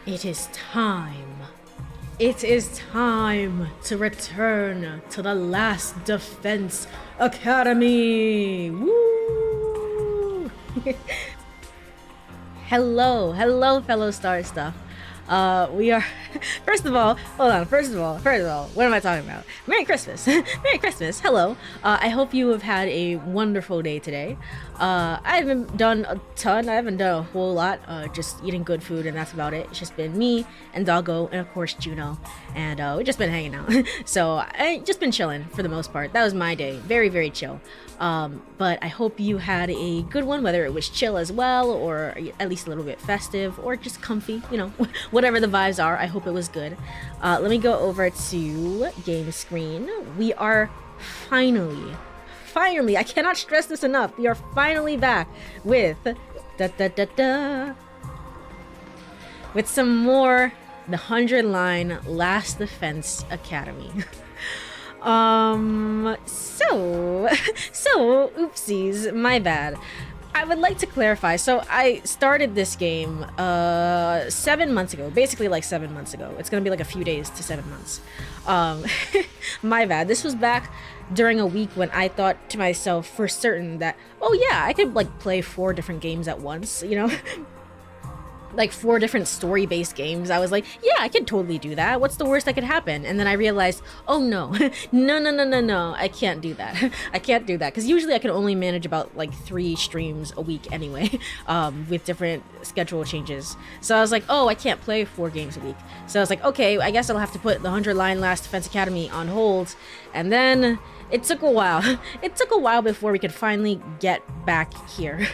It is time. It is time to return to the Last Defense Academy. Woo! hello, fellow Star Stuff. We are. First of all, hold on. First of all, what am I talking about? Merry Christmas, Merry Christmas. Hello. I hope you have had a wonderful day today. I haven't done a ton. I haven't done a whole lot. Just eating good food, and that's about it. It's just been me and Doggo, and of course Juno, and we've just been hanging out. So I just been chilling for the most part. That was my day. Very, very chill. But I hope you had a good one, whether it was chill as well, or at least a little bit festive, or just comfy, you know, whatever the vibes are. I hope it was good. Let me go over to game screen. We are finally, I cannot stress this enough, we are finally back with with some more the 100-line Last Defense Academy. So oopsies, my bad. I would like to clarify. So I started this game 7 months ago, basically like 7 months ago. It's gonna be like a few days to 7 months. My bad. This was back during a week when I thought to myself for certain that, oh yeah, I could like play 4 different games at once, you know? Like 4 different story-based games. I was like, yeah, I could totally do that. What's the worst that could happen? And then I realized, oh no, no, I can't do that. I can't do that because usually I can only manage about like 3 streams a week anyway, with different schedule changes. So I was like, oh, I can't play 4 games a week. So I was like, okay, I guess I'll have to put the 100-line Last Defense Academy on hold. And then it took a while. It took a while before we could finally get back here.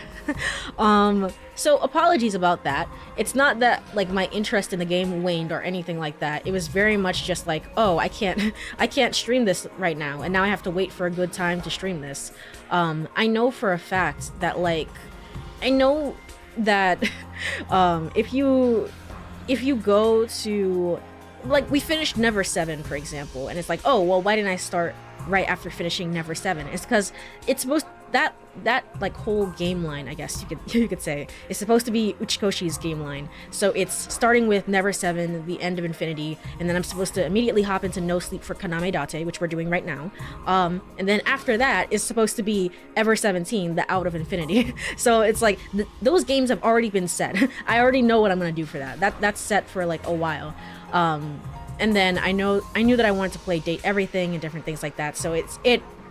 So apologies about that. It's not that like my interest in the game waned or anything like that. It was very much just like, oh, I can't stream this right now, and now I have to wait for a good time to stream this. I know for a fact that if you go to, like, we finished Never 7, for example, and it's like, oh, well, why didn't I start right after finishing Never 7? It's because it's supposed that like whole game line, I guess you could say, is supposed to be Uchikoshi's game line. So it's starting with Never 7, the end of Infinity, and then I'm supposed to immediately hop into No Sleep for Kaname Date, which we're doing right now. And then after that is supposed to be Ever 17, the Out of Infinity. So it's like those games have already been set. I already know what I'm gonna do for that. That's set for like a while. And then I knew that I wanted to play Date Everything and different things like that. So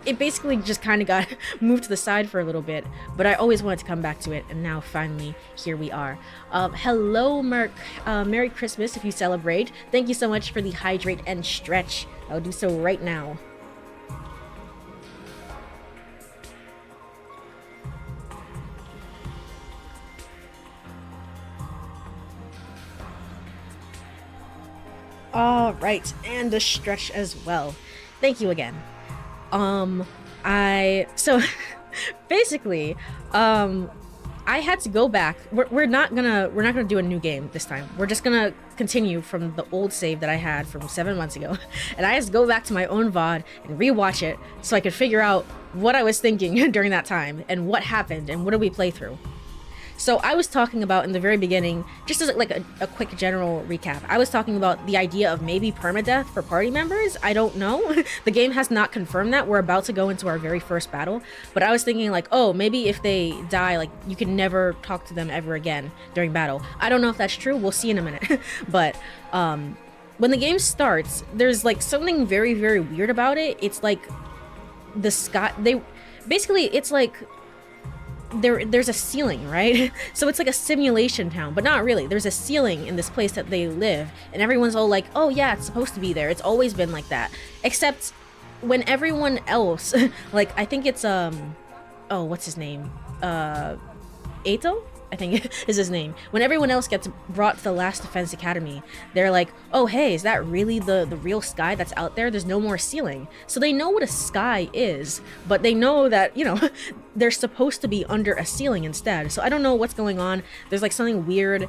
it basically just kind of got moved to the side for a little bit, but I always wanted to come back to it, and now finally here we are. Hello, Merc. Merry Christmas if you celebrate. Thank you so much for the hydrate and stretch. I'll do so right now. All right, and the stretch as well. Thank you again. So basically, I had to go back. We're not gonna do a new game this time. We're just gonna continue from the old save that I had from 7 months ago, and I had to go back to my own VOD and rewatch it so I could figure out what I was thinking during that time and what happened and what did we play through. So I was talking about in the very beginning, just as like a quick general recap, I was talking about the idea of maybe permadeath for party members. I don't know. The game has not confirmed that. We're about to go into our very first battle, but I was thinking like, oh, maybe if they die, like you can never talk to them ever again during battle. I don't know if that's true. We'll see in a minute. But when the game starts, there's like something very, very weird about it. It's like the sky, it's like there's a ceiling, right? So it's like a simulation town, but not really. There's a ceiling in this place that they live, and everyone's all like, oh yeah, it's supposed to be there. It's always been like that. Except when everyone else, like I think it's oh, what's his name? Eito? I think is his name. When everyone else gets brought to the Last Defense Academy, they're like, oh hey, is that really the real sky that's out there? There's no more ceiling. So they know what a sky is, but they know that, you know, they're supposed to be under a ceiling instead. So I don't know what's going on. There's like something weird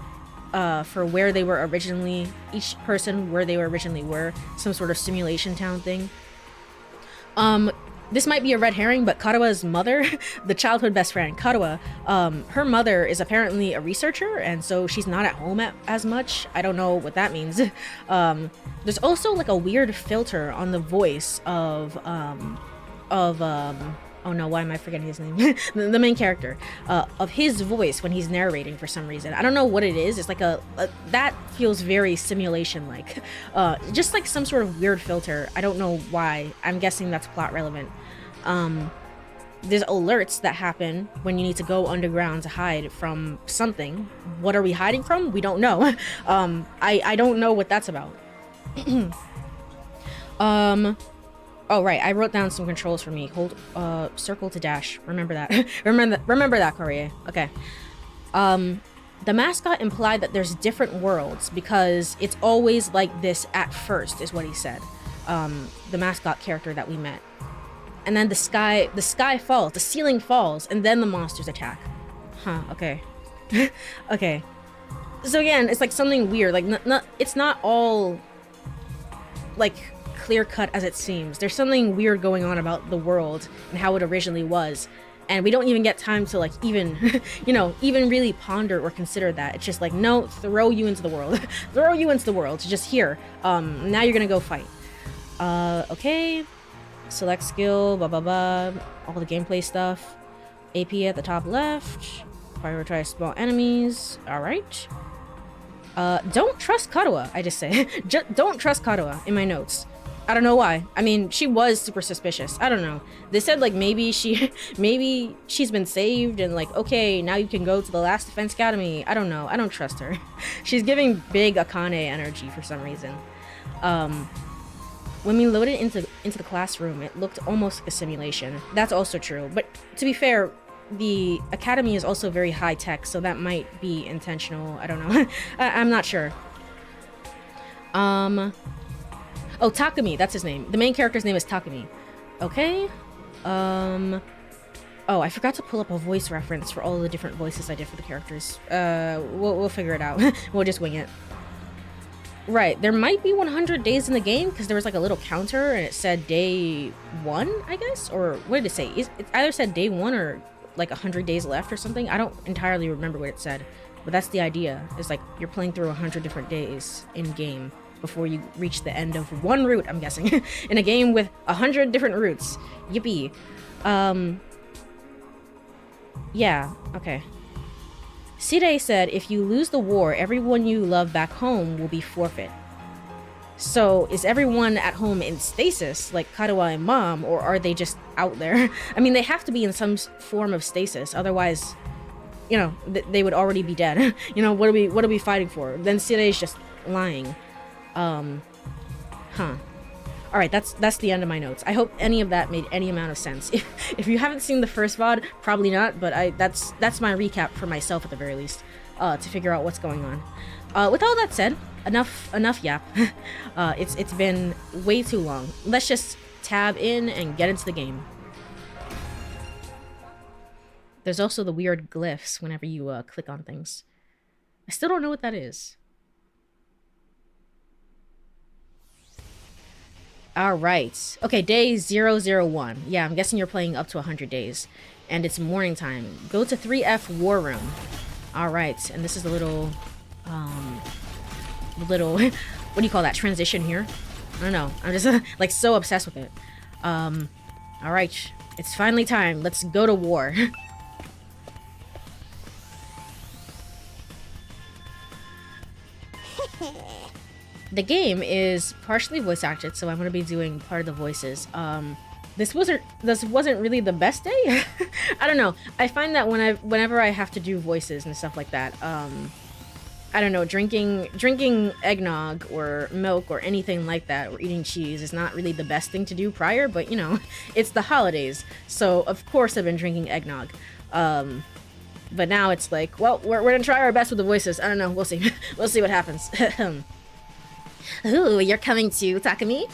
for where they were originally, each person where they originally were, some sort of simulation town thing. this might be a red herring, but Karua's mother, the childhood best friend, Karua, her mother is apparently a researcher, and so she's not at home as much. I don't know what that means. There's also like a weird filter on the voice of oh no, why am I forgetting his name? The main character, of his voice when he's narrating for some reason. I don't know what it is. It's like that feels very simulation-like. Just like some sort of weird filter. I don't know why. I'm guessing that's plot relevant. There's alerts that happen when you need to go underground to hide from something. What are we hiding from? We don't know. I don't know what that's about. Oh right, I wrote down some controls for me. Hold circle to dash. Remember that. remember that, Courie. Okay. The mascot implied that there's different worlds because it's always like this at first, is what he said. The mascot character that we met. And then the sky falls, the ceiling falls, and then the monsters attack. Huh, okay. Okay. So again, it's like something weird. Like it's not all like clear-cut as it seems. There's something weird going on about the world and how it originally was, and we don't even get time to like even even really ponder or consider that. It's just like, no, throw you into the world. Throw you into the world. Just here. Now you're gonna go fight. Okay, select skill, blah blah blah, all the gameplay stuff. AP at the top left, prioritize small enemies. All right. Don't trust Karua, I just say. Don't trust Karua in my notes. I don't know why. I mean, she was super suspicious. I don't know. They said like maybe she's been saved and like, okay, now you can go to the last defense academy. I don't know. I don't trust her. She's giving big Akane energy for some reason. When we loaded into the classroom, it looked almost like a simulation. That's also true. But to be fair, the academy is also very high tech, so that might be intentional. I don't know. I'm not sure. Oh, Takumi, that's his name. The main character's name is Takumi. Okay. Oh, I forgot to pull up a voice reference for all the different voices I did for the characters. We'll figure it out. We'll just wing it. Right, there might be 100 days in the game because there was like a little counter and it said day 1, I guess? Or what did it say? It either said day 1 or like 100 days left or something. I don't entirely remember what it said, but that's the idea. It's like you're playing through 100 different days in game before you reach the end of one route, I'm guessing. In a game with 100 different routes. Yippee. Yeah, okay. Sirei said if you lose the war, everyone you love back home will be forfeit. So is everyone at home in stasis, like Karua and Mom, or are they just out there? I mean, they have to be in some form of stasis, otherwise, they would already be dead. What are we fighting for? Then Sirei's just lying. Alright, that's the end of my notes. I hope any of that made any amount of sense. If you haven't seen the first VOD, probably not, but that's my recap for myself at the very least, to figure out what's going on. With all that said, enough yap. It's been way too long. Let's just tab in and get into the game. There's also the weird glyphs whenever you click on things. I still don't know what that is. Alright. Okay, day 001. Yeah, I'm guessing you're playing up to 100 days. And it's morning time. Go to 3F War Room. Alright, and this is the little, what do you call that, transition here? I don't know. I'm just, like, so obsessed with it. Alright. It's finally time. Let's go to war. The game is partially voice acted, so I'm going to be doing part of the voices. This wasn't really the best day. I don't know. I find that whenever I have to do voices and stuff like that, I don't know, drinking eggnog or milk or anything like that, or eating cheese is not really the best thing to do prior, but it's the holidays, so of course I've been drinking eggnog. But now it's like, well, we're gonna try our best with the voices. I don't know. We'll see. We'll see what happens. Ooh, you're coming too, Takumi?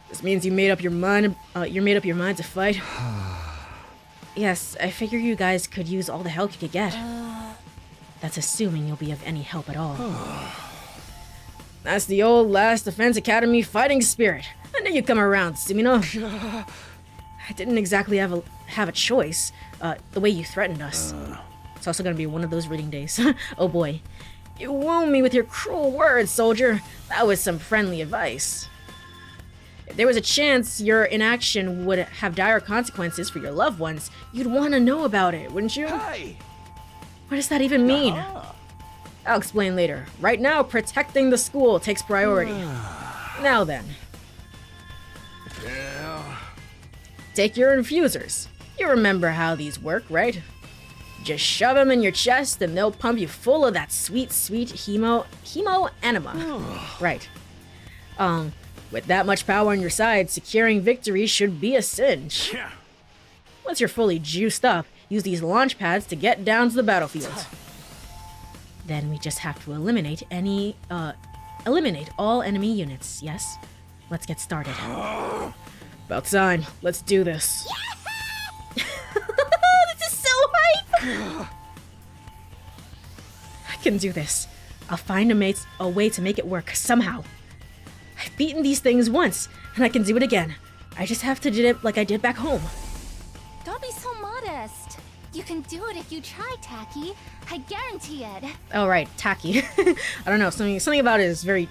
This means you made up your mind. You made up your mind to fight. Yes, I figure you guys could use all the help you could get. That's assuming you'll be of any help at all. That's the old Last Defense Academy fighting spirit. An You come around, Sumino. I didn't exactly have a choice. The way you threatened us. It's also gonna be one of those reading days. Oh boy. You wound me with your cruel words, soldier. That was some friendly advice. If there was a chance your inaction would have dire consequences for your loved ones, you'd want to know about it, wouldn't you? Hey. What does that even mean? I'll explain later. Right now, protecting the school takes priority. Now then. Yeah. Take your infusers. You remember how these work, right? Just shove them in your chest and they'll pump you full of that sweet, sweet hemo anima. Right. With that much power on your side, securing victory should be a cinch. Yeah. Once you're fully juiced up, use these launch pads to get down to the battlefield. Then we just have to eliminate all enemy units, yes? Let's get started. About time. Let's do this. This is so hype! I can do this. I'll find a way to make it work, somehow. I've beaten these things once, and I can do it again. I just have to do it like I did back home. Don't be so modest. You can do it if you try, Taki. I guarantee it. Oh, right, Taki. I don't know, something about it is very...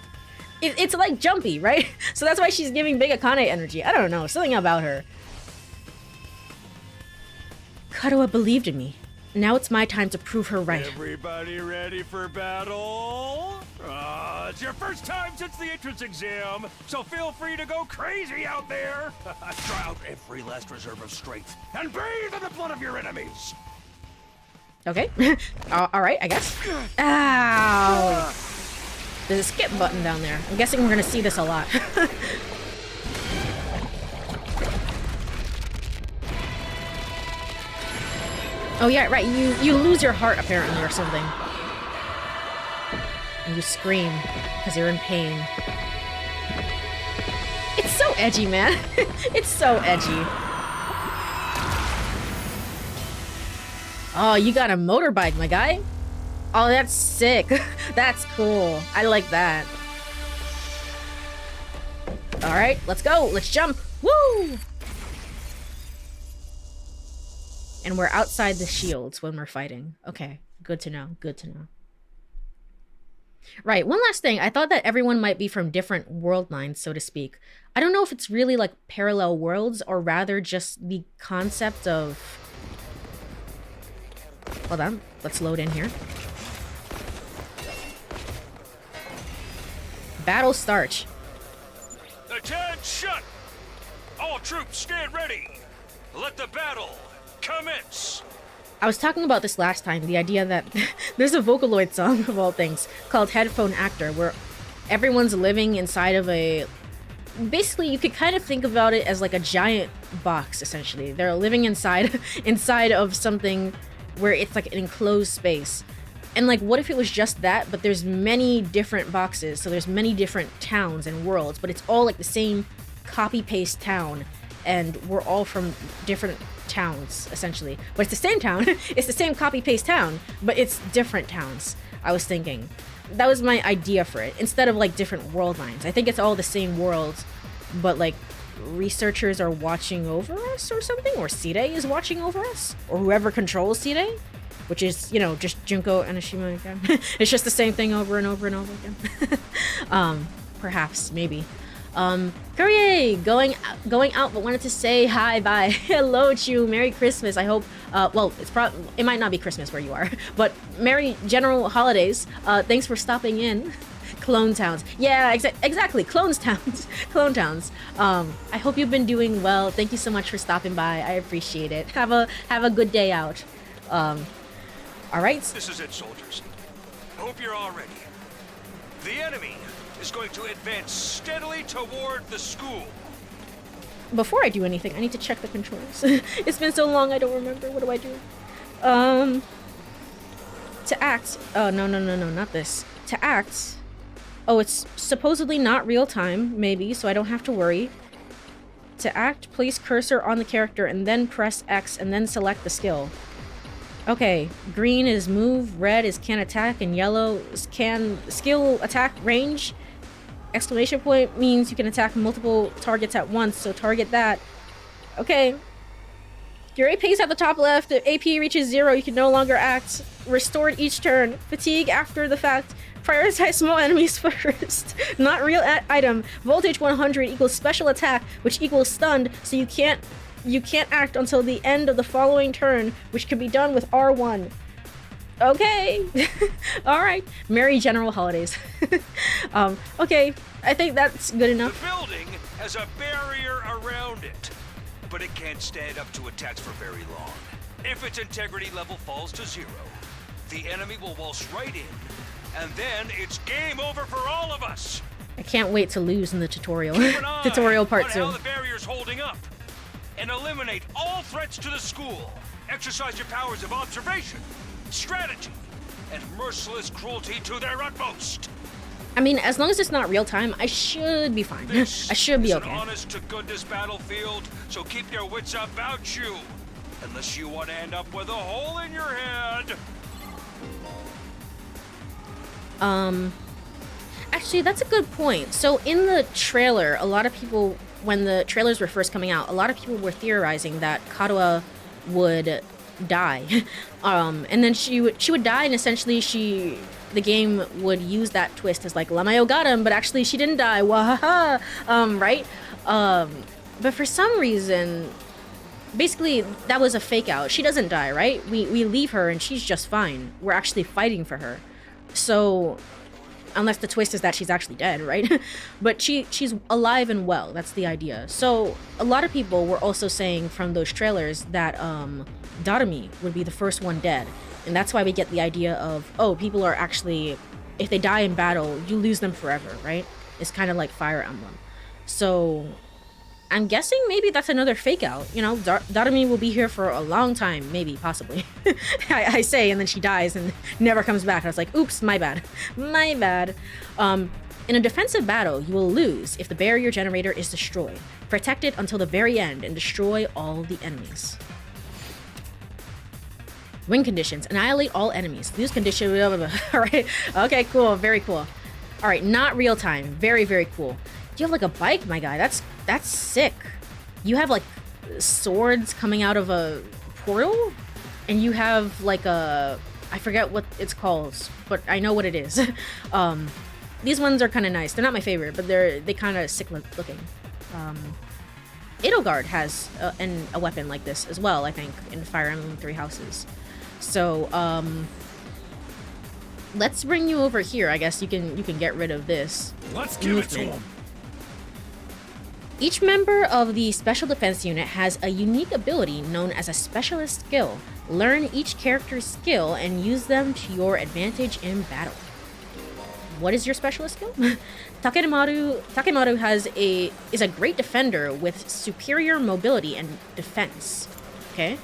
It's like jumpy, right? So that's why she's giving big Akane energy. I don't know, something about her. Kadoa believed in me. Now it's my time to prove her right. Everybody ready for battle? It's your first time since the entrance exam, so feel free to go crazy out there. Try out every last reserve of strength and bathe in the blood of your enemies. Okay. Alright, I guess. Ow! There's a skip button down there. I'm guessing we're gonna see this a lot. Oh yeah, right, you lose your heart apparently or something. And you scream because you're in pain. It's so edgy, man. It's so edgy. Oh, you got a motorbike, my guy? Oh, that's sick. That's cool. I like that. Alright, let's go. Let's jump. Woo! And we're outside the shields when we're fighting. Okay, good to know. Good to know. Right, one last thing. I thought that everyone might be from different world lines, so to speak. I don't know if it's really like parallel worlds or rather just the concept of... Hold on, let's load in here. Battle start. Attention! All troops stand ready. Let the battle commence. I was talking about this last time, the idea that there's a Vocaloid song, of all things, called Headphone Actor, where everyone's living inside of a... Basically, you could kind of think about it as like a giant box, essentially. They're living inside of something where it's like an enclosed space. And like, what if it was just that, but there's many different boxes, so there's many different towns and worlds, but it's all like the same copy-paste town, and we're all from different towns, essentially. But it's the same town, it's the same copy-paste town, but it's different towns, I was thinking. That was my idea for it, instead of like different world lines. I think it's all the same world, but like researchers are watching over us or something, or Sirei is watching over us, or whoever controls Sirei, which is, you know, just Junko Enoshima again. It's just the same thing over and over and over again. Perhaps, maybe. Courie, going out, but wanted to say hi, bye. Hello, Chu, Merry Christmas. I hope, well, it might not be Christmas where you are, but Merry General Holidays. Thanks for stopping in. Clone Towns. Yeah, exactly. Clone Towns. I hope you've been doing well. Thank you so much for stopping by. I appreciate it. Have a good day out. All right. This is it, soldiers. Hope you're all ready. The enemy is going to advance steadily toward the school. Before I do anything, I need to check the controls. It's been so long, I don't remember. What do I do? To act. Oh, no, not this. To act. Oh, it's supposedly not real time, maybe, so I don't have to worry. To act, place cursor on the character and then press X and then select the skill. Okay, green is move, red is can attack, and yellow is can skill attack range, Exclamation point means you can attack multiple targets at once, so target that. Okay. Your AP is at the top left. If AP reaches 0, you can no longer act. Restored each turn. Fatigue after the fact. Prioritize small enemies first. Not real item. Voltage 100 equals special attack, which equals stunned, so you can't act until the end of the following turn, which can be done with R1. Okay. Alright. Merry General Holidays. Okay. I think that's good enough. The building has a barrier around it, but it can't stand up to attacks for very long. If its integrity level falls to 0, the enemy will waltz right in, and then it's game over for all of us. I can't wait to lose in the tutorial. Keep an eye Tutorial part on 2. how the barrier's holding up, and eliminate all threats to the school. Exercise your powers of observation, strategy, and merciless cruelty to their utmost. I mean, as long as it's not real time, I should be fine. This I should be is okay. an honest-to-goodness battlefield, so keep your wits about you. Unless you want to end up with a hole in your head. Actually, that's a good point. So in the trailer, a lot of people, when the trailers were first coming out, a lot of people were theorizing that Karuha would die. And then she would die, and essentially the game would use that twist as like, Lamayo got him, but actually she didn't die. Wahaha! Right? But for some reason, basically that was a fake out. She doesn't die, right? We leave her and she's just fine. We're actually fighting for her. So, unless the twist is that she's actually dead, right? But she's alive and well. That's the idea. So, a lot of people were also saying from those trailers that Darumi would be the first one dead. And that's why we get the idea of, oh, people are actually, if they die in battle, you lose them forever, right? It's kind of like Fire Emblem. So, I'm guessing maybe that's another fake out. You know, Darumi will be here for a long time, maybe, possibly. I say, and then she dies and never comes back. I was like, oops, my bad. My bad. In a defensive battle, you will lose if the barrier generator is destroyed. Protect it until the very end and destroy all the enemies. Win conditions. Annihilate all enemies. Lose condition. Alright. Okay, cool. Very cool. Alright, not real time. Very, very cool. You have like a bike, my guy. That's sick. You have like swords coming out of a portal, and you have like a, I forget what it's called, but I know what it is. These ones are kind of nice. They're not my favorite, but they kind of sick looking. Edelgard has a weapon like this as well, I think, in Fire Emblem Three Houses. So let's bring you over here. I guess you can get rid of this. Let's give it to him. Each member of the Special Defense Unit has a unique ability known as a Specialist Skill. Learn each character's skill and use them to your advantage in battle. What is your Specialist Skill? Takemaru is a great defender with superior mobility and defense. Okay?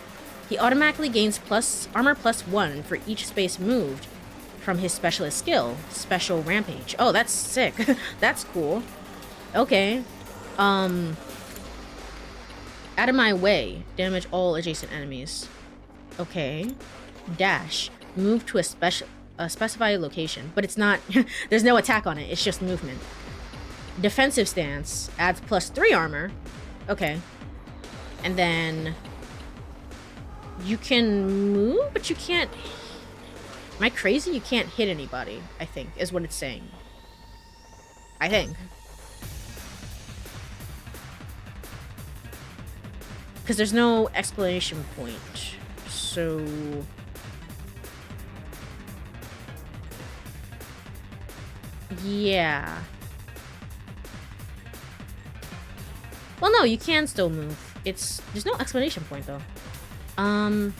He automatically gains armor +1 for each space moved from his Specialist Skill, Special Rampage. Oh, that's sick. That's cool. Okay. Out of my way. Damage all adjacent enemies. Okay. Dash. Move to a specified location. But it's not... there's no attack on it. It's just movement. Defensive stance. Adds +3 armor. Okay. And then... you can move, but you can't... Am I crazy? You can't hit anybody, I think, is what it's saying. I think. Because there's no exclamation point. So... yeah. Well, no, you can still move. There's no exclamation point, though. Can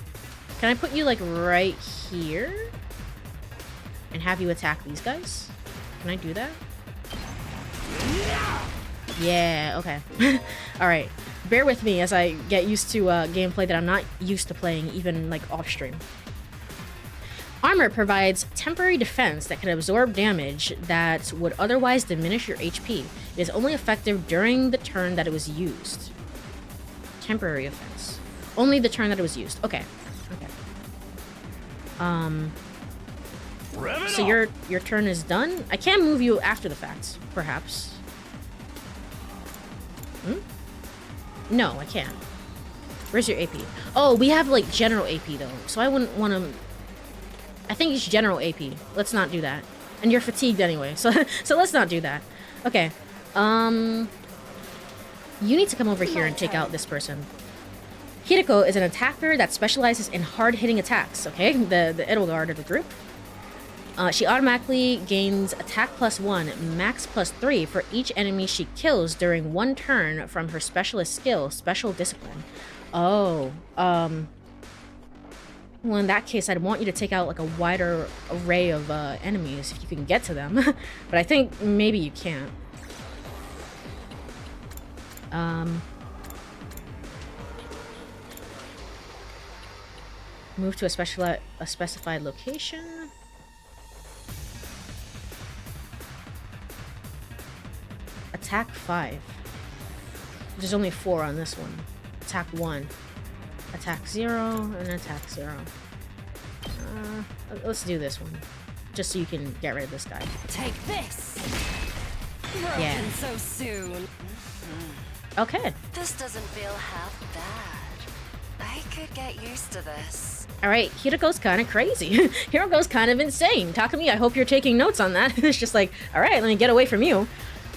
I put you, like, right here? And have you attack these guys? Can I do that? Yeah, okay. Alright. Bear with me as I get used to gameplay that I'm not used to playing, even, like, off-stream. Armor provides temporary defense that can absorb damage that would otherwise diminish your HP. It is only effective during the turn that it was used. Temporary offense. Only the turn that it was used. Okay. Okay. Rev it So up. your turn is done. I can move you after the fact, perhaps. No, I can't. Where's your AP? Oh, we have like general AP though, so I wouldn't want to. I think it's general AP. Let's not do that. And you're fatigued anyway, so so let's not do that. Okay. You need to come over here and take out this person. Hideko is an attacker that specializes in hard-hitting attacks. Okay, the Edelgard of the group. She automatically gains attack +1, max +3 for each enemy she kills during one turn from her specialist skill, Special Discipline. Oh, well, in that case, I'd want you to take out like a wider array of enemies if you can get to them. But I think maybe you can't. Move to a specified location. Attack 5. There's only 4 on this one. Attack 1. Attack 0, and attack 0. Let's do this one. Just so you can get rid of this guy. Take this! Broken Yeah. so soon. Okay. This doesn't feel half bad. I could get used to this. Alright, Hideko's kind of crazy. Hideko's kind of insane. Takumi, I hope you're taking notes on that. It's just like, alright, let me get away from you.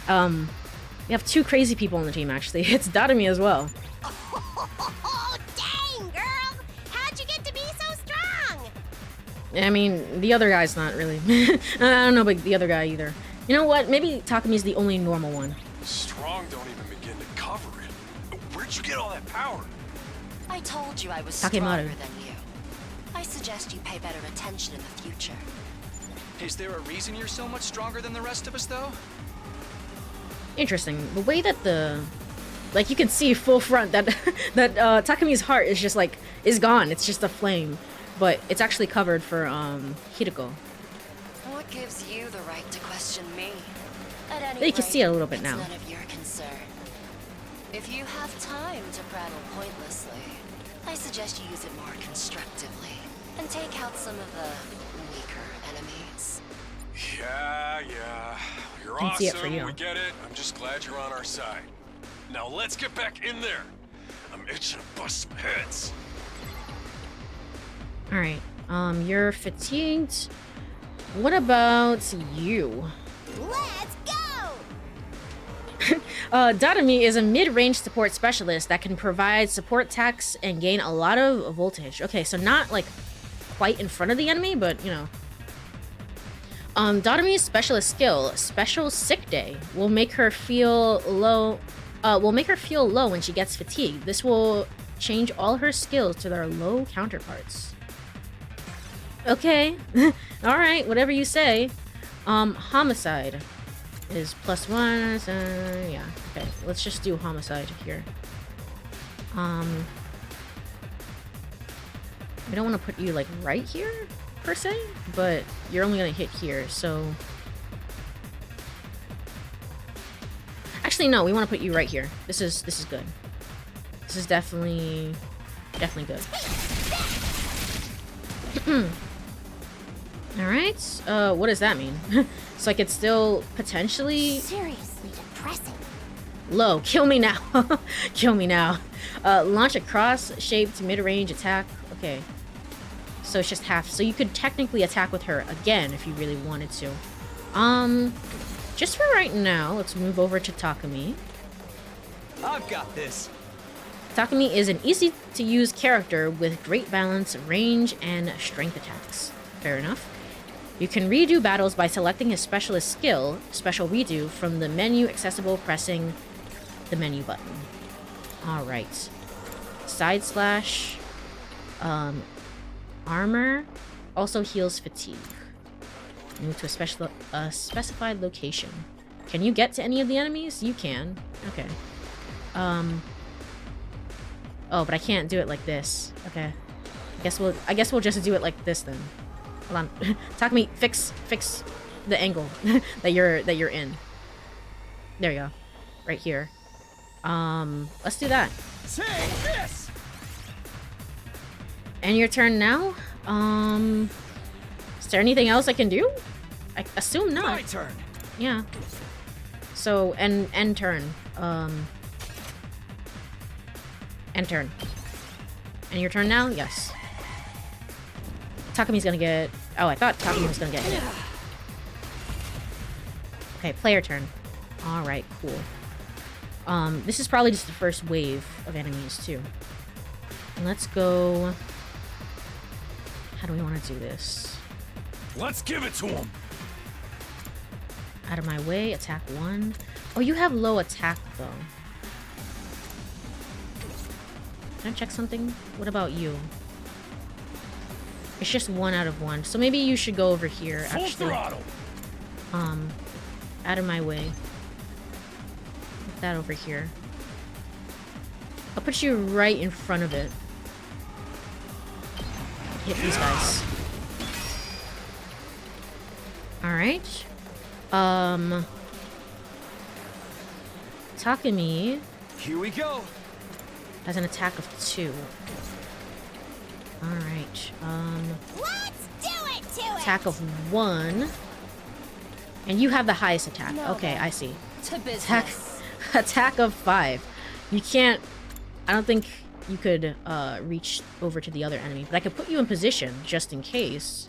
We have 2 crazy people on the team, actually. It's Dadami as well. Oh, dang, girl! How'd you get to be so strong? I mean, the other guy's not really. I don't know about the other guy either. You know what? Maybe Takumi's the only normal one. Strong don't even begin to cover it. Where'd you get all that power? I told you I was Takemaru. stronger than you. I suggest you pay better attention in the future. Is there a reason you're so much stronger than the rest of us, though? Interesting. The way that like you can see full front that Takumi's heart is just like is gone. It's just a flame, but it's actually covered for Hideko. What gives you the right to question me? At any You can rate, see it a little bit it's now. none of your concern. If you have time to prattle pointlessly, I suggest you use it more constructively and take out some of the weaker enemies. Yeah. You're Can see it for awesome. you. We get it. I'm just glad you're on our side. Now let's get back in there. I'm itching to bust some heads. All right. You're fatigued. What about you? Let's go! Dadami is a mid-range support specialist that can provide support attacks and gain a lot of voltage. Okay, so not like quite in front of the enemy, but you know. Dadami's specialist skill, Special Sick Day, will make her feel low. When she gets fatigued. This will change all her skills to their low counterparts. Okay, all right, whatever you say. Homicide is +1. Yeah, okay. Let's just do homicide here. We don't want to put you like right here per se, but you're only gonna hit here, so. Actually, no, we want to put you right here. This is good. This is definitely good. All right. What does that mean? So I could still potentially Seriously depressing. low. Kill me now. Kill me now. Launch a cross-shaped mid-range attack. Okay. So it's just half. So you could technically attack with her again if you really wanted to. Just for right now, let's move over to Takumi. I've got this. Takumi is an easy-to-use character with great balance, range, and strength attacks. Fair enough. You can redo battles by selecting his specialist skill, Special Redo, from the menu accessible pressing the menu button. Alright. Side slash. Armor also heals fatigue. Move to a specified location. Can you get to any of the enemies? You can. Okay. Oh, but I can't do it like this. Okay. I guess we'll just do it like this then. Hold on. Takumi, fix the angle that you're in. There you go. Right here. Let's do that. Take this! And your turn now. Is there anything else I can do? I assume not. My turn. Yeah. So, end turn. End turn. And your turn now? Yes. Takami's gonna get... Oh, I thought Takami was gonna get hit. Okay, player turn. Alright, cool. This is probably just the first wave of enemies, too. And let's go... How do we want to do this? Let's give it to him. Out of my way, attack 1. Oh, you have low attack, though. Can I check something? What about you? It's just 1 out of 1. So maybe you should go over here, Full actually. throttle. Out of my way. Put that over here. I'll put you right in front of it. Hit these guys. Alright. Takami Here we go. has an attack of 2. Alright. Let's do it to it! Attack of 1. And you have the highest attack. Now Okay, then, I see. To business. Attack of 5. You can't... I don't think you could reach over to the other enemy. But I could put you in position, just in case.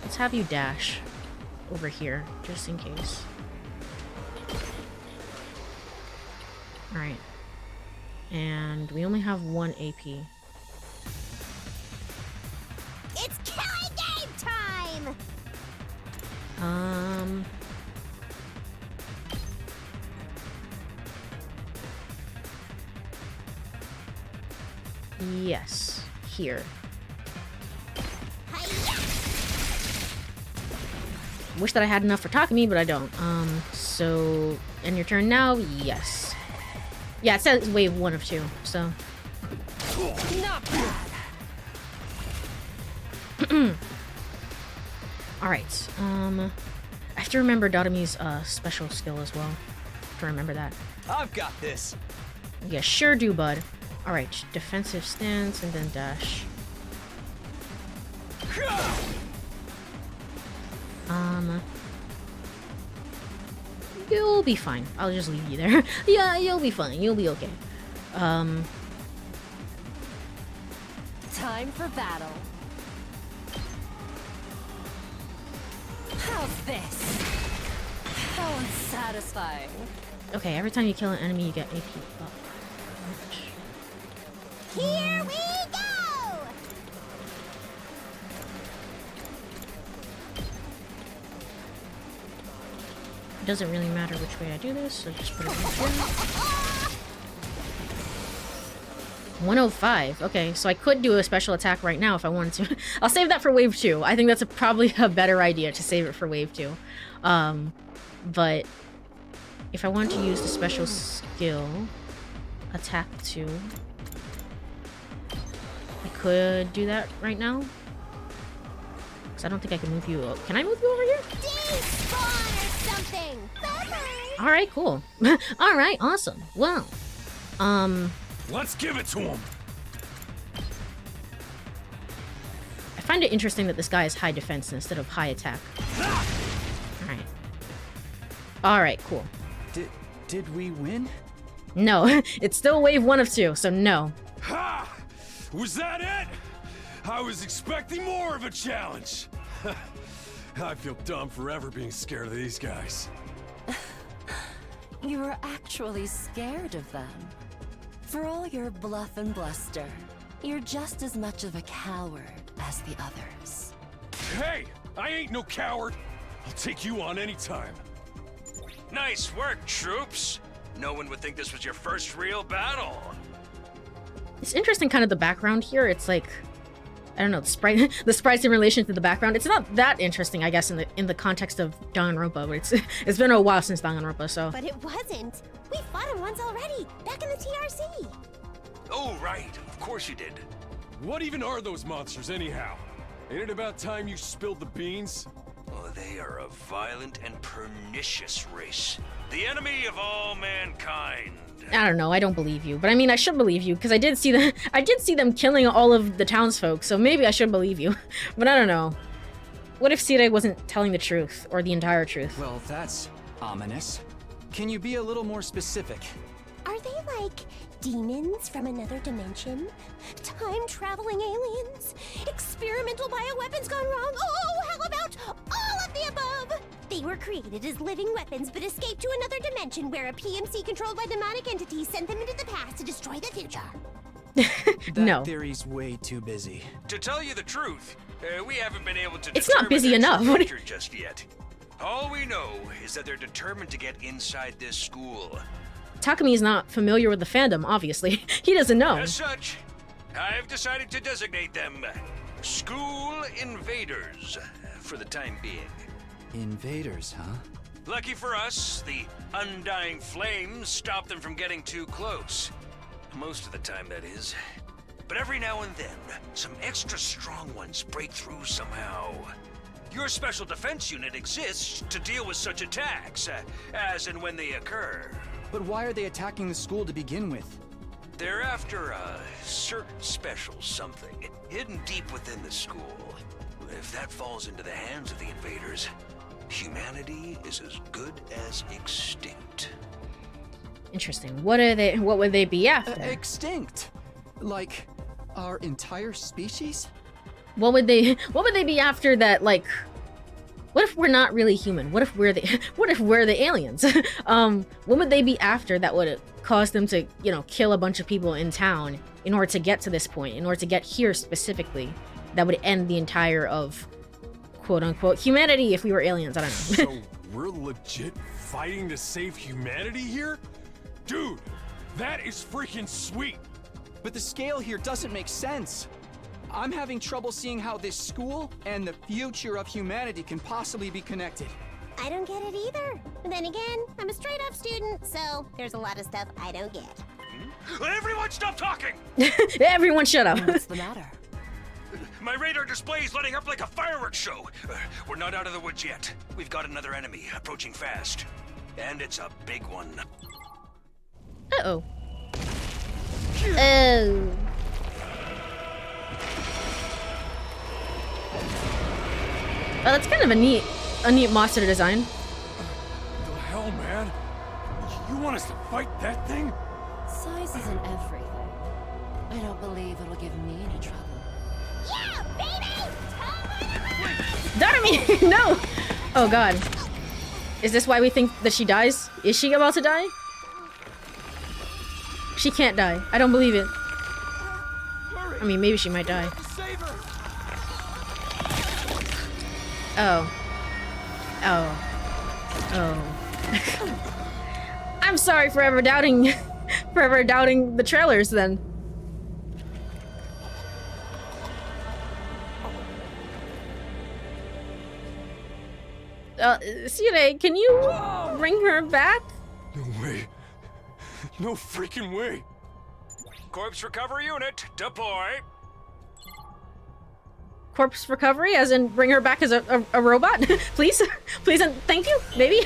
Let's have you dash over here, just in case. Alright. And we only have 1 AP. It's killing game time! Yes. Here. Wish that I had enough for Takami, but I don't. So... And your turn now? Yes. Yeah, it says wave 1 of 2, so... Not bad. Alright, I have to remember Dotami's special skill as well. I have to remember that. I've got this. Yeah, sure do, bud. Alright, defensive stance and then dash. You'll be fine. I'll just leave you there. Yeah, you'll be fine. You'll be okay. Time for battle. How's this? How unsatisfying. Okay, every time you kill an enemy, you get AP up. Here we go! It doesn't really matter which way I do this, so just put it right here. 105. Okay, so I could do a special attack right now if I wanted to. I'll save that for wave 2. I think that's probably a better idea to save it for wave 2. But if I wanted to use the special skill, attack 2, I could do that right now. Because I don't think I can move you. Can I move you over here? Despawn or something! Bye-bye! Alright, cool. Alright, awesome. Well, Let's give it to him. I find it interesting that this guy is high defense instead of high attack. Alright. Alright, cool. Did we win? No, it's still wave 1 of 2, so no. Ha! Was that it? I was expecting more of a challenge. I feel dumb forever being scared of these guys. You were actually scared of them. For all your bluff and bluster, you're just as much of a coward as the others. Hey, I ain't no coward. I'll take you on anytime. Nice work, troops. No one would think this was your first real battle. It's interesting, kind of the background here. It's like, I don't know, the sprites in relation to the background. It's not that interesting, I guess, in the context of Danganronpa, but it's been a while since Danganronpa, so. But it wasn't. We fought him once already, back in the TRC. Oh, right. Of course you did. What even are those monsters, anyhow? Ain't it about time you spilled the beans? Oh, they are a violent and pernicious race. The enemy of all mankind. I don't know. I don't believe you, but I mean, I should believe you because I did see them killing all of the townsfolk. So maybe I should believe you, but I don't know. What if Sire wasn't telling the truth or the entire truth? Well, that's ominous. Can you be a little more specific? Are they like demons from another dimension? Time-traveling aliens? Experimental bioweapons gone wrong? Oh, how about all of the above? They were created as living weapons but escaped to another dimension where a PMC controlled by demonic entities sent them into the past to destroy the future. That theory's way too busy. To tell you the truth, we haven't been able to It's not busy determine enough. their future just yet. All we know is that they're determined to get inside this school. Takumi is not familiar with the fandom, obviously. He doesn't know. As such, I've decided to designate them School Invaders for the time being. Invaders, huh? Lucky for us, the undying flames stop them from getting too close. Most of the time, that is. But every now and then, some extra strong ones break through somehow. Your special defense unit exists to deal with such attacks, as and when they occur. But why are they attacking the school to begin with? They're after a certain special something hidden deep within the school. If that falls into the hands of the invaders, humanity is as good as extinct. Interesting. What would they be after? Extinct? Like our entire species? What would they be after that, like, what if we're not really human? What if we're the aliens? What would they be after that would cause them to, you know, kill a bunch of people in town in order to get to this point, in order to get here specifically, that would end the entire of quote unquote humanity if we were aliens? I don't know. So we're legit fighting to save humanity here? Dude, that is freaking sweet. But the scale here doesn't make sense. I'm having trouble seeing how this school and the future of humanity can possibly be connected. I don't get it either. But then again, I'm a straight-up student, so there's a lot of stuff I don't get. Everyone stop talking! Everyone shut up. What's the matter? My radar display is lighting up like a fireworks show. We're not out of the woods yet. We've got another enemy approaching fast. And it's a big one. Uh-oh. Oh. Oh, that's kind of a neat monster design. The hell, man? You want us to fight that thing? Size isn't everything. I don't believe it'll give me any trouble. Yeah, baby! Darmy! No! Oh god. Is this why we think that she dies? Is she about to die? She can't die. I don't believe it. I mean, maybe she might die. Oh. Oh. Oh. I'm sorry for ever doubting the trailers then. Sire, can you bring her back? No way. No freaking way. Corpse recovery unit, deploy. Corpse recovery, as in bring her back as a robot? Please? Please and thank you, maybe?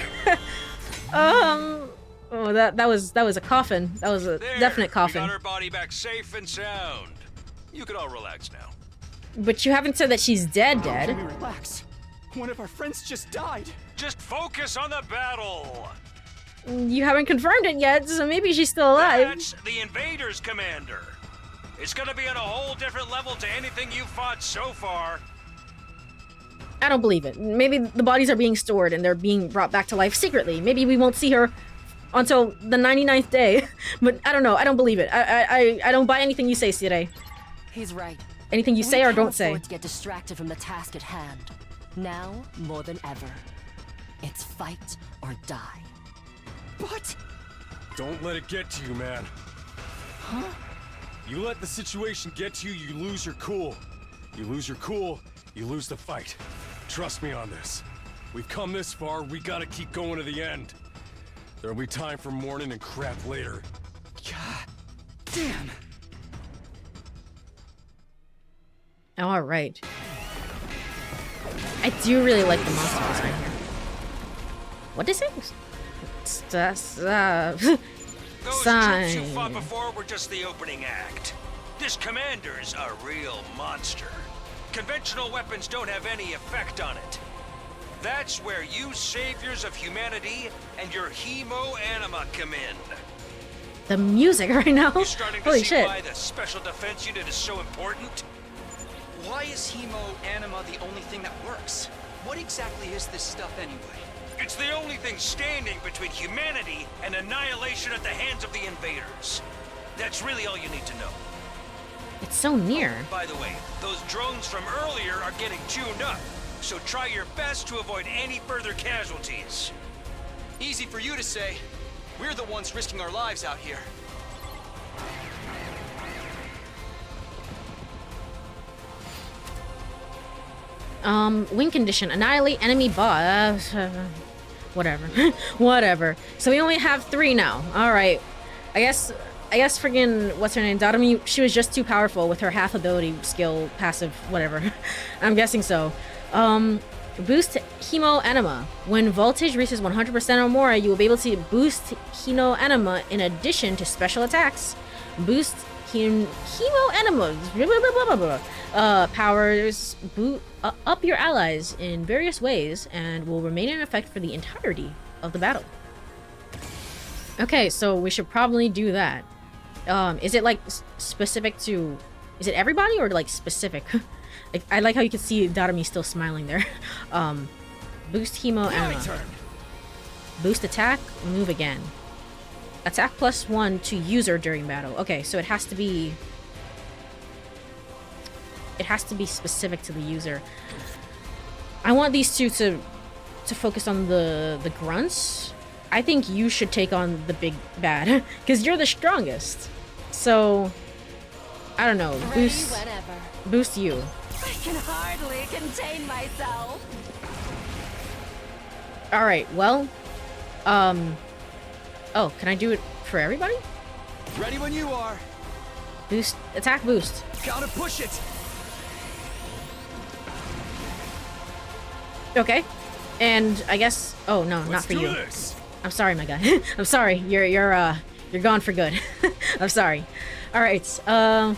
Oh, that was a coffin. That was a definite coffin. We got her body back safe and sound. You can all relax now. But you haven't said that she's dead. Can we relax? One of our friends just died. Just focus on the battle. You haven't confirmed it yet, so maybe she's still alive. That's the invaders, Commander. It's gonna be on a whole different level to anything you've fought so far. I don't believe it. Maybe the bodies are being stored and they're being brought back to life secretly. Maybe we won't see her until the 99th day. But I don't know. I don't believe it. I don't buy anything you say, Sire. He's right. Anything you say or don't say. We can't afford to get distracted from the task at hand. Now, more than ever, it's fight or die. What? Don't let it get to you, man. Huh? You let the situation get to you, you lose your cool. You lose your cool, you lose the fight. Trust me on this. We've come this far, we gotta keep going to the end. There'll be time for mourning and crap later. God damn. All right. I do really like the monster design here. What is it? Those troops you fought before were just the opening act. This commander's a real monster. Conventional weapons don't have any effect on it. That's where you saviors of humanity and your hemo-anima come in. The music right now. You're starting to Holy see shit. why the Special Defense Unit is so important? Why is hemo-anima the only thing that works? What exactly is this stuff anyway? It's the only thing standing between humanity and annihilation at the hands of the invaders. That's really all you need to know. It's so near. By the way, those drones from earlier are getting tuned up, so try your best to avoid any further casualties. Easy for you to say. We're the ones risking our lives out here. Win condition. Annihilate enemy boss. Whatever. Whatever. So we only have 3 now. Alright. I guess friggin' what's her name? Dadami, she was just too powerful with her half ability skill passive whatever. I'm guessing so. Boost Hemo Anima. When voltage reaches 100% or more, you will be able to boost Hemo Anima in addition to special attacks. Boost Hemo Anima powers up your allies in various ways and will remain in effect for the entirety of the battle. Okay, so we should probably do that. Is it like specific to... Is it everybody or like specific? I like how you can see Darami still smiling there. Boost Hemo Anima. Boost attack, move again. Attack +1 to user during battle. Okay, so it has to be... It has to be specific to the user. I want these two to focus on the grunts. I think you should take on the big bad, because you're the strongest. So, I don't know. Boost you. I can hardly contain myself. Alright, well, oh, can I do it for everybody? Ready when you are. Boost, attack boost. Gotta push it. Okay. And I guess, oh no, not for you. This. I'm sorry, my guy. I'm sorry. You're gone for good. I'm sorry. All right.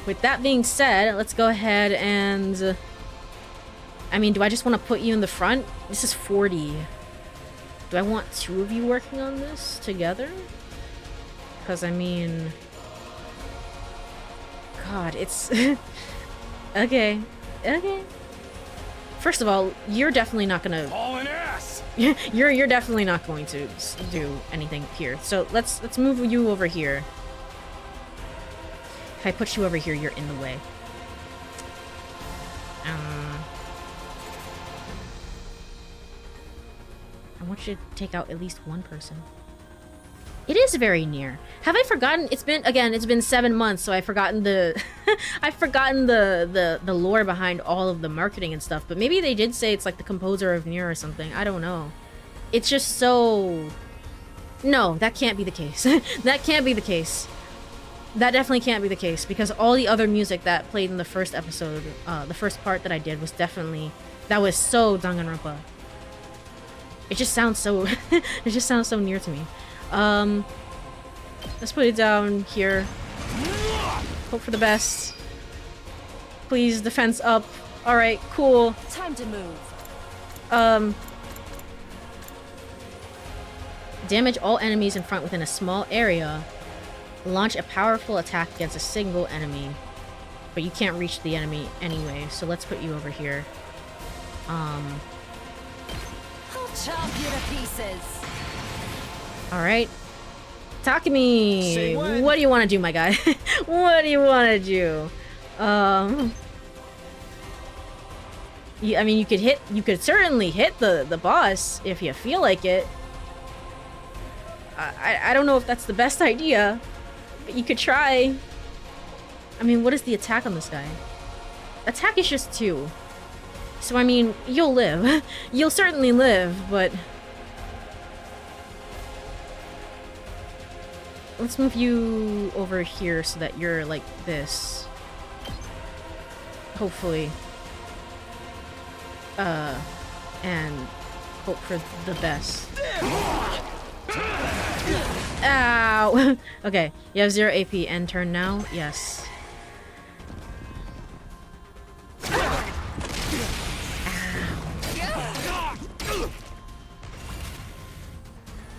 With that being said, let's go ahead and. I mean, do I just want to put you in the front? This is 40. Do I want 2 of you working on this together? Because I mean, God, it's okay. Okay. First of all, you're definitely not gonna. Hauling ass. You're definitely not going to do anything here. So let's move you over here. If I put you over here, you're in the way. I want you to take out at least 1 person. It is very near. Have I forgotten? It's been 7 months, so I've forgotten the I've forgotten the lore behind all of the marketing and stuff. But maybe they did say it's like the composer of Nier or something. I don't know. It's just so... No, that can't be the case. That can't be the case. That definitely can't be the case, because all the other music that played in the first episode, the first part that I did was definitely... That was so Danganronpa. It just sounds so... It just sounds so near to me. Let's put it down here. Hope for the best. Please, defense up. Alright, cool. Time to move. Damage all enemies in front within a small area. Launch a powerful attack against a single enemy. But you can't reach the enemy anyway, so let's put you over here. I'll chop you to pieces. Alright. Takumi! Say when. What do you want to do, my guy? What do you want to do? I mean, you could certainly hit the boss if you feel like it. I don't know if that's the best idea, but you could try. I mean, what is the attack on this guy? Attack is just 2. So, I mean, you'll live. You'll certainly live, but... Let's move you over here so that you're like this. Hopefully. And hope for the best. Ow! Okay, you have 0 AP. End turn now? Yes.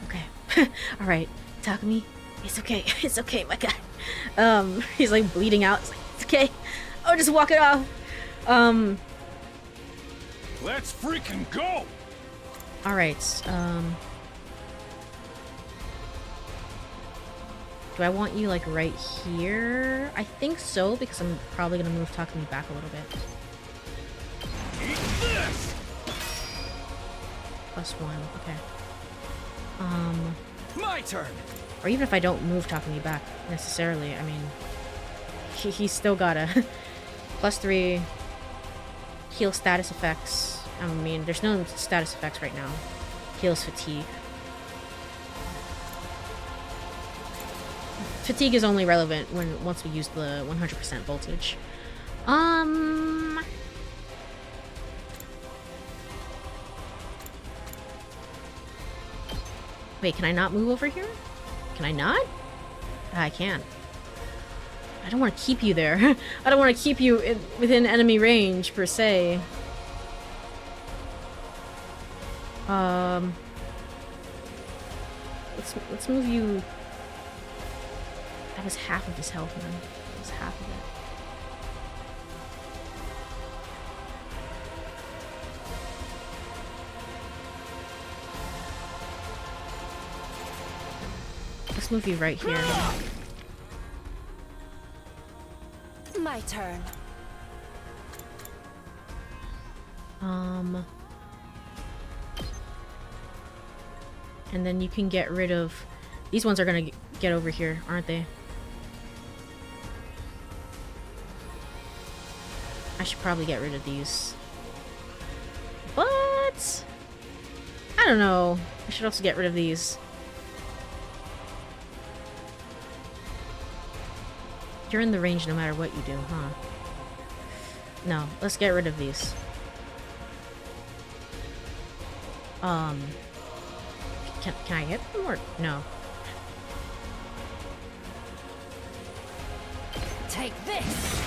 Okay. Alright. Takumi. It's okay. It's okay, my guy. He's like bleeding out. It's like, it's okay. Oh, just walk it off. Let's freaking go! Alright, do I want you, like, right here? I think so, because I'm probably gonna move Takumi back a little bit. Eat this! +1, okay. My turn. Or even if I don't move Takumi back, necessarily, I mean... He's still got a... +3... heal status effects. I mean, there's no status effects right now. Heals fatigue. Fatigue is only relevant once we use the 100% voltage. Wait, can I not move over here? Can I not? I can. I don't want to keep you there. I don't want to keep you within enemy range, per se. Let's move you. That was half of his health, man. That was half of it. Let's move you right here. My turn. And then you can get rid of... These ones are gonna get over here, aren't they? I should probably get rid of these. But... I don't know. I should also get rid of these. You're in the range no matter what you do, huh? No, let's get rid of these. Can I hit them or no? Take this.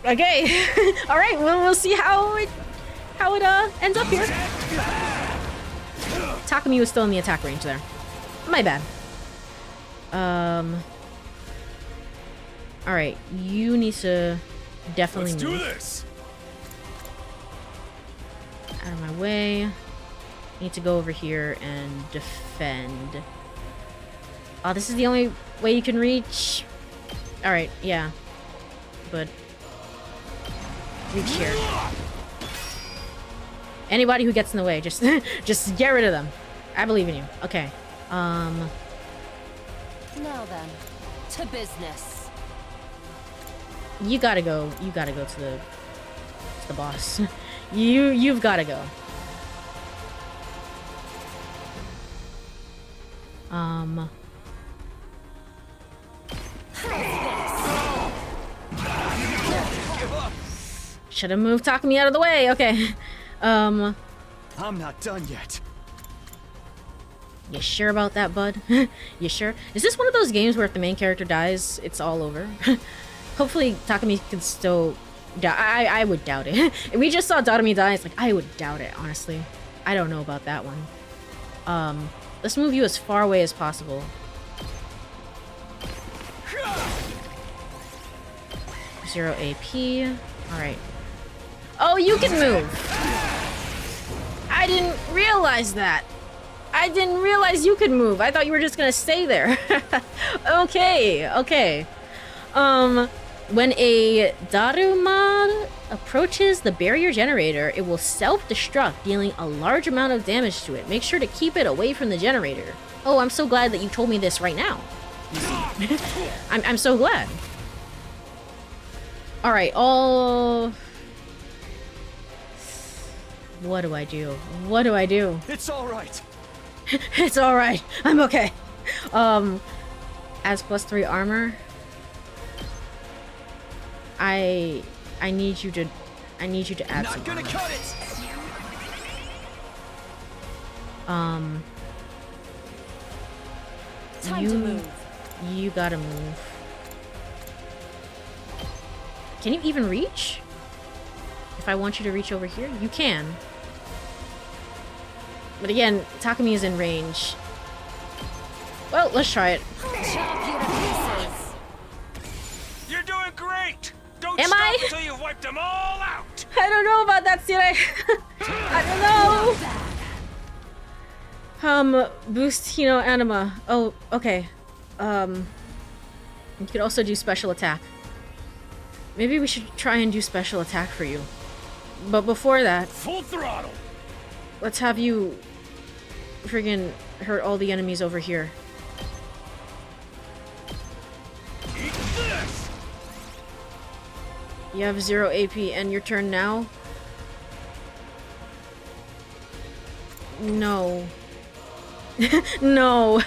Okay. All right. Well, we'll see how it ends up here. Takumi was still in the attack range there. My bad. All right. You need to definitely Let's move. do this. Out of my way. Need to go over here and defend. Oh, this is the only way you can reach. All right. Yeah. But reach here. Anybody who gets in the way, just get rid of them. I believe in you. Okay. Now then, to business. You gotta go. You gotta go to the boss. You've gotta go. Should have moved Takumi out of the way. Okay. I'm not done yet. You sure about that, bud? You sure? Is this one of those games where if the main character dies, it's all over? Hopefully Takumi can still die. I would doubt it. If we just saw Darumi die, it's like, I would doubt it, honestly. I don't know about that one. Let's move you as far away as possible. Zero AP. Alright. Oh, you can move! I didn't realize that! I didn't realize you could move. I thought you were just gonna stay there. Okay, okay. When a Daruma approaches the barrier generator, it will self-destruct, dealing a large amount of damage to it. Make sure to keep it away from the generator. Oh, I'm so glad that you told me this right now. I'm so glad. Alright, all... What do I do? What do I do? It's all right. It's all right. I'm okay. As +3 armor, I need you to add Not some gonna armor. cut it. Time to move. You gotta move. Can you even reach? If I want you to reach over here, you can. But again, Takumi is in range. Well, let's try it. Chop you to pieces. You're doing great! Don't Am stop I? until you've wiped them all out! I don't know about that, Sire. I don't know. Boost Hino Anima. Oh, okay. You could also do special attack. Maybe we should try and do special attack for you. But before that, Full throttle! let's have you friggin' hurt all the enemies over here. Eat this! You have 0 AP and your turn now? No. No.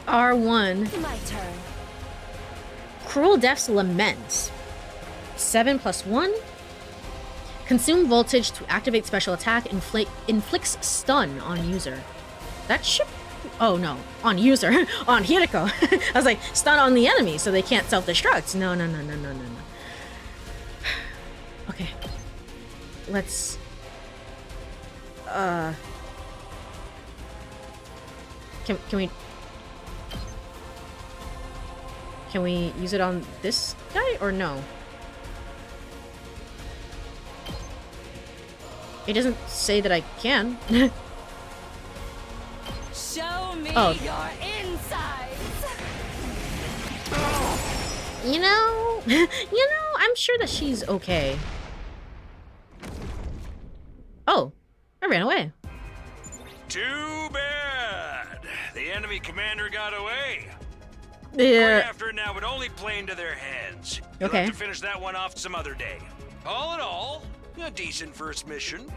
R1. My turn. Cruel Death's Lament. 7+1. Consume voltage to activate special attack. Inflicts stun on user. That should... Oh no, on user. On Hiriko. I was like, stun on the enemy so they can't self-destruct. No. Okay. Let's... Can we use it on this guy or no? It doesn't say that I can. Show me Oh. your insides. You know, I'm sure that she's okay. Oh, I ran away. Too bad! The enemy commander got away. Yeah. Right after it now would only play into their hands. You'll Okay. have to finish that one off some other day. All in all, a decent first mission.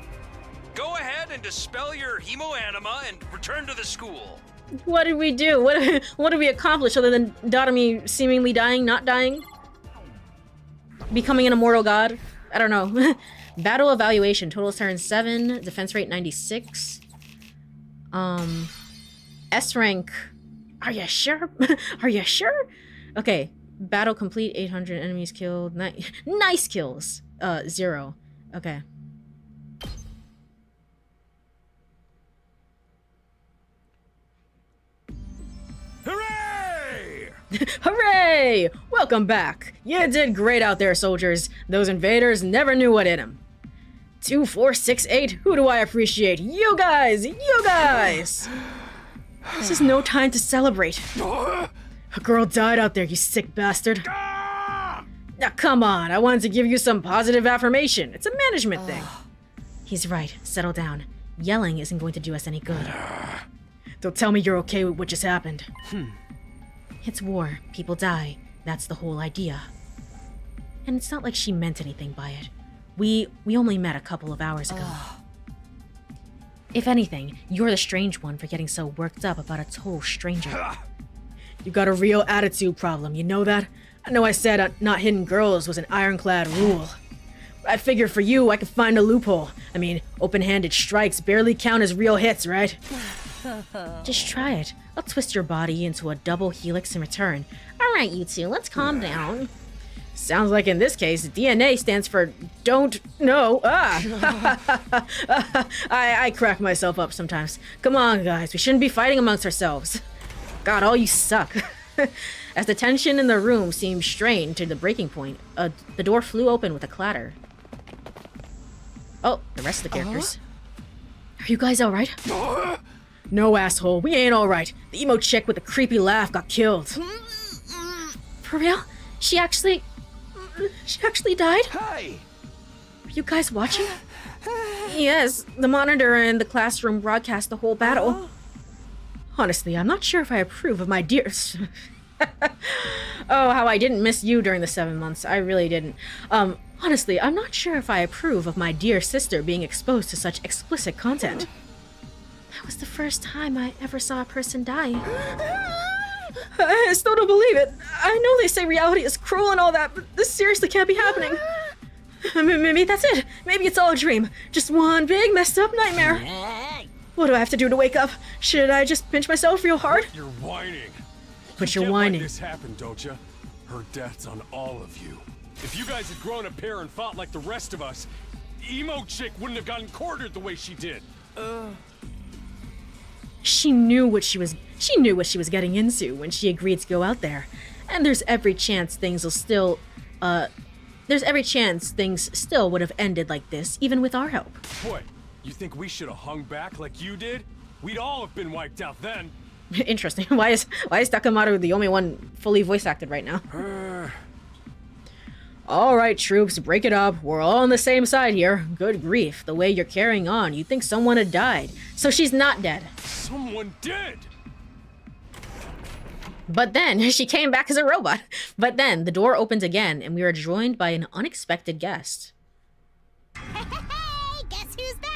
Go ahead and dispel your hemoanima and return to the school. What did we do? What did we accomplish other than Dotami seemingly dying, not dying? Becoming an immortal god? I don't know. Battle evaluation. Total turn 7. Defense rate 96. S rank. Are you sure? Are you sure? Okay. Battle complete. 800 enemies killed. Nice kills. 0. Okay. Hooray! Hooray! Welcome back. You did great out there, soldiers. Those invaders never knew what hit them. 2, 4, 6, 8. Who do I appreciate? You guys! You guys! This is no time to celebrate. A girl died out there, you sick bastard. Now come on, I wanted to give you some positive affirmation. It's a management thing. He's right. Settle down. Yelling isn't going to do us any good. Don't tell me you're okay with what just happened. It's war. People die. That's the whole idea. And it's not like she meant anything by it. We only met a couple of hours ago. If anything, you're the strange one for getting so worked up about a total stranger. You got a real attitude problem, you know that? I know I said not hitting girls was an ironclad rule. But I figure for you, I could find a loophole. I mean, open-handed strikes barely count as real hits, right? Just try it. I'll twist your body into a double helix in return. Alright, you two, let's calm down. Sounds like in this case, DNA stands for don't know. I crack myself up sometimes. Come on, guys, we shouldn't be fighting amongst ourselves. God, all you suck. As the tension in the room seemed strained to the breaking point, the door flew open with a clatter. Oh, the rest of the characters. Are you guys alright? No, asshole, we ain't alright. The emo chick with the creepy laugh got killed. For real? She actually died? Hey! Are you guys watching? Yes, the monitor in the classroom broadcast the whole battle. Honestly, I'm not sure if I approve of my dears. Oh, how I didn't miss you during the 7 months. I really didn't. Honestly, I'm not sure if I approve of my dear sister being exposed to such explicit content. That was the first time I ever saw a person die. I still don't believe it. I know they say reality is cruel and all that, but this seriously can't be happening. Maybe that's it. Maybe it's all a dream. Just one big messed up nightmare. What do I have to do to wake up? Should I just pinch myself real hard? You're whining. But You you're can't whining. let this happen, don't you? Her death's on all of you. If you guys had grown a pair and fought like the rest of us, emo chick wouldn't have gotten quartered the way she did. She knew what she was getting into when she agreed to go out there. And there's every chance things still would have ended like this, even with our help. What? You think we should have hung back like you did? We'd all have been wiped out then. Interesting. Why is Takamaru the only one fully voice acted right now? All right, troops, break it up. We're all on the same side here. Good grief, the way you're carrying on, you'd think someone had died. So she's not dead. Someone did! But then, she came back as a robot. But then, the door opened again, and we were joined by an unexpected guest. Hey, guess who's back?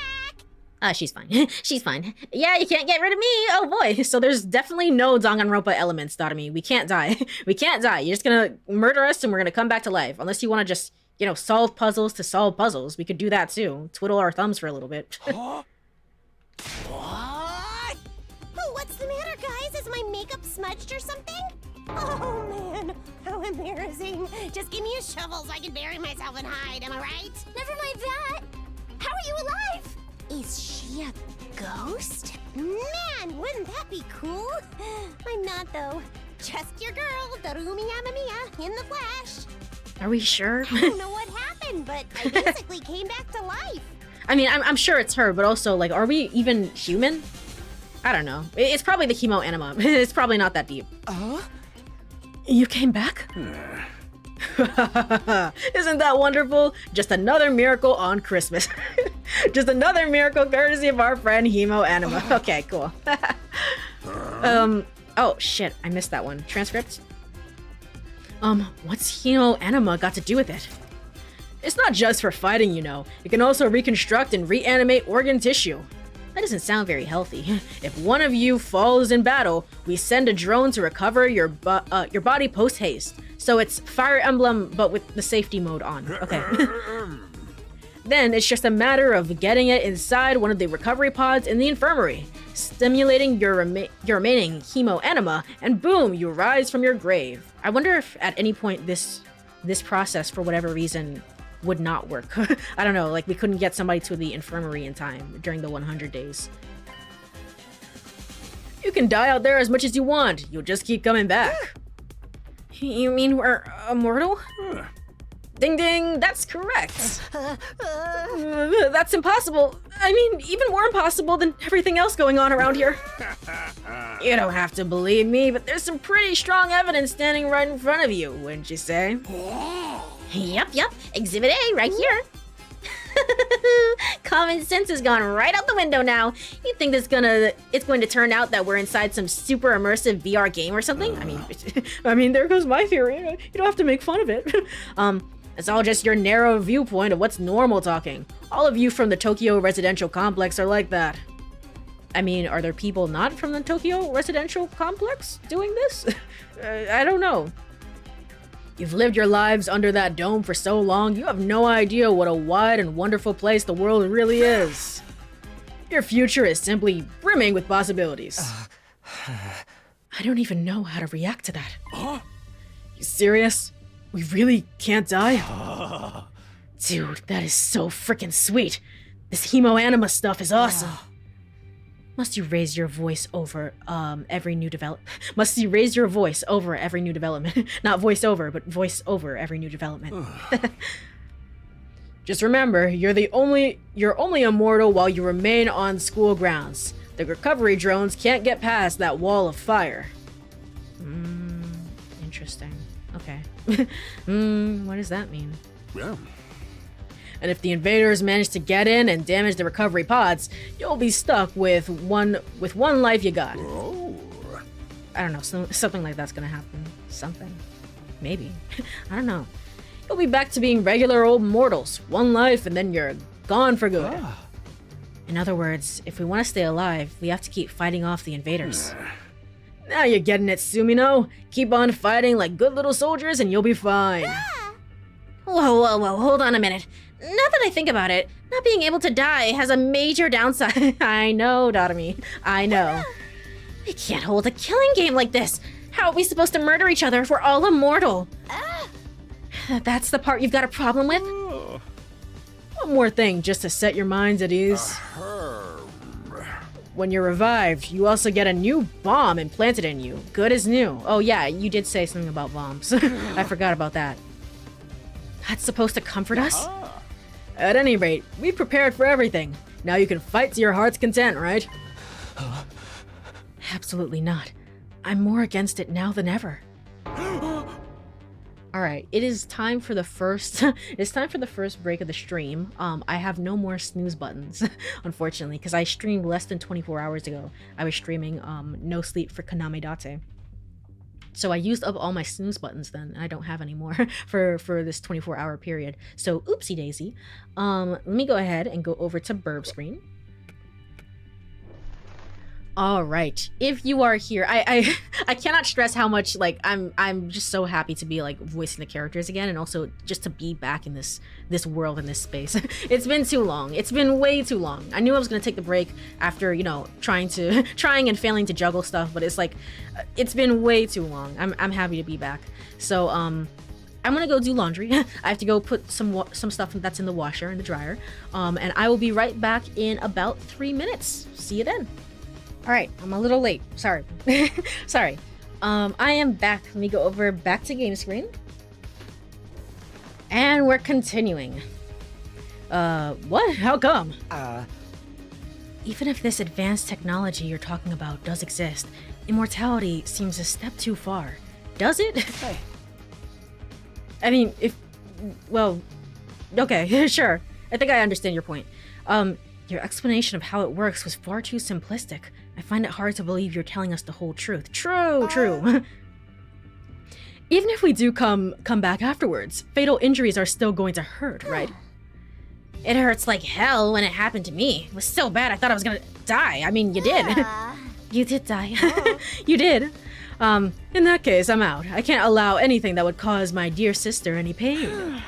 She's fine. She's fine. Yeah, you can't get rid of me. Oh boy. So there's definitely no Danganronpa elements, Darumi. We can't die. We can't die. You're just gonna murder us and we're gonna come back to life. Unless you want to just, solve puzzles to solve puzzles. We could do that too. Twiddle our thumbs for a little bit. What? Oh, what's the matter, guys? Is my makeup smudged or something? Oh, man. How embarrassing. Just give me a shovel so I can bury myself and hide, am I right? Never mind that. How are you alive? Is she a ghost? Man, wouldn't that be cool? I'm not, though. Just your girl, Darumi Yamamiya, in the flesh. Are we sure? I don't know what happened, but I basically came back to life. I mean, I'm sure it's her, but also, are we even human? I don't know. It's probably the chemo anima. It's probably not that deep. You came back? Isn't that wonderful? Just another miracle on Christmas. Just another miracle courtesy of our friend Hemo Anima. Okay, cool. Oh shit, I missed that one. Transcript? What's Hemo Anima got to do with it? It's not just for fighting, It can also reconstruct and reanimate organ tissue. That doesn't sound very healthy. If one of you falls in battle, we send a drone to recover your body post-haste. So it's Fire Emblem, but with the safety mode on. Okay. Then it's just a matter of getting it inside one of the recovery pods in the infirmary, stimulating your remaining hemo anima, and boom, you rise from your grave. I wonder if at any point this process, for whatever reason, would not work. I don't know, we couldn't get somebody to the infirmary in time during the 100 days. You can die out there as much as you want. You'll just keep coming back. You mean we're immortal? Ding ding, that's correct. That's impossible. I mean, even more impossible than everything else going on around here. You don't have to believe me, but there's some pretty strong evidence standing right in front of you, wouldn't you say? Yep, Exhibit A right here. Common sense has gone right out the window now. You think it's going to turn out that we're inside some super immersive VR game or something? I mean, there goes my theory. You don't have to make fun of it. It's all just your narrow viewpoint of what's normal talking. All of you from the Tokyo residential complex are like that. I mean, are there people not from the Tokyo residential complex doing this? I don't know. You've lived your lives under that dome for so long, you have no idea what a wide and wonderful place the world really is. Your future is simply brimming with possibilities. I don't even know how to react to that. You serious? We really can't die? Dude, that is so freaking sweet. This hemo anima stuff is awesome. Must you raise your voice over every new development? Must you raise your voice over every new development? Not voice over, but voice over every new development. Just remember, you're only immortal while you remain on school grounds. The recovery drones can't get past that wall of fire. Interesting. Okay. What does that mean? Yeah. And if the invaders manage to get in and damage the recovery pods, you'll be stuck with one life you got. Oh. I don't know, something like that's gonna happen. Something. Maybe. I don't know. You'll be back to being regular old mortals. One life and then you're gone for good. In other words, if we want to stay alive, we have to keep fighting off the invaders. Now you're getting it, Sumino. Keep on fighting like good little soldiers and you'll be fine. Whoa, hold on a minute. Now that I think about it, not being able to die has a major downside. I know, Dotami. I know. We can't hold a killing game like this. How are we supposed to murder each other if we're all immortal? That's the part you've got a problem with? One more thing, just to set your minds at ease. When you're revived, you also get a new bomb implanted in you. Good as new. Oh yeah, you did say something about bombs. I forgot about that. That's supposed to comfort us? At any rate, we prepared for everything. Now you can fight to your heart's content, right? Absolutely not. I'm more against it now than ever. Alright, it is time for the first break of the stream. I have no more snooze buttons, unfortunately, because I streamed less than 24 hours ago. I was streaming No Sleep for Kaname Date. So I used up all my snooze buttons then, and I don't have any more for this 24-hour period. So oopsie daisy. Let me go ahead and go over to Burb screen. All right, if you are here, I cannot stress how much like I'm just so happy to be like voicing the characters again, and also just to be back in this world and this space. It's been too long. It's been way too long. I knew I was gonna take the break after, you know, trying and failing to juggle stuff, but it's like it's been way too long. I'm happy to be back. So I'm gonna go do laundry. I have to go put some stuff that's in the washer and the dryer. And I will be right back in about 3 minutes. See you then. All right, I'm a little late. Sorry. Sorry. I am back. Let me go over back to game screen. And we're continuing. What? How come? Even if this advanced technology you're talking about does exist, immortality seems a step too far. Does it? Hey. I mean, well, okay, sure. I think I understand your point. Your explanation of how it works was far too simplistic. I find it hard to believe you're telling us the whole truth. True. Even if we do come back afterwards, fatal injuries are still going to hurt, right? It hurts like hell when it happened to me. It was so bad I thought I was gonna die. I mean, you did. You did die. You did. In that case, I'm out. I can't allow anything that would cause my dear sister any pain.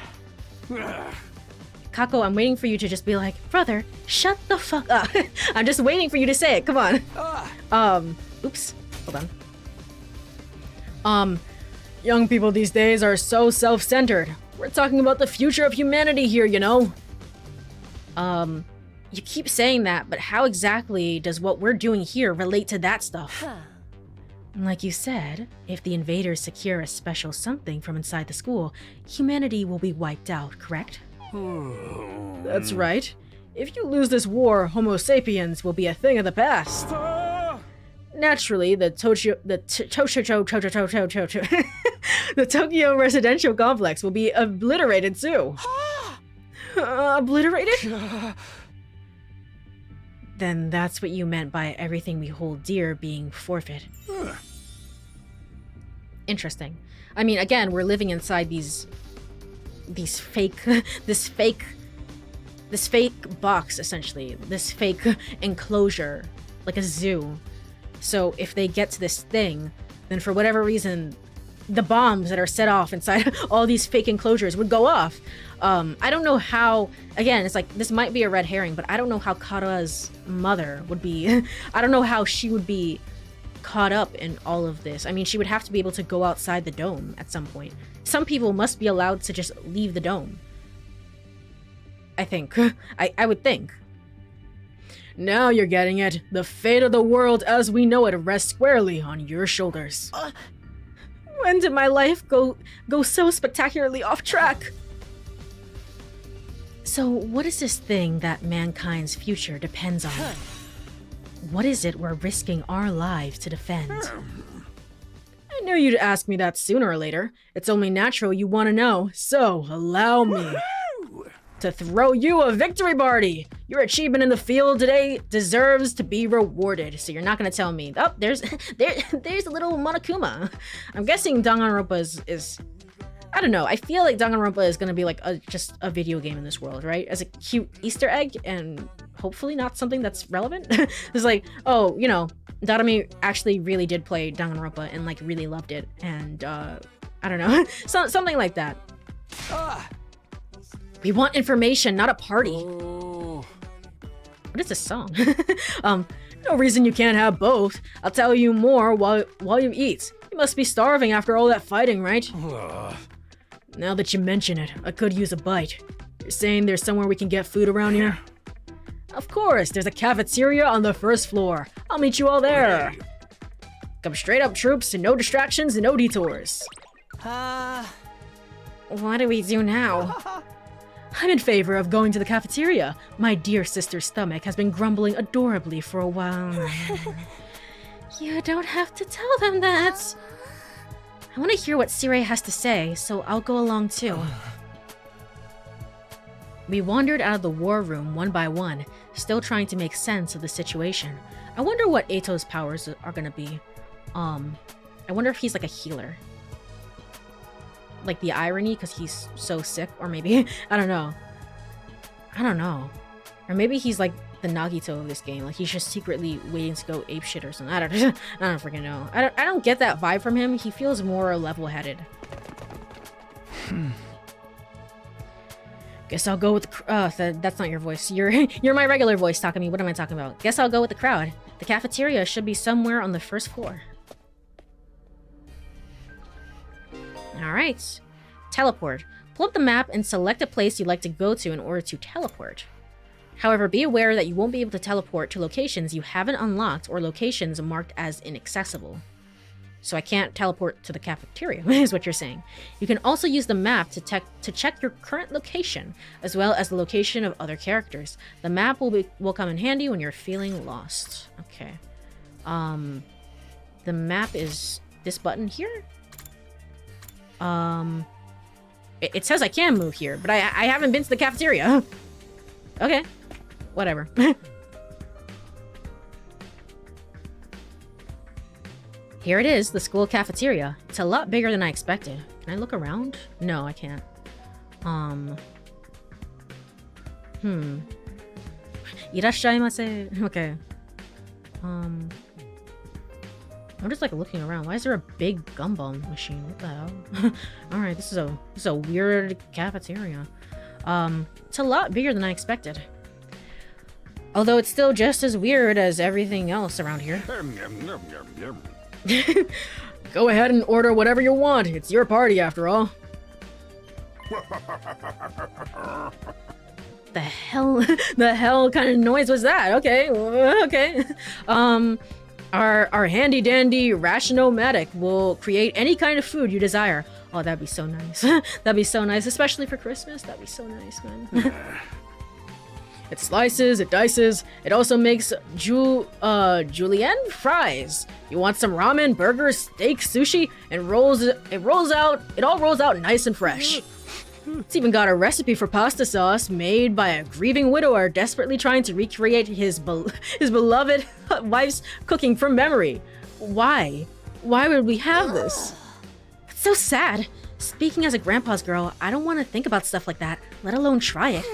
Kako, I'm waiting for you to just be like, brother, shut the fuck up. I'm just waiting for you to say it. Come on. Oops. Hold on. Young people these days are so self-centered. We're talking about the future of humanity here, you know? You keep saying that, but how exactly does what we're doing here relate to that stuff? Like you said, if the invaders secure a special something from inside the school, humanity will be wiped out, correct? That's right. If you lose this war, Homo sapiens will be a thing of the past. Naturally, the Tokyo residential complex will be obliterated too. Obliterated? Then that's what you meant by everything we hold dear being forfeit. Interesting. I mean, again, we're living inside these fake, this fake box, essentially, this fake enclosure, like a zoo. So if they get to this thing, then for whatever reason, the bombs that are set off inside all these fake enclosures would go off. I don't know how, again, it's like, this might be a red herring, but I don't know how Kara's mother would be, I don't know how she would be caught up in all of this. I mean, she would have to be able to go outside the dome at some point. Some people must be allowed to just leave the dome. I think. I would think. Now you're getting it. The fate of the world as we know it rests squarely on your shoulders. When did my life go so spectacularly off track? So what is this thing that mankind's future depends on? What is it we're risking our lives to defend? I knew you'd ask me that sooner or later. It's only natural you want to know, so allow me to throw you a victory party. Your achievement in the field today deserves to be rewarded. So you're not gonna tell me, oh, there's a little Monokuma. I'm guessing Danganronpa is I don't know. I feel like Danganronpa is gonna be like just a video game in this world, right? As a cute Easter egg, and hopefully not something that's relevant. It's like, oh, you know, Darami actually really did play Danganronpa and like really loved it, and I don't know, something like that. We want information, not a party. Oh. What is this song? No reason you can't have both. I'll tell you more while you eat. You must be starving after all that fighting, right? Now that you mention it, I could use a bite. You're saying there's somewhere we can get food around here? Of course, there's a cafeteria on the first floor. I'll meet you all there. Come straight up, troops, and no distractions and no detours. What do we do now? I'm in favor of going to the cafeteria. My dear sister's stomach has been grumbling adorably for a while now. You don't have to tell them that. I want to hear what Sire has to say, so I'll go along too. We wandered out of the war room one by one, still trying to make sense of the situation. I wonder what Eito's powers are gonna be. I wonder if he's like a healer. Like the irony, because he's so sick, or maybe, I don't know. Or maybe he's like the Nagito of this game, like he's just secretly waiting to go apeshit or something. I don't freaking know. I don't get that vibe from him. He feels more level-headed. Guess I'll go with the that's not your voice. You're my regular voice, Takumi. What am I talking about? Guess I'll go with the crowd. The cafeteria should be somewhere on the first floor. Alright. Teleport. Pull up the map and select a place you'd like to go to in order to teleport. However, be aware that you won't be able to teleport to locations you haven't unlocked or locations marked as inaccessible. So I can't teleport to the cafeteria, is what you're saying. You can also use the map to check your current location, as well as the location of other characters. The map will come in handy when you're feeling lost. Okay. The map is this button here? It says I can move here, but I haven't been to the cafeteria. Okay. Whatever. Here it is, the school cafeteria. It's a lot bigger than I expected. Can I look around? No, I can't. Irashaimase. Okay. I'm just like looking around. Why is there a big gumball machine? What the hell? Alright, this is a weird cafeteria. It's a lot bigger than I expected. Although it's still just as weird as everything else around here. Go ahead and order whatever you want. It's your party after all. The hell kind of noise was that? Okay, okay. Our handy dandy Rationomatic will create any kind of food you desire. Oh, that'd be so nice. That'd be so nice, especially for Christmas. That'd be so nice, man. It slices, it dices, it also makes julienne fries. You want some ramen, burgers, steak, sushi, and it all rolls out nice and fresh. It's even got a recipe for pasta sauce made by a grieving widower desperately trying to recreate his beloved wife's cooking from memory. Why? Why would we have this? It's so sad. Speaking as a grandpa's girl, I don't want to think about stuff like that, let alone try it.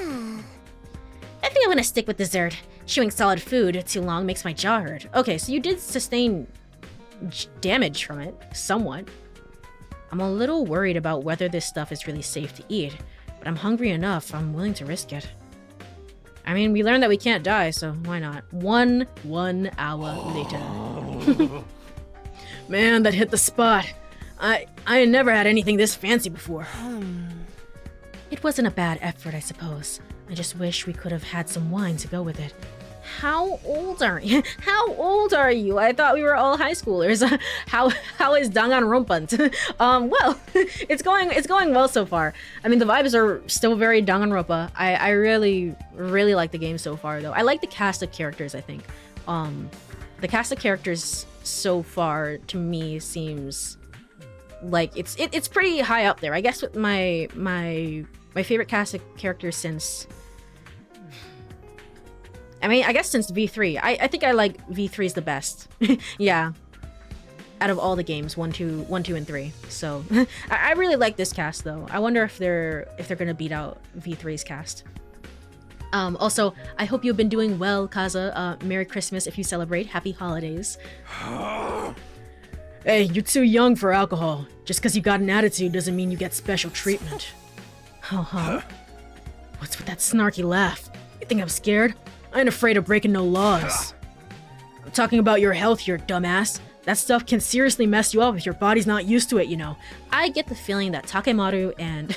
I think I'm gonna stick with dessert. Chewing solid food too long makes my jaw hurt. Okay, so you did sustain damage from it, somewhat. I'm a little worried about whether this stuff is really safe to eat, but I'm hungry enough, I'm willing to risk it. I mean, we learned that we can't die, so why not? One hour later. Man, that hit the spot. I never had anything this fancy before. It wasn't a bad effort, I suppose. I just wish we could have had some wine to go with it. How old are you? How old are you? I thought we were all high schoolers. How is Danganronpa? Well, it's going well so far. I mean, the vibes are still very Danganronpa. I really like the game so far, though. I like the cast of characters, I think. The cast of characters so far to me seems like it's pretty high up there. I guess with my favorite cast of characters since, I mean, I guess since V3. I think I like V3's the best. Yeah. Out of all the games, 1, 2, and 3. So I really like this cast though. I wonder if they're gonna beat out V3's cast. Also, I hope you've been doing well, Kaza. Merry Christmas if you celebrate. Happy holidays. Hey, you're too young for alcohol. Just because you got an attitude doesn't mean you get special treatment. What's with that snarky laugh? You think I'm scared? I ain't afraid of breaking no laws. I'm talking about your health here, dumbass. That stuff can seriously mess you up if your body's not used to it, you know. I get the feeling that Takemaru and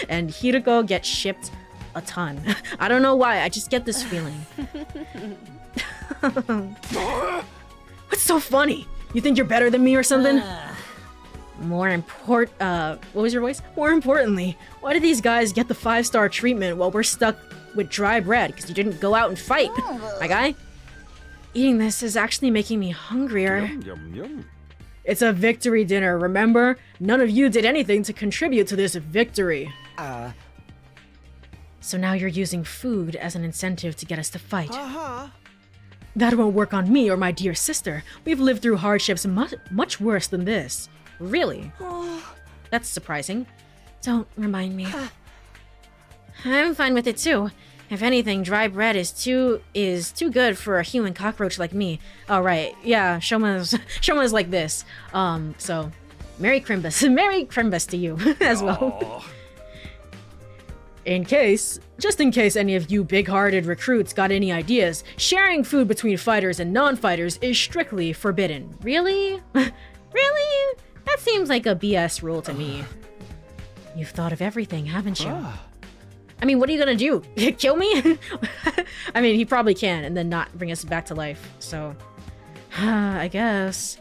and Hiroko get shipped a ton. I don't know why, I just get this feeling. What's so funny? You think you're better than me or something? What was your voice? More importantly, why did these guys get the 5-star treatment while we're stuck with dry bread because you didn't go out and fight? My guy? Eating this is actually making me hungrier. Yum, yum, yum. It's a victory dinner, remember? None of you did anything to contribute to this victory. So now you're using food as an incentive to get us to fight. That won't work on me or my dear sister. We've lived through hardships much worse than this. Really? That's surprising. Don't remind me. I'm fine with it too. If anything, dry bread is too good for a human cockroach like me. Oh right, yeah, Shoma's like this. So Merry Crimbus. Merry Crimbus to you as well. Just in case any of you big-hearted recruits got any ideas, sharing food between fighters and non-fighters is strictly forbidden. Really? Really? That seems like a BS rule to me. You've thought of everything, haven't you? I mean, what are you gonna do? Kill me? I mean, he probably can and then not bring us back to life, so... I guess...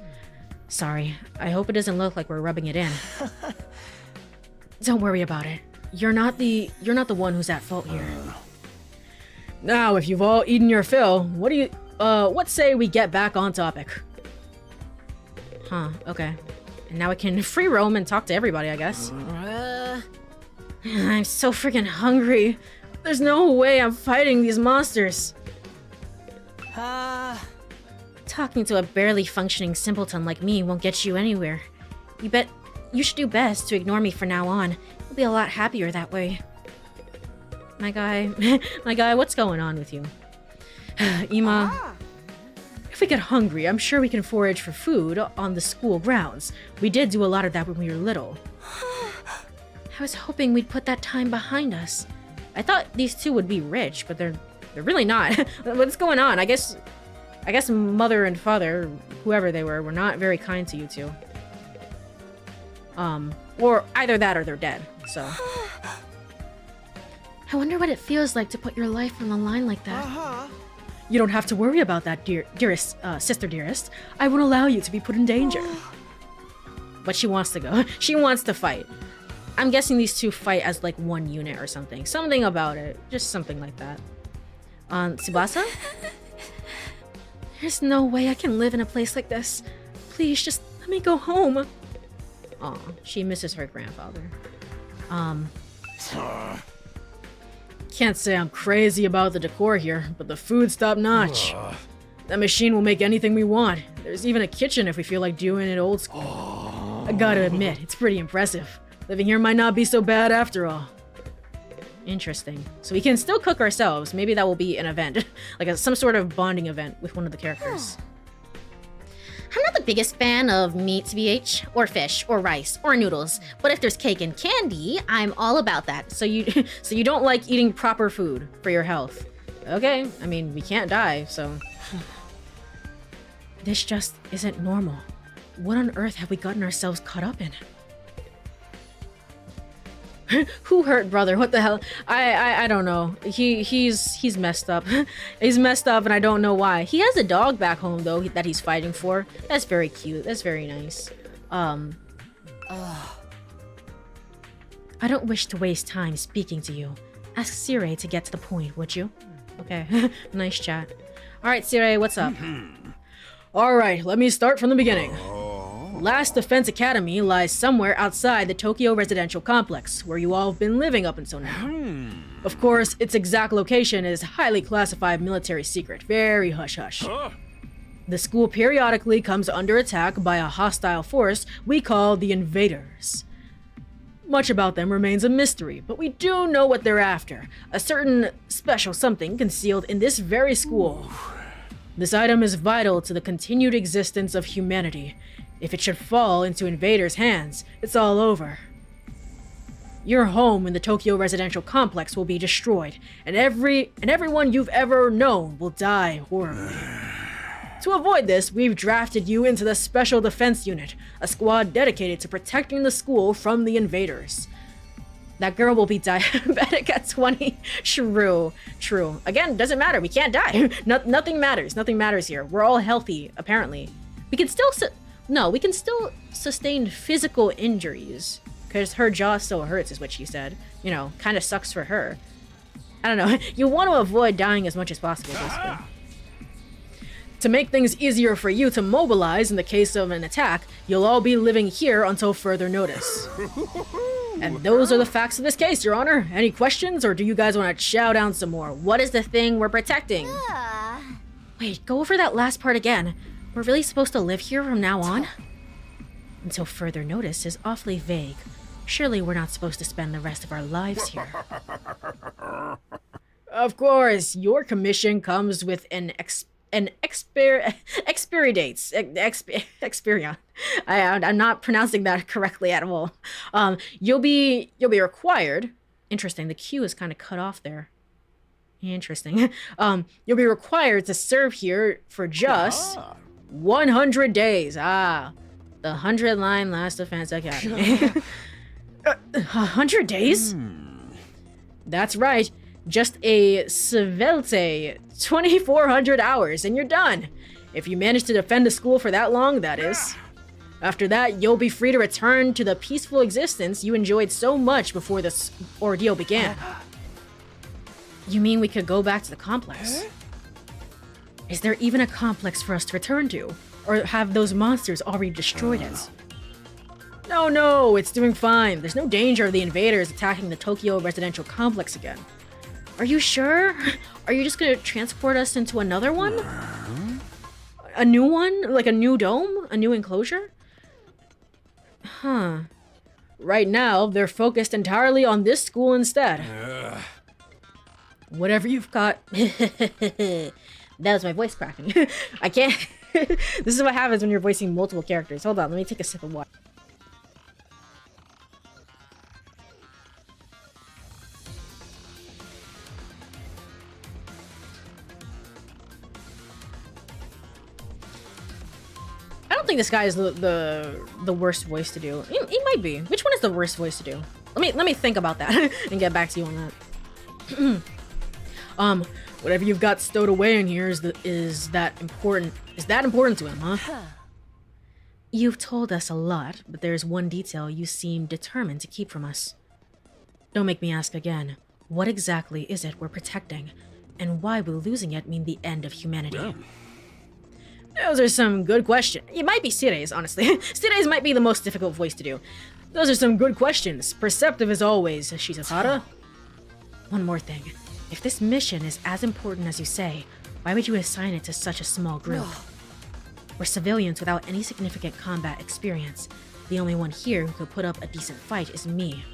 Sorry, I hope it doesn't look like we're rubbing it in. Don't worry about it. You're not the one who's at fault here. Now, if you've all eaten your fill, what say we get back on topic? Huh, okay. And now I can free roam and talk to everybody, I guess. I'm so freaking hungry. There's no way I'm fighting these monsters. Talking to a barely functioning simpleton like me won't get you anywhere. You should do best to ignore me from now on. You'll be a lot happier that way. My guy, what's going on with you? Ima, if we get hungry, I'm sure we can forage for food on the school grounds. We did do a lot of that when we were little. I was hoping we'd put that time behind us. I thought these two would be rich, but they're really not. What's going on? I guess mother and father, whoever they were not very kind to you two. Or either that or they're dead, so. I wonder what it feels like to put your life on the line like that. You don't have to worry about that, dearest, sister dearest. I won't allow you to be put in danger. But she wants to go. She wants to fight. I'm guessing these two fight as like one unit or something. Something about it. Just something like that. Tsubasa? There's no way I can live in a place like this. Please, just let me go home. Aw, she misses her grandfather. Can't say I'm crazy about the decor here, but the food's top-notch. That machine will make anything we want. There's even a kitchen if we feel like doing it old school. I gotta admit, it's pretty impressive. Living here might not be so bad after all. Interesting. So we can still cook ourselves. Maybe that will be an event. Like some sort of bonding event with one of the characters. I'm not the biggest fan of meat, BH, or fish, or rice, or noodles, but if there's cake and candy, I'm all about that. So you don't like eating proper food for your health. Okay, I mean, we can't die, so... This just isn't normal. What on earth have we gotten ourselves caught up in? Who hurt brother? What the hell? I don't know. He's messed up. He's messed up and I don't know why. He has a dog back home though that he's fighting for. That's very cute. That's very nice. I don't wish to waste time speaking to you. Ask Sire to get to the point, would you? Okay. Nice chat. Alright, Sire, what's up? Alright, let me start from the beginning. Last Defense Academy lies somewhere outside the Tokyo residential complex, where you all have been living up until now. Of course, its exact location is highly classified military secret, very hush-hush. The school periodically comes under attack by a hostile force we call the Invaders. Much about them remains a mystery, but we do know what they're after, a certain special something concealed in this very school. This item is vital to the continued existence of humanity. If it should fall into invaders' hands, it's all over. Your home in the Tokyo residential complex will be destroyed, and everyone you've ever known will die horribly. To avoid this, we've drafted you into the Special Defense Unit, a squad dedicated to protecting the school from the invaders. That girl will be diabetic at 20. True. Again, doesn't matter. We can't die. Nothing matters. Nothing matters here. We're all healthy, apparently. We can still sustain physical injuries. Because her jaw still hurts, is what she said. You know, kind of sucks for her. I don't know. You want to avoid dying as much as possible, basically. To make things easier for you to mobilize in the case of an attack, you'll all be living here until further notice. And those are the facts of this case, Your Honor. Any questions, or do you guys want to chow down some more? What is the thing we're protecting? Wait, go over that last part again. We're really supposed to live here from now on? Until further notice is awfully vague. Surely we're not supposed to spend the rest of our lives here. Of course, your commission comes with an expiry dates. Experion. I'm not pronouncing that correctly at all. You'll be required. Interesting. The Q is kind of cut off there. Interesting. You'll be required to serve here for just 100 days. The 100-line Last Defense Academy. 100 days? That's right. Just a svelte 2,400 hours, and you're done. If you manage to defend the school for that long, that is. After that, you'll be free to return to the peaceful existence you enjoyed so much before this ordeal began. You mean we could go back to the complex? Is there even a complex for us to return to? Or have those monsters already destroyed it? No, it's doing fine. There's no danger of the invaders attacking the Tokyo residential complex again. Are you sure? Are you just gonna transport us into another one? A new one? Like a new dome? A new enclosure? Huh. Right now, they're focused entirely on this school instead. Whatever you've got... That was my voice cracking. I can't... This is what happens when you're voicing multiple characters. Hold on, let me take a sip of water. I don't think this guy is the worst voice to do. He might be. Which one is the worst voice to do? Let me think about that and get back to you on that. Whatever you've got stowed away in here is that important to him, huh? You've told us a lot, but there's one detail you seem determined to keep from us. Don't make me ask again. What exactly is it we're protecting? And why will losing it mean the end of humanity? Yeah. Those are some good questions. It might be Sire's, honestly. Sire's might be the most difficult voice to do. Those are some good questions. Perceptive as always, Shizahara. One more thing. If this mission is as important as you say, why would you assign it to such a small group? We're civilians without any significant combat experience. The only one here who could put up a decent fight is me.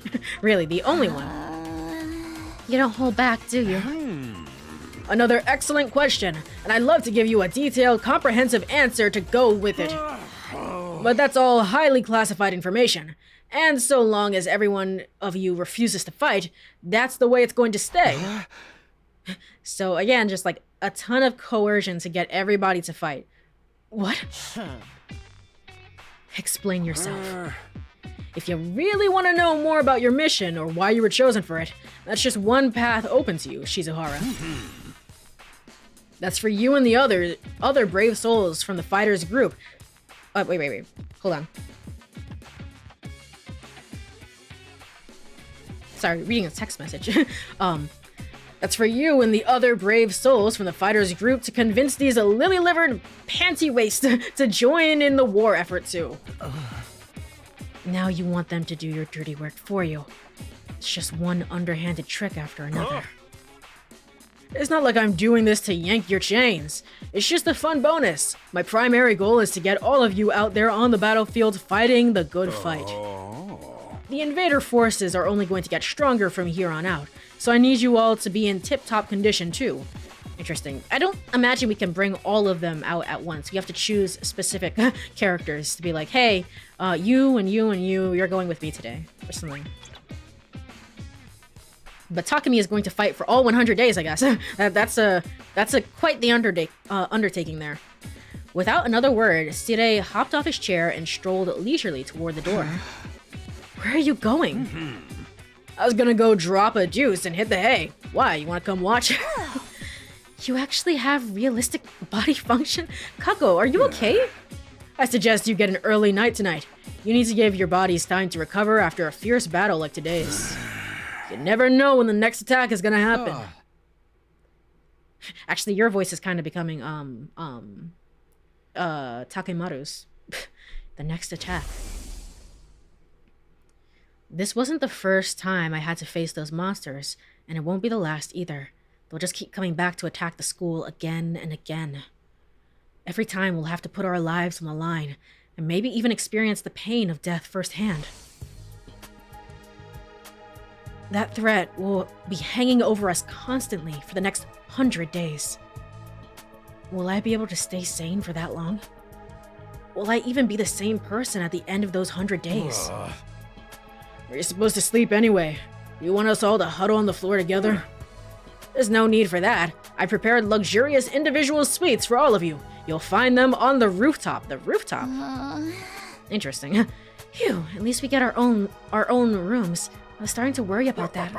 Really, the only one. You don't hold back, do you? Another excellent question, and I'd love to give you a detailed, comprehensive answer to go with it. But that's all highly classified information. And so long as every one of you refuses to fight, that's the way it's going to stay. So again, just like a ton of coercion to get everybody to fight. What? Explain yourself. If you really want to know more about your mission or why you were chosen for it, that's just one path open to you, Shizahara. That's for you and the other brave souls from the fighters group. Wait. Hold on. Sorry, reading a text message. That's for you and the other brave souls from the fighters group to convince these lily-livered panty wastes to join in the war effort too. Now you want them to do your dirty work for you. It's just one underhanded trick after another. It's not like I'm doing this to yank your chains. It's just a fun bonus. My primary goal is to get all of you out there on the battlefield fighting the good fight. The invader forces are only going to get stronger from here on out, so I need you all to be in tip-top condition too. Interesting. I don't imagine we can bring all of them out at once. We have to choose specific characters to be like, hey, you and you and you, you're going with me today, or something. But Takumi is going to fight for all 100 days, I guess. That's quite the undertaking there. Without another word, Sire hopped off his chair and strolled leisurely toward the door. Where are you going? I was gonna go drop a juice and hit the hay. Why, you wanna come watch? You actually have realistic body function? Kako, are you okay? I suggest you get an early night tonight. You need to give your bodies time to recover after a fierce battle like today's. You never know when the next attack is gonna happen. Actually, your voice is kind of becoming, Takemaru's. The next attack. This wasn't the first time I had to face those monsters, and it won't be the last either. They'll just keep coming back to attack the school again and again. Every time we'll have to put our lives on the line, and maybe even experience the pain of death firsthand. That threat will be hanging over us constantly for the next 100 days. Will I be able to stay sane for that long? Will I even be the same person at the end of those 100 days? Where are you supposed to sleep anyway? You want us all to huddle on the floor together? There's no need for that. I prepared luxurious individual suites for all of you. You'll find them on the rooftop. The rooftop? Interesting. Phew, at least we get our own rooms. I was starting to worry about that.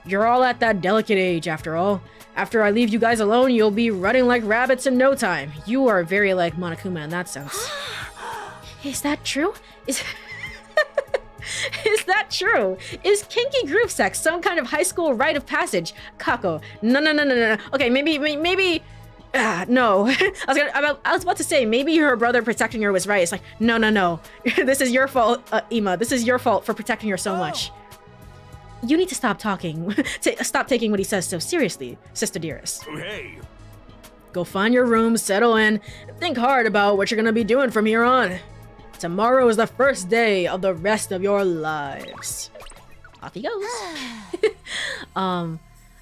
You're all at that delicate age, after all. After I leave you guys alone, you'll be running like rabbits in no time. You are very like Monokuma in that sense. Is that true? Is that true? Is kinky group sex some kind of high school rite of passage? Kako, no. Okay, maybe. No. I was about to say maybe her brother protecting her was right. It's like no. This is your fault, Ima. This is your fault for protecting her so much. You need to stop talking. Stop taking what he says so seriously, sister dearest. Hey. Go find your room, settle in, and think hard about what you're gonna be doing from here on. Tomorrow is the first day of the rest of your lives. Off he goes. I'm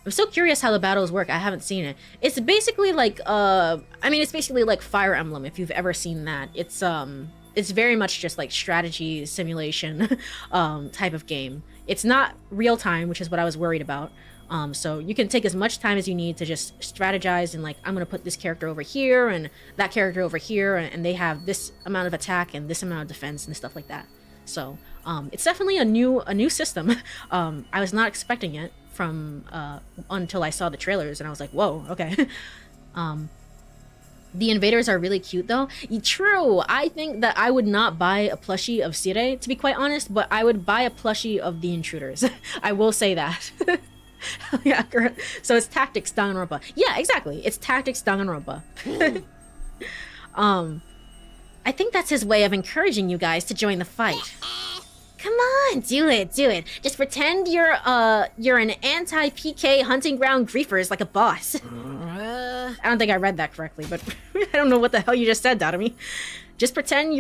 so curious how the battles work. I haven't seen it. It's basically like it's basically like Fire Emblem, if you've ever seen that. It's very much just like strategy simulation type of game. It's not real time, which is what I was worried about. So you can take as much time as you need to just strategize and like, I'm gonna put this character over here and that character over here, and they have this amount of attack and this amount of defense and stuff like that. So it's definitely a new system. I was not expecting it from until I saw the trailers, and I was like, whoa, okay. The invaders are really cute though. True, I think that I would not buy a plushie of Sire, to be quite honest, but I would buy a plushie of the intruders. I will say that. Yeah, so it's Tactics Danganronpa. Yeah, exactly. It's Tactics Danganronpa. I think that's his way of encouraging you guys to join the fight. Come on, do it. Just pretend you're an anti-PK hunting ground griefers like a boss. I don't think I read that correctly, but I don't know what the hell you just said, Dadami. Just pretend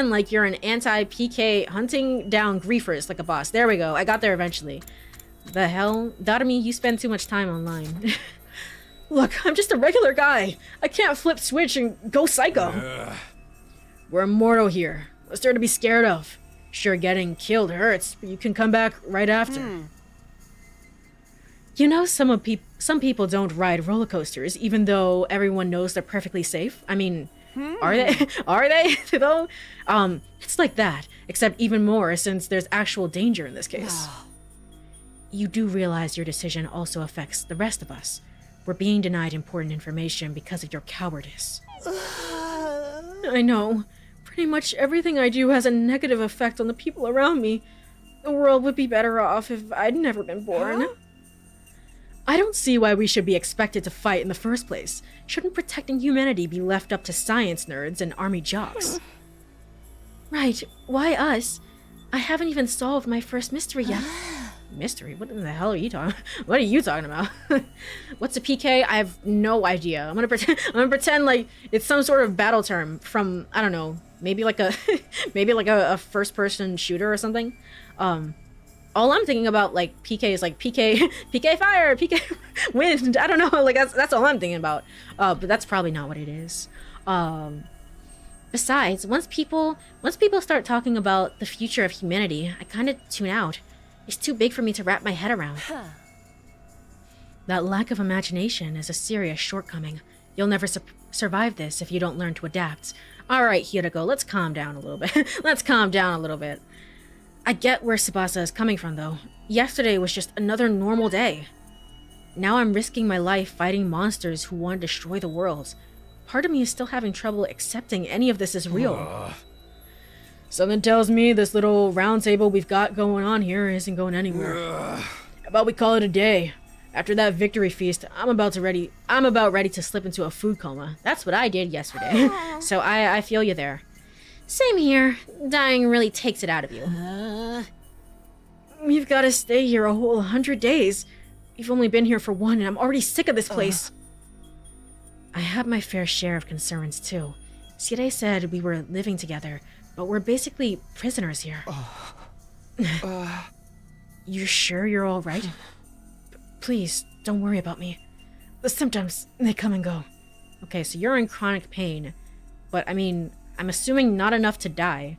like you're an anti-PK hunting down griefers like a boss. There we go. I got there eventually. The hell? Dadami, you spend too much time online. Look, I'm just a regular guy. I can't flip switch and go psycho. We're immortal here. What's there to be scared of? Sure, getting killed hurts, but you can come back right after. You know, some people don't ride roller coasters, even though everyone knows they're perfectly safe. I mean, are they? Are they? Though? It's like that, except even more since there's actual danger in this case. You do realize your decision also affects the rest of us. We're being denied important information because of your cowardice. I know. Pretty much everything I do has a negative effect on the people around me. The world would be better off if I'd never been born. I don't see why we should be expected to fight in the first place. Shouldn't protecting humanity be left up to science nerds and army jocks? Right, why us? I haven't even solved my first mystery yet. Mystery? What in the hell are you talking? What are you talking about? What's a PK? I have no idea. I'm gonna pretend like it's some sort of battle term from, I don't know, maybe like a first-person shooter or something. All I'm thinking about like PK is like PK fire, PK wind. I don't know. Like that's all I'm thinking about. But that's probably not what it is. But Besides, once people start talking about the future of humanity, I kind of tune out. It's too big for me to wrap my head around. That lack of imagination is a serious shortcoming. You'll never survive this if you don't learn to adapt. Alright, Hirako, let's calm down a little bit. Let's calm down a little bit. I get where Tsubasa is coming from, though. Yesterday was just another normal day. Now I'm risking my life fighting monsters who want to destroy the world. Part of me is still having trouble accepting any of this is real. Something tells me this little round table we've got going on here isn't going anywhere. How about we call it a day? After that victory feast, I'm about ready to slip into a food coma. That's what I did yesterday. So I feel you there. Same here. Dying really takes it out of you. We've got to stay here a whole 100 days. You've only been here for 1 and I'm already sick of this place. I have my fair share of concerns too. Sirei said we were living together, but we're basically prisoners here. You're sure you're all right? Please, don't worry about me. The symptoms, they come and go. Okay, so you're in chronic pain, but I mean, I'm assuming not enough to die.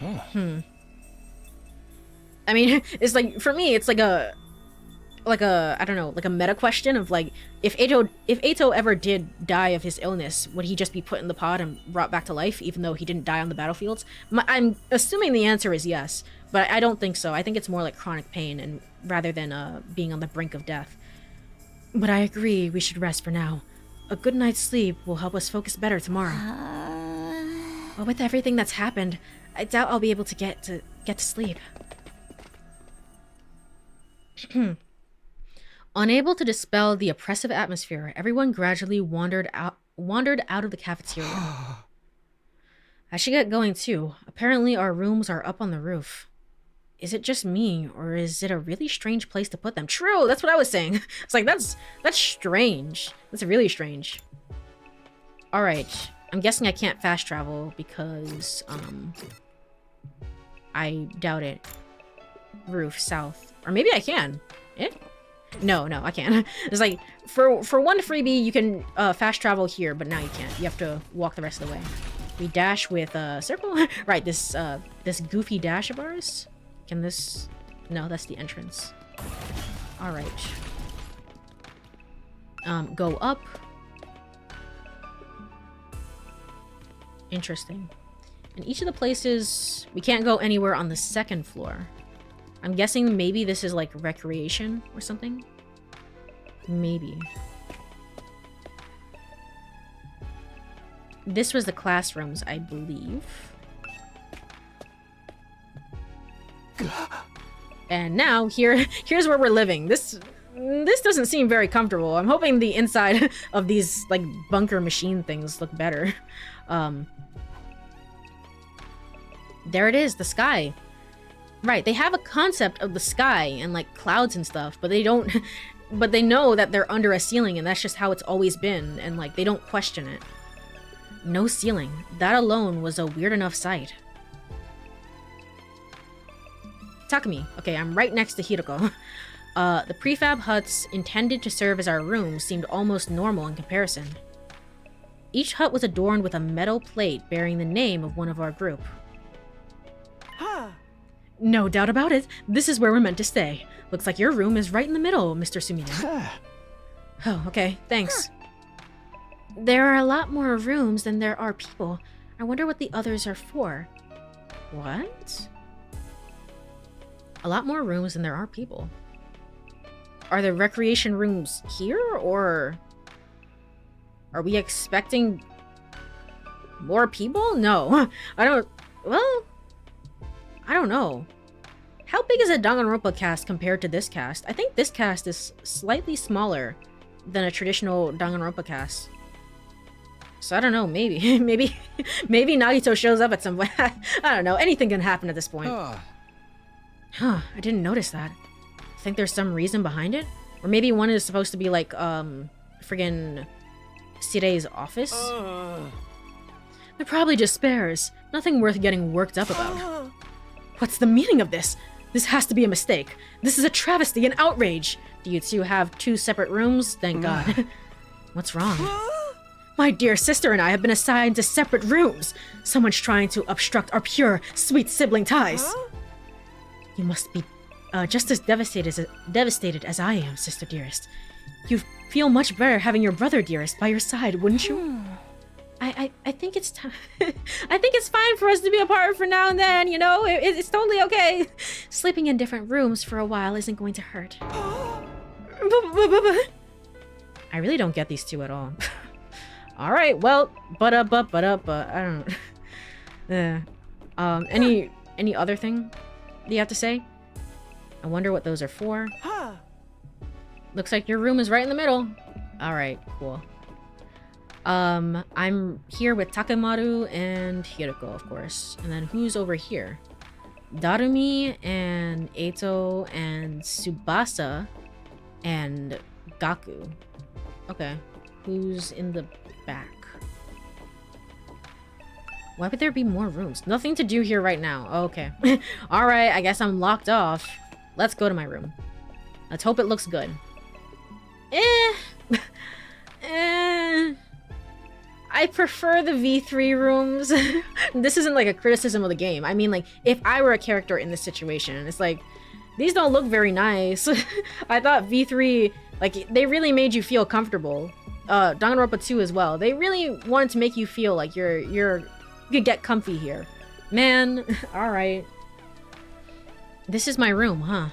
I mean, it's like, for me, it's like a, I don't know, like a meta question of like, if Eito ever did die of his illness, would he just be put in the pod and brought back to life, even though he didn't die on the battlefields? I'm assuming the answer is yes, but I don't think so. I think it's more like chronic pain, and rather than being on the brink of death. But I agree, we should rest for now. A good night's sleep will help us focus better tomorrow. But with everything that's happened, I doubt I'll be able to get to sleep. Unable to dispel the oppressive atmosphere, everyone gradually wandered out of the cafeteria. I should get going too. Apparently our rooms are up on the roof. Is it just me, or is it a really strange place to put them? True, that's what I was saying. It's like, that's strange. That's really strange. Alright, I'm guessing I can't fast travel because, I doubt it. Roof, south. Or maybe I can. Eh? No, I can't. It's like, for one freebie, you can fast travel here, but now you can't. You have to walk the rest of the way. We dash with circle? Right, this goofy dash of ours? Can this... No, that's the entrance. Alright. Go up. Interesting. And each of the places... We can't go anywhere on the second floor. I'm guessing maybe this is like recreation or something? Maybe. This was the classrooms, I believe. And now here's where we're living. This doesn't seem very comfortable. I'm hoping the inside of these like bunker machine things look better. There it is, the sky. Right, they have a concept of the sky and like clouds and stuff, but they don't but they know that they're under a ceiling and that's just how it's always been, and like they don't question it. No ceiling. That alone was a weird enough sight. Takumi. Okay, I'm right next to Hiroko. The prefab huts intended to serve as our rooms seemed almost normal in comparison. Each hut was adorned with a metal plate bearing the name of one of our group. No doubt about it. This is where we're meant to stay. Looks like your room is right in the middle, Mr. Sumino. Oh, okay. Thanks. There are a lot more rooms than there are people. I wonder what the others are for. What? A lot more rooms than there are people. Are the recreation rooms here, or are we expecting more people? No. I don't know. How big is a Danganronpa cast compared to this cast? I think this cast is slightly smaller than a traditional Danganronpa cast. So I don't know, maybe. maybe Nagito shows up at some point. I don't know, anything can happen at this point. Huh, I didn't notice that. Think there's some reason behind it? Or maybe one is supposed to be like, friggin' Sirei's office? They're probably just spares. Nothing worth getting worked up about. What's the meaning of this? This has to be a mistake. This is a travesty, an outrage. Do you two have 2 separate rooms? Thank God. What's wrong? My dear sister and I have been assigned to separate rooms. Someone's trying to obstruct our pure, sweet sibling ties. Huh? You must be just as devastated as I am, sister dearest. You feel much better having your brother dearest by your side, wouldn't you? I think it's time. I think it's fine for us to be apart for now and then, you know? It's totally okay. Sleeping in different rooms for a while isn't going to hurt. I really don't get these two at all. Alright, well, I don't know. Any other thing you have to say? I wonder what those are for. Looks like your room is right in the middle. Alright, cool. I'm here with Takemaru and Hiroko, of course. And then who's over here? Darumi and Eito and Tsubasa and Gaku. Okay. Who's in the back? Why would there be more rooms? Nothing to do here right now. Okay. Alright, I guess I'm locked off. Let's go to my room. Let's hope it looks good. I prefer the V3 rooms. This isn't like a criticism of the game. I mean, like, if I were a character in this situation, it's like, these don't look very nice. I thought V3, like, they really made you feel comfortable. Danganronpa 2 as well. They really wanted to make you feel like you could get comfy here. Man, alright. This is my room, huh?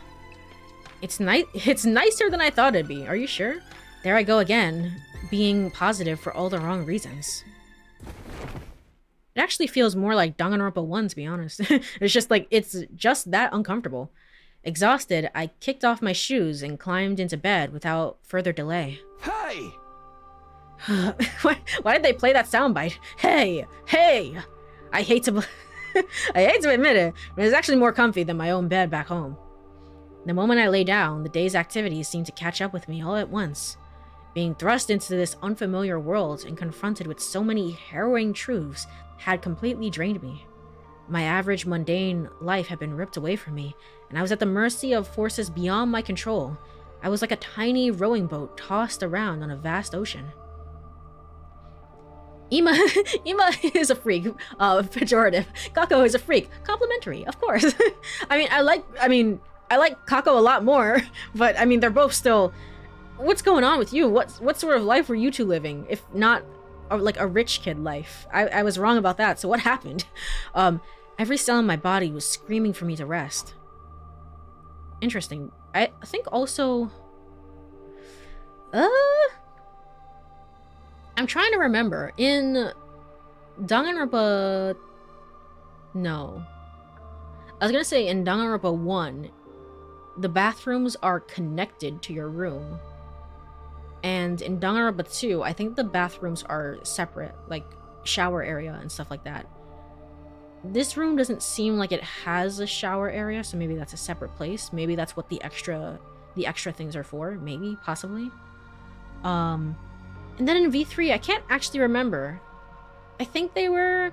It's nicer than I thought it'd be. Are you sure? There I go again, being positive for all the wrong reasons. It actually feels more like Danganronpa 1, to be honest. It's just that uncomfortable. Exhausted, I kicked off my shoes and climbed into bed without further delay. Hey! Why did they play that soundbite? Hey! Hey! I hate to admit it, but it's actually more comfy than my own bed back home. The moment I lay down, the day's activities seemed to catch up with me all at once. Being thrust into this unfamiliar world and confronted with so many harrowing truths had completely drained me. My average mundane life had been ripped away from me, and I was at the mercy of forces beyond my control. I was like a tiny rowing boat tossed around on a vast ocean. Ima is a freak, pejorative. Kako is a freak, complimentary, of course. I like Kako a lot more, but I mean, they're both still... What's going on with you? What sort of life were you two living, if not like a rich kid life? I was wrong about that, so what happened? Every cell in my body was screaming for me to rest. Interesting. I think also... I'm trying to remember. In Danganronpa... No. I was gonna say in Danganronpa 1, the bathrooms are connected to your room. And in Danganronpa 2, I think the bathrooms are separate, like shower area and stuff like that. This room doesn't seem like it has a shower area, so maybe that's a separate place. Maybe that's what the extra things are for. Maybe, possibly. And then in V3, I can't actually remember. I think they were...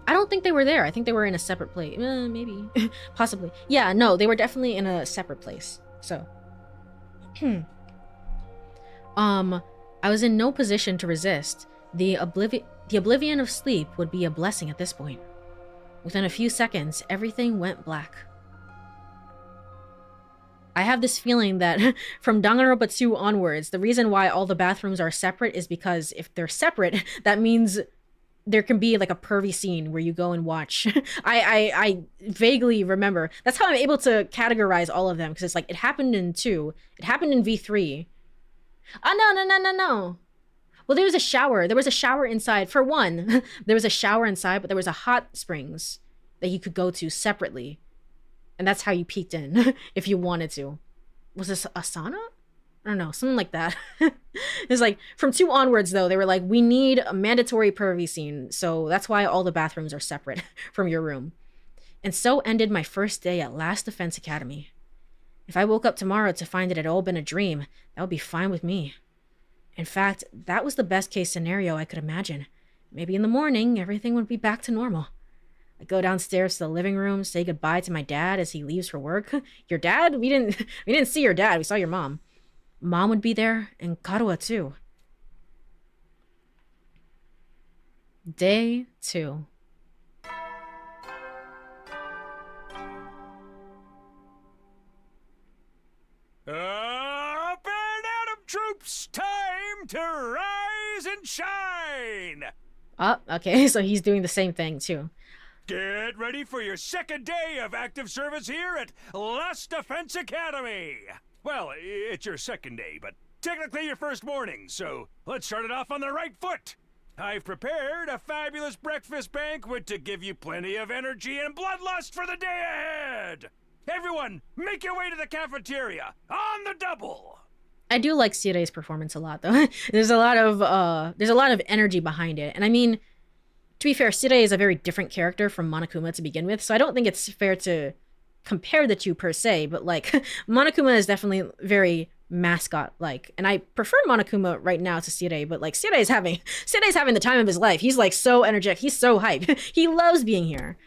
I don't think they were there. I think they were in a separate place. Maybe. Possibly. Yeah, no, they were definitely in a separate place. So... I was in no position to resist. The oblivion of sleep would be a blessing at this point. Within a few seconds, everything went black. I have this feeling that from Danganronpa 2 onwards, the reason why all the bathrooms are separate is because if they're separate, that means there can be like a pervy scene where you go and watch. I vaguely remember. That's how I'm able to categorize all of them, because it's like it happened in 2, it happened in V3. Oh, no. Well, there was a shower. There was a shower inside. For one, there was a shower inside, but there was a hot springs that you could go to separately. And that's how you peeked in if you wanted to. Was this a sauna? I don't know, something like that. It's like from 2 onwards, though, they were like, we need a mandatory pervy scene. So that's why all the bathrooms are separate from your room. And so ended my first day at Last Defense Academy. If I woke up tomorrow to find it had all been a dream, that would be fine with me. In fact, that was the best case scenario I could imagine. Maybe in the morning, everything would be back to normal. I go downstairs to the living room, say goodbye to my dad as he leaves for work. Your dad? We didn't see your dad. We saw your mom. Mom would be there, and Karuha too. Day 2. Up and atom troops, time to rise and shine! Oh, okay, so he's doing the same thing too. Get ready for your second day of active service here at Last Defense Academy! Well, it's your second day, but technically your first morning, so let's start it off on the right foot! I've prepared a fabulous breakfast banquet to give you plenty of energy and bloodlust for the day ahead! Everyone, make your way to the cafeteria, on the double! I do like Sire's performance a lot, though. There's a lot of energy behind it, and I mean, to be fair, Sire is a very different character from Monokuma to begin with, so I don't think it's fair to compare the two per se. But like, Monokuma is definitely very mascot-like, and I prefer Monokuma right now to Sire. But like, Sire's having the time of his life. He's like so energetic. He's so hype. He loves being here.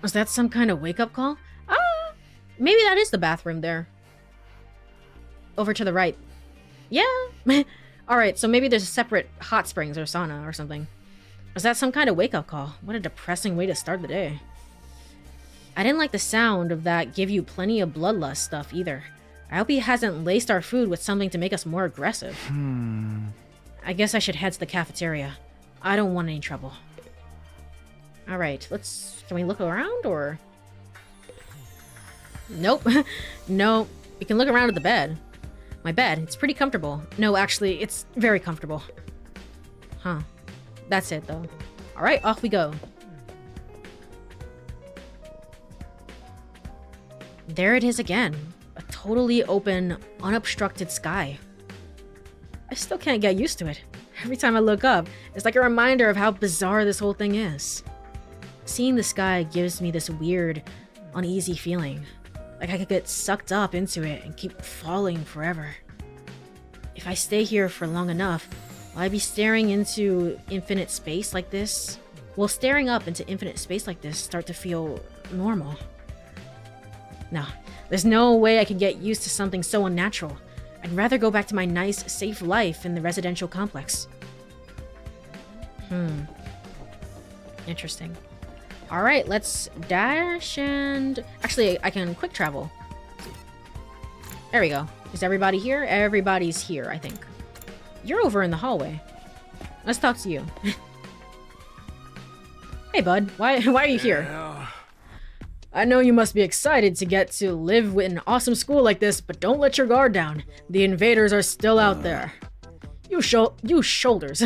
Was that some kind of wake-up call? Maybe that is the bathroom there. Over to the right. Yeah. Alright, so maybe there's a separate hot springs or sauna or something. Was that some kind of wake-up call? What a depressing way to start the day. I didn't like the sound of that give you plenty of bloodlust stuff either. I hope he hasn't laced our food with something to make us more aggressive. I guess I should head to the cafeteria. I don't want any trouble. Alright, can we look around, or? Nope. No, we can look around at the bed. My bed, it's pretty comfortable. No, actually, it's very comfortable. Huh. That's it, though. Alright, off we go. There it is again. A totally open, unobstructed sky. I still can't get used to it. Every time I look up, it's like a reminder of how bizarre this whole thing is. Seeing the sky gives me this weird, uneasy feeling. Like I could get sucked up into it and keep falling forever. If I stay here for long enough, will I be staring into infinite space like this? Will staring up into infinite space like this start to feel normal? No, there's no way I can get used to something so unnatural. I'd rather go back to my nice, safe life in the residential complex. Interesting. Alright, let's dash and... Actually, I can quick travel. There we go. Is everybody here? Everybody's here, I think. You're over in the hallway. Let's talk to you. Hey, bud. Why are you here? I know you must be excited to get to live in an awesome school like this, but don't let your guard down. The invaders are still out there. You soldiers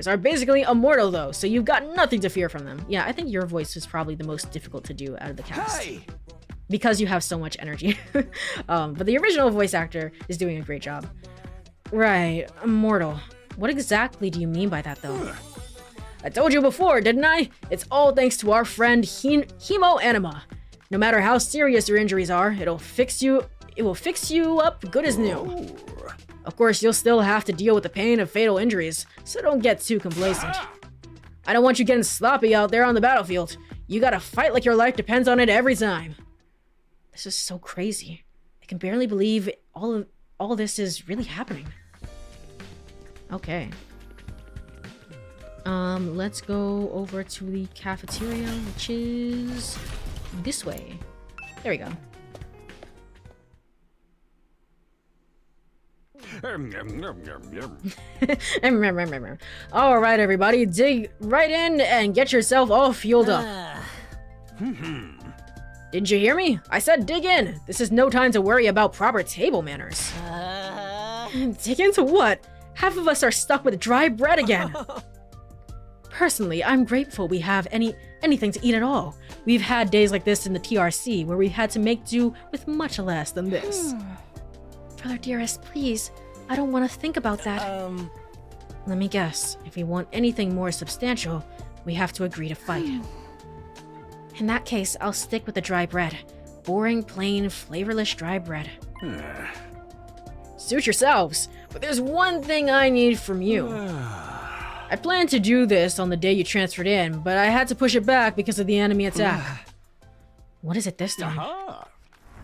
are basically immortal though, so you've got nothing to fear from them. Yeah, I think your voice was probably the most difficult to do out of the cast. Hey! Because you have so much energy. But the original voice actor is doing a great job. Right, immortal. What exactly do you mean by that though? I told you before, didn't I? It's all thanks to our friend Hemo Anima. No matter how serious your injuries are, it will fix you up good as new. Of course, you'll still have to deal with the pain of fatal injuries, so don't get too complacent. I don't want you getting sloppy out there on the battlefield. You gotta fight like your life depends on it every time. This is so crazy. I can barely believe all this is really happening. Okay. Let's go over to the cafeteria, which is this way. There we go. All right, everybody, dig right in and get yourself all fueled up. Didn't you hear me? I said dig in. This is no time to worry about proper table manners. Dig into what? Half of us are stuck with dry bread again. Personally, I'm grateful we have anything to eat at all. We've had days like this in the TRC where we had to make do with much less than this. Brother dearest, please. I don't want to think about that. Let me guess. If we want anything more substantial, we have to agree to fight. In that case, I'll stick with the dry bread. Boring, plain, flavorless dry bread. Suit yourselves, but there's one thing I need from you. I planned to do this on the day you transferred in, but I had to push it back because of the enemy attack. What is it this time?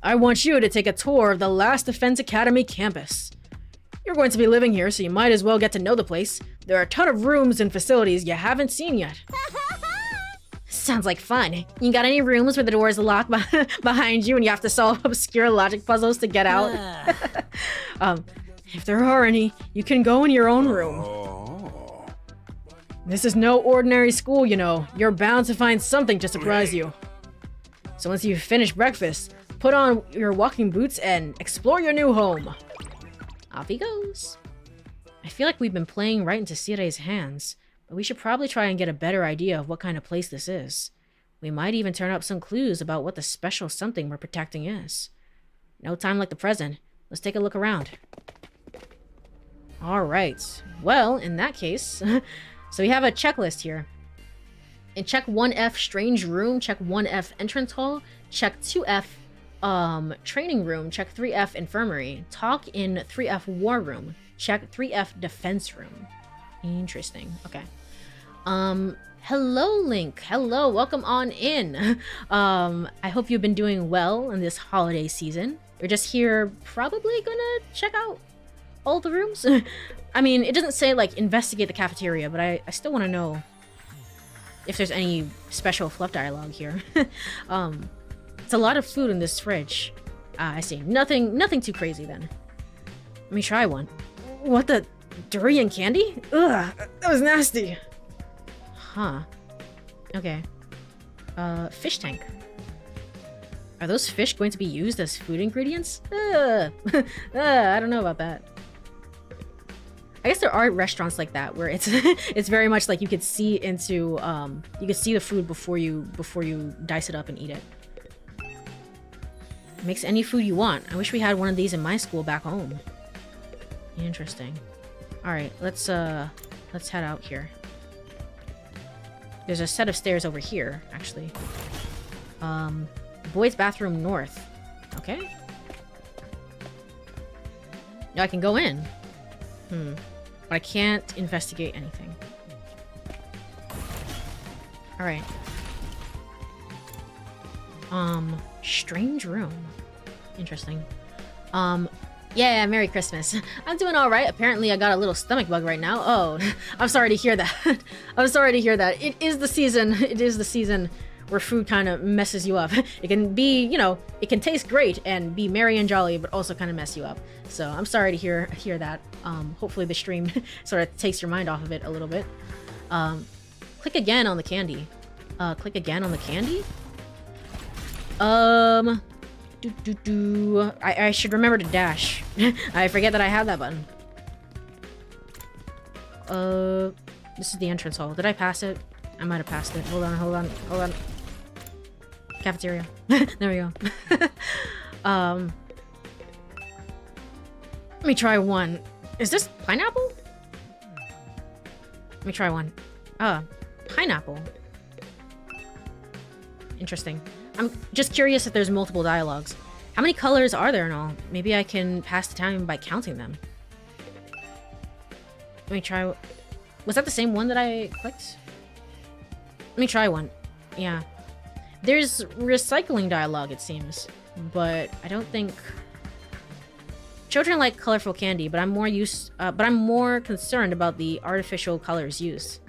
I want you to take a tour of the Last Defense Academy campus. You're going to be living here, so you might as well get to know the place. There are a ton of rooms and facilities you haven't seen yet. Sounds like fun. You got any rooms where the door is locked behind you and you have to solve obscure logic puzzles to get out? If there are any, you can go in your own room. This is no ordinary school, you know. You're bound to find something to surprise you. So once you've finished breakfast, put on your walking boots and explore your new home. Off he goes. I feel like we've been playing right into Sire's hands, but we should probably try and get a better idea of what kind of place this is. We might even turn up some clues about what the special something we're protecting is. No time like the present. Let's take a look around. Alright. Well, in that case, so we have a checklist here. And check 1F Strange Room, check 1F Entrance Hall, check 2F Training Room, check 3F Infirmary, talk in 3F War Room, check 3F Defense Room. Interesting. Okay. Hello, Link. Hello, welcome on in. I hope you've been doing well in this holiday season. You're just here probably gonna check out all the rooms. I mean, it doesn't say, like, investigate the cafeteria, but I still want to know if there's any special fluff dialogue here. It's a lot of food in this fridge. I see. Nothing too crazy, then. Let me try one. What the? Durian candy? Ugh, that was nasty. Huh. Okay. Fish tank. Are those fish going to be used as food ingredients? I don't know about that. I guess there are restaurants like that where it's it's very much like you could see into you could see the food before you dice it up and eat it. Makes any food you want. I wish we had one of these in my school back home. Interesting. All right, let's head out here. There's a set of stairs over here, actually. Boys' bathroom north. Okay. No, I can go in. But I can't investigate anything. Alright. Strange room. Interesting. Yeah, Merry Christmas. I'm doing alright. Apparently I got a little stomach bug right now. Oh, I'm sorry to hear that. I'm sorry to hear that. It is the season. It is the season where food kind of messes you up. It can be, you know, it can taste great and be merry and jolly, but also kind of mess you up. So I'm sorry to hear that. Hopefully the stream sort of takes your mind off of it a little bit. Click again on the candy. Click again on the candy? I should remember to dash. I forget that I have that button. This is the entrance hall. Did I pass it? I might have passed it. Hold on. Cafeteria. There we go. Let me try one. Is this pineapple? Let me try one. Pineapple. Interesting. I'm just curious if there's multiple dialogues. How many colors are there in all? Maybe I can pass the time by counting them. Let me try... Was that the same one that I clicked? Let me try one. Yeah. There's recycling dialogue, it seems. But I don't think... Children like colorful candy, but I'm more concerned about the artificial colors used.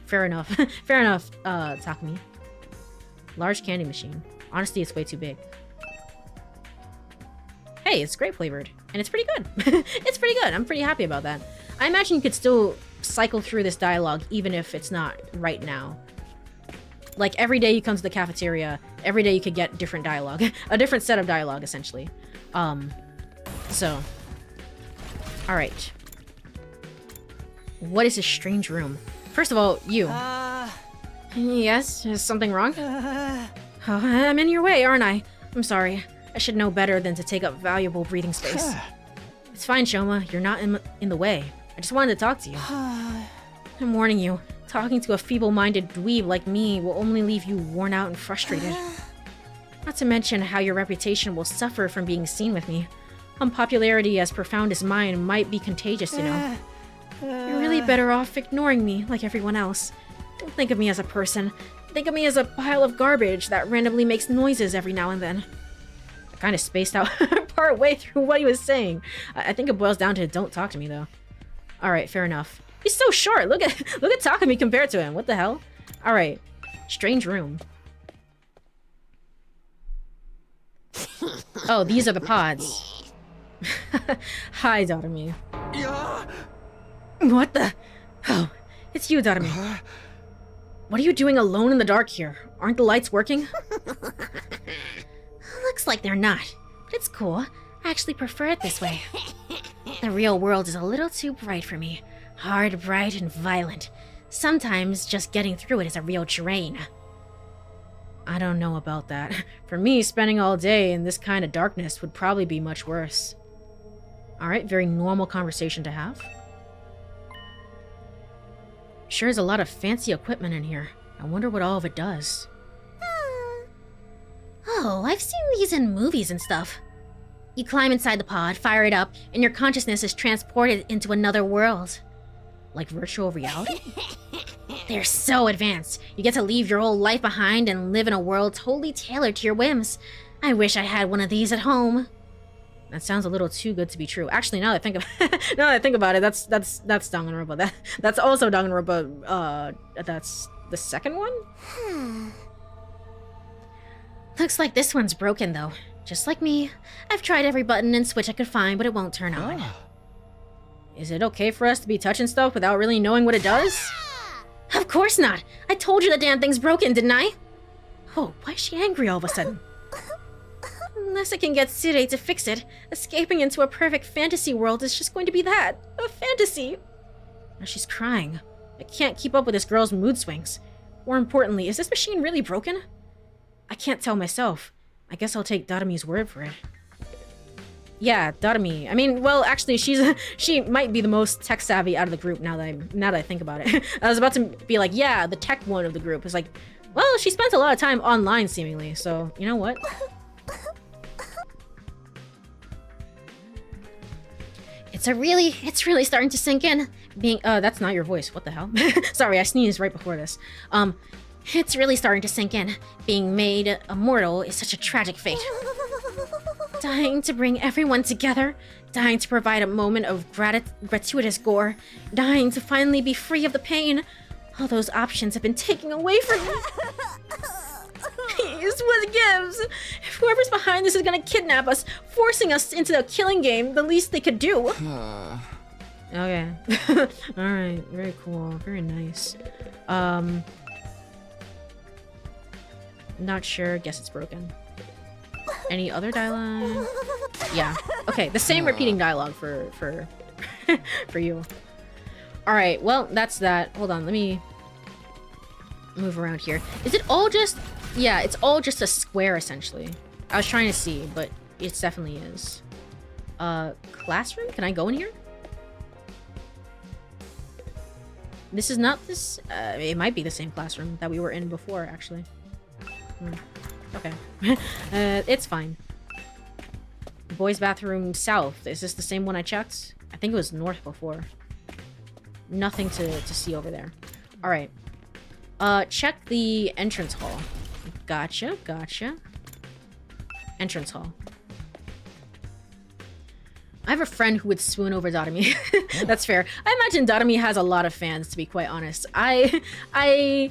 Fair enough. Fair enough, Takumi. Large candy machine. Honestly, it's way too big. Hey, it's grape flavored. And it's pretty good. It's pretty good. I'm pretty happy about that. I imagine you could still cycle through this dialogue even if it's not right now. Like, every day you come to the cafeteria, every day you could get different dialogue. A different set of dialogue, essentially. So. Alright. What is this strange room? First of all, you. Yes? Is something wrong? Oh, I'm in your way, aren't I? I'm sorry. I should know better than to take up valuable breathing space. It's fine, Shoma. You're not in the way. I just wanted to talk to you. I'm warning you. Talking to a feeble-minded dweeb like me will only leave you worn out and frustrated. Not to mention how your reputation will suffer from being seen with me. Unpopularity as profound as mine might be contagious, you know. You're really better off ignoring me like everyone else. Don't think of me as a person. Think of me as a pile of garbage that randomly makes noises every now and then. I kind of spaced out part way through what he was saying. I think it boils down to don't talk to me though. All right, fair enough. He's so short. Look at Takumi compared to him. What the hell? All right, strange room. Oh, these are the pods. Hi, Datami. Yeah. What the? Oh, it's you, Datami. What are you doing alone in the dark here? Aren't the lights working? Looks like they're not, but it's cool. I actually prefer it this way. The real world is a little too bright for me. Hard, bright, and violent. Sometimes just getting through it is a real drain. I don't know about that. For me, spending all day in this kind of darkness would probably be much worse. Alright, very normal conversation to have. Sure is a lot of fancy equipment in here. I wonder what all of it does. Oh, I've seen these in movies and stuff. You climb inside the pod, fire it up, and your consciousness is transported into another world. Like virtual reality? They're so advanced. You get to leave your old life behind and live in a world totally tailored to your whims. I wish I had one of these at home. That sounds a little too good to be true. Actually, now that I think about it, that's Danganronpa. That's also Danganronpa. That's the second one? Looks like this one's broken though. Just like me. I've tried every button and switch I could find, but it won't turn on. Is it okay for us to be touching stuff without really knowing what it does? Of course not. I told you the damn thing's broken, didn't I? Oh, why is she angry all of a sudden? Unless I can get Sire to fix it, escaping into a perfect fantasy world is just going to be that. A fantasy. Now she's crying. I can't keep up with this girl's mood swings. More importantly, is this machine really broken? I can't tell myself. I guess I'll take Datami's word for it. Yeah, Datami. I mean, well, actually, she might be the most tech savvy out of the group now that I think about it. I was about to be like, yeah, the tech one of the group is like, well, she spends a lot of time online seemingly, so you know what? It's really starting to sink in. That's not your voice. What the hell? Sorry, I sneezed right before this. It's really starting to sink in. Being made immortal is such a tragic fate. Dying to bring everyone together, dying to provide a moment of gratuitous gore, dying to finally be free of the pain. All those options have been taken away from me. Please, what gives? If whoever's behind this is gonna kidnap us, forcing us into a killing game, the least they could do. Okay. Alright, very cool. Very nice. Not sure. Guess it's broken. Any other dialogue? Yeah. Okay, the same repeating dialogue for for you. Alright, well, that's that. Hold on, let me move around here. Is it all just... Yeah, it's all just a square, essentially. I was trying to see, but it definitely is. Classroom? Can I go in here? This is not this... it might be the same classroom that we were in before, actually. Okay. It's fine. Boys' bathroom south. Is this the same one I checked? I think it was north before. Nothing to see over there. Alright. Check the entrance hall. Gotcha, gotcha. Entrance hall. I have a friend who would swoon over Datami. That's fair. I imagine Datami has a lot of fans, to be quite honest. I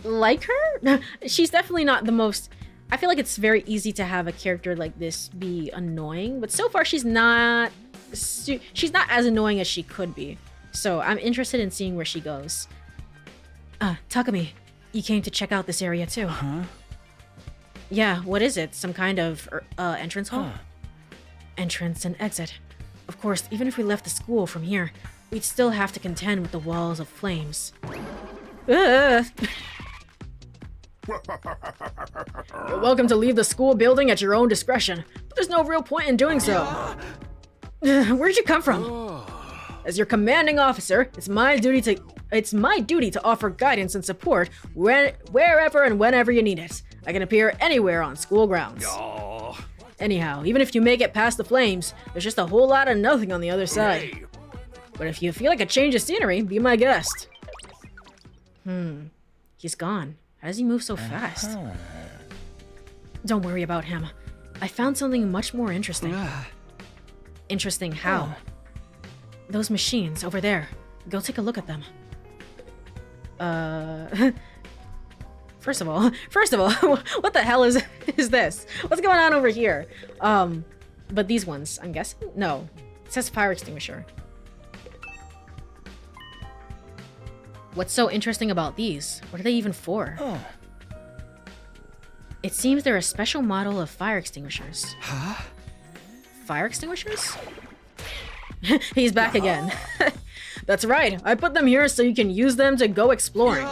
like her. She's definitely not the most... I feel like it's very easy to have a character like this be annoying, but so far she's not as annoying as she could be. So I'm interested in seeing where she goes. Takumi, you came to check out this area too. Yeah, what is it? Some kind of entrance hall? Entrance and exit. Of course, even if we left the school from here, we'd still have to contend with the walls of flames. You're welcome to leave the school building at your own discretion, but there's no real point in doing so. Where'd you come from? As your commanding officer, it's my duty to offer guidance and support wherever and whenever you need it. I can appear anywhere on school grounds. Anyhow, even if you make it past the flames, there's just a whole lot of nothing on the other side. But if you feel like a change of scenery, be my guest. He's gone. How does he move so fast? Don't worry about him. I found something much more interesting. Interesting how? Those machines over there. Go take a look at them. First of all, what the hell is this? What's going on over here? But these ones, I'm guessing? No. It says fire extinguisher. What's so interesting about these? What are they even for? It seems they're a special model of fire extinguishers. Huh? Fire extinguishers? He's back again. That's right. I put them here so you can use them to go exploring.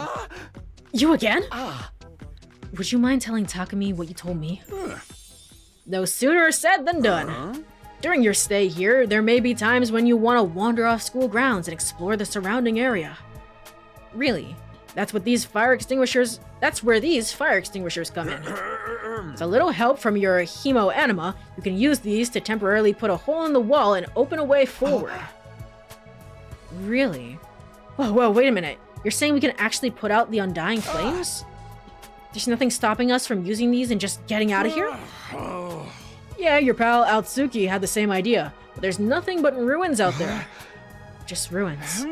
You again? Would you mind telling Takumi what you told me? No sooner said than done. During your stay here, there may be times when you want to wander off school grounds and explore the surrounding area. Really? That's where these fire extinguishers come in. With a little help from your hemo anima, you can use these to temporarily put a hole in the wall and open a way forward. Really? Whoa, wait a minute. You're saying we can actually put out the undying flames? There's nothing stopping us from using these and just getting out of here? Yeah, your pal Altsuki had the same idea, but there's nothing but ruins out there. Just ruins.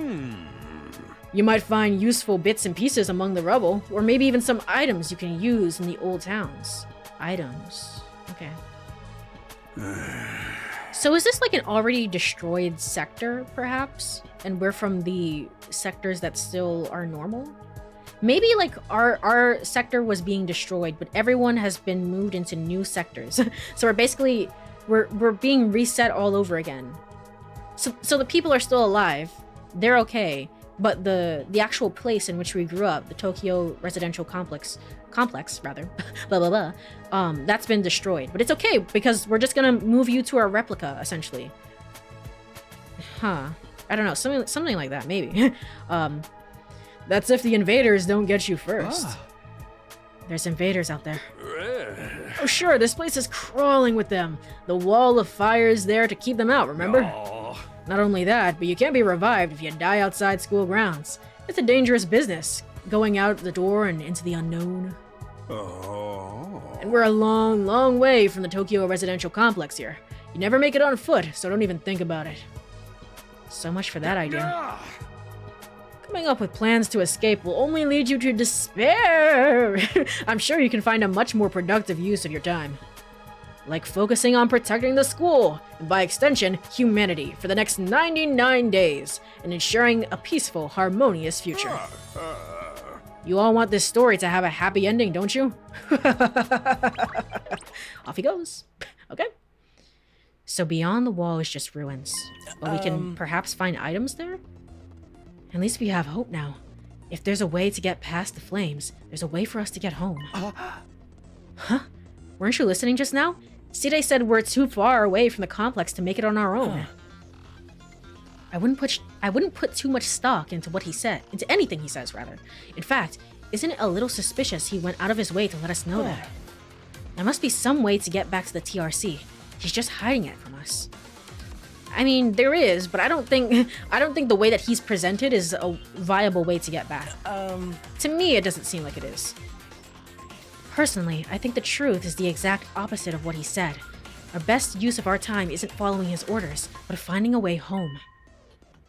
You might find useful bits and pieces among the rubble, or maybe even some items you can use in the old towns. Items. Okay. So is this like an already destroyed sector, perhaps? And we're from the sectors that still are normal? Maybe like our sector was being destroyed, but everyone has been moved into new sectors. So we're basically, we're being reset all over again. So the people are still alive. They're okay. But the actual place in which we grew up, the Tokyo residential complex rather, blah blah blah, that's been destroyed. But it's okay because we're just gonna move you to our replica essentially. Huh? I don't know, something like that maybe. That's if the invaders don't get you first. There's invaders out there. Oh sure, this place is crawling with them. The wall of fire is there to keep them out. Remember? Not only that, but you can't be revived if you die outside school grounds. It's a dangerous business, going out the door and into the unknown. And we're a long, long way from the Tokyo residential complex here. You never make it on foot, so don't even think about it. So much for that idea. Coming up with plans to escape will only lead you to despair. I'm sure you can find a much more productive use of your time. Like focusing on protecting the school, and by extension, humanity, for the next 99 days, and ensuring a peaceful, harmonious future. You all want this story to have a happy ending, don't you? Off he goes. Okay. So beyond the wall is just ruins, but we can perhaps find items there? At least we have hope now. If there's a way to get past the flames, there's a way for us to get home. Huh? Weren't you listening just now? Side said we're too far away from the complex to make it on our own. I wouldn't put too much stock into what he said, into anything he says, rather. In fact, isn't it a little suspicious he went out of his way to let us know that? There must be some way to get back to the TRC. He's just hiding it from us. I mean, there is, but I don't think the way that he's presented is a viable way to get back. To me, it doesn't seem like it is. Personally, I think the truth is the exact opposite of what he said. Our best use of our time isn't following his orders, but finding a way home.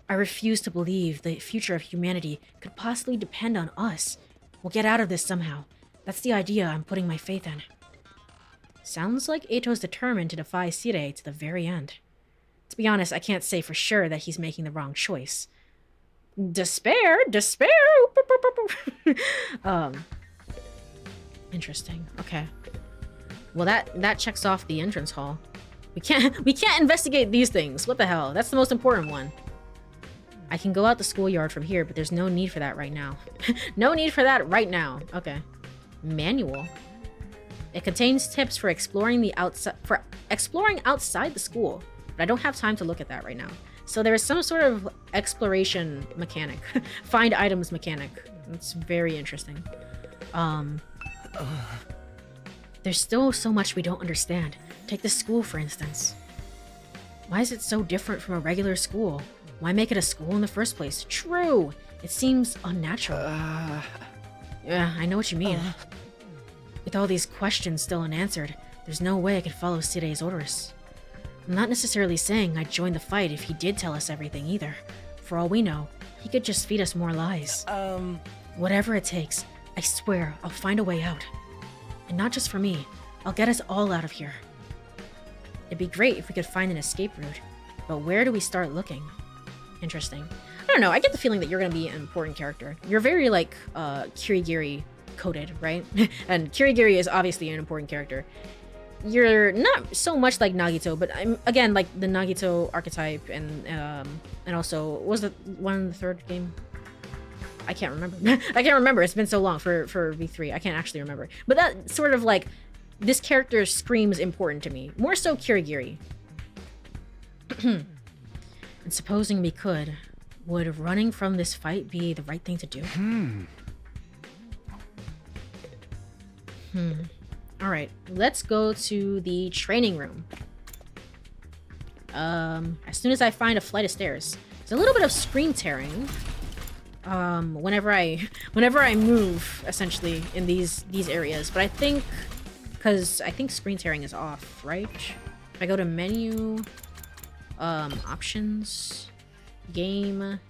I refuse to believe the future of humanity could possibly depend on us. We'll get out of this somehow. That's the idea I'm putting my faith in. Sounds like Eito's determined to defy Sire to the very end. To be honest, I can't say for sure that he's making the wrong choice. Despair! Interesting. Okay. Well, that checks off the entrance hall. We can't investigate these things. What the hell? That's the most important one. I can go out the schoolyard from here, but there's no need for that right now. No need for that right now. Okay. Manual. It contains tips for exploring outside the school, but I don't have time to look at that right now. So there is some sort of exploration mechanic, find items mechanic. It's very interesting. There's still so much we don't understand. Take the school, for instance. Why is it so different from a regular school? Why make it a school in the first place? True! It seems unnatural. Yeah, I know what you mean. With all these questions still unanswered, There's no way I could follow Sire's orders. I'm not necessarily saying I'd join the fight if he did tell us everything either. For all we know, he could just feed us more lies. Whatever it takes, I swear I'll find a way out. And not just for me, I'll get us all out of here. It'd be great if we could find an escape route, but where do we start looking? Interesting. I don't know, I get the feeling that you're gonna be an important character. You're very, like, Kirigiri coded, right? And Kirigiri is obviously an important character. You're not so much like Nagito, but I'm, again, like the Nagito archetype, and also, what was the one in the third game? I can't remember. I can't remember, it's been so long for V3, I can't actually remember. But that sort of like, this character screams important to me. More so Kirigiri. And supposing we could, would running from this fight be the right thing to do? Alright, let's go to the training room. As soon as I find a flight of stairs. There's a little bit of screen tearing. Whenever I move, essentially, in these areas. But I think, because I think screen tearing is off, right? If I go to menu, options, game,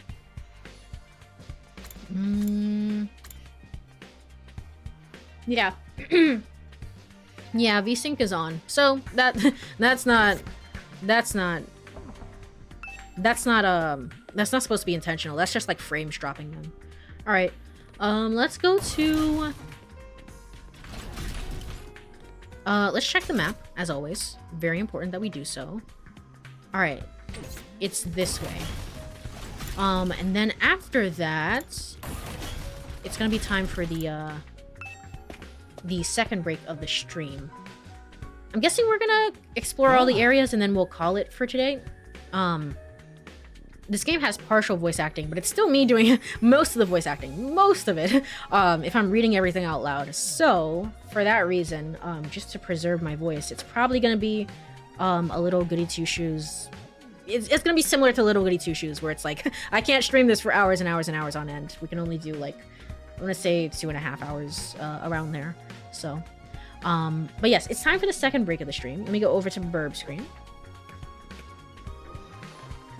yeah. Yeah, VSync is on. So that's not supposed to be intentional. That's just like frames dropping them. All right. Let's go to let's check the map as always. Very important that we do so. All right. It's this way. And then after that, it's going to be time for the second break of the stream. I'm guessing we're gonna explore all the areas and then we'll call it for today. This game has partial voice acting, but it's still me doing most of the voice acting. Most of it, if I'm reading everything out loud. So, for that reason, just to preserve my voice, it's probably gonna be a Little Goody Two Shoes. It's gonna be similar to Little Goody Two Shoes, where it's like, I can't stream this for hours and hours and hours on end. We can only do like, I'm gonna say 2.5 hours around there. So, but yes, it's time for the second break of the stream. Let me go over to Burb screen.